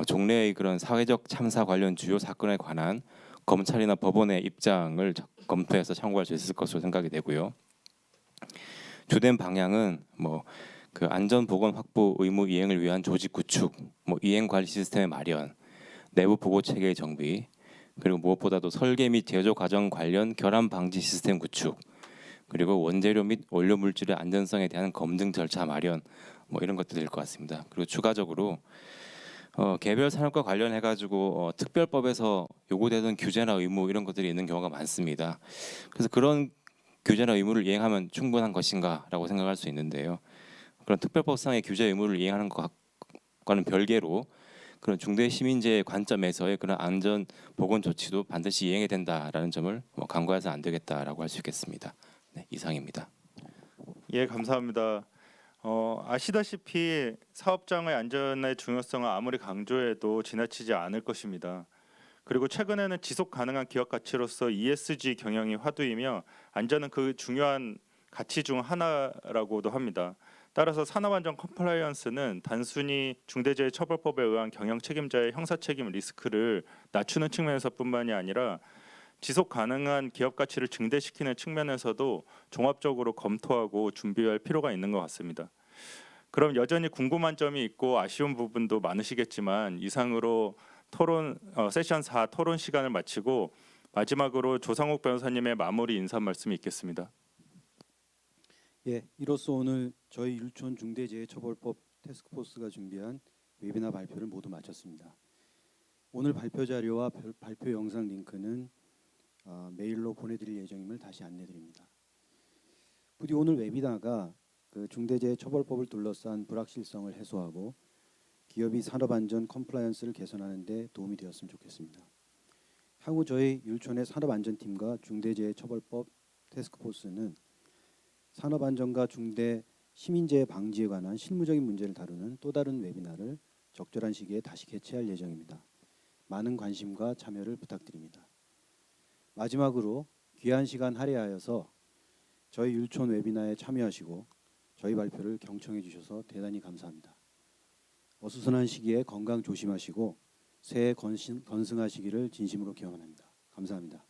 종래의 그런 사회적 참사 관련 주요 사건에 관한 검찰이나 법원의 입장을 검토해서 참고할 수 있을 것으로 생각이 되고요. 주된 방향은 뭐 그 안전보건 확보 의무 이행을 위한 조직 구축, 뭐 이행 관리 시스템의 마련, 내부 보고 체계의 정비, 그리고 무엇보다도 설계 및 제조 과정 관련 결함 방지 시스템 구축, 그리고 원재료 및 원료 물질의 안전성에 대한 검증 절차 마련, 뭐 이런 것들이 될 것 같습니다. 그리고 추가적으로 개별 산업과 관련해 가지고 특별법에서 요구되던 규제나 의무 이런 것들이 있는 경우가 많습니다. 그래서 그런 규제나 의무를 이행하면 충분한 것인가라고 생각할 수 있는데요. 그런 특별법상의 규제 의무를 이행하는 것과는 별개로 그런 중대 시민재해 관점에서의 그런 안전 보건 조치도 반드시 이행해야 된다라는 점을 간과해서 안 되겠다라고 할 수 있겠습니다. 네, 이상입니다. 예, 감사합니다. 아시다시피 사업장의 안전의 중요성을 아무리 강조해도 지나치지 않을 것입니다. 그리고 최근에는 지속 가능한 기업 가치로서 ESG 경영이 화두이며 안전은 그 중요한 가치 중 하나라고도 합니다. 따라서 산업안전 컴플라이언스는 단순히 중대재해처벌법에 의한 경영 책임자의 형사 책임 리스크를 낮추는 측면에서뿐만이 아니라 지속 가능한 기업 가치를 증대시키는 측면에서도 종합적으로 검토하고 준비할 필요가 있는 것 같습니다. 그럼 여전히 궁금한 점이 있고 아쉬운 부분도 많으시겠지만 이상으로 토론 세션 4 토론 시간을 마치고 마지막으로 조상욱 변호사님의 마무리 인사 말씀이 있겠습니다. 예, 이로써 오늘 저희 율촌 중대재해처벌법 태스크포스가 준비한 웨비나 발표를 모두 마쳤습니다. 오늘 발표 자료와 발표 영상 링크는 메일로 보내드릴 예정임을 다시 안내드립니다. 부디 오늘 웨비나가 그 중대재해처벌법을 둘러싼 불확실성을 해소하고 기업이 산업안전 컴플라이언스를 개선하는 데 도움이 되었으면 좋겠습니다. 향후 저희 율촌의 산업안전팀과 중대재해처벌법 태스크포스는 산업안전과 중대 시민재해 방지에 관한 실무적인 문제를 다루는 또 다른 웨비나를 적절한 시기에 다시 개최할 예정입니다. 많은 관심과 참여를 부탁드립니다. 마지막으로 귀한 시간 할애하여서 저희 율촌 웨비나에 참여하시고 저희 발표를 경청해 주셔서 대단히 감사합니다. 어수선한 시기에 건강 조심하시고 새해 건승하시기를 진심으로 기원합니다. 감사합니다.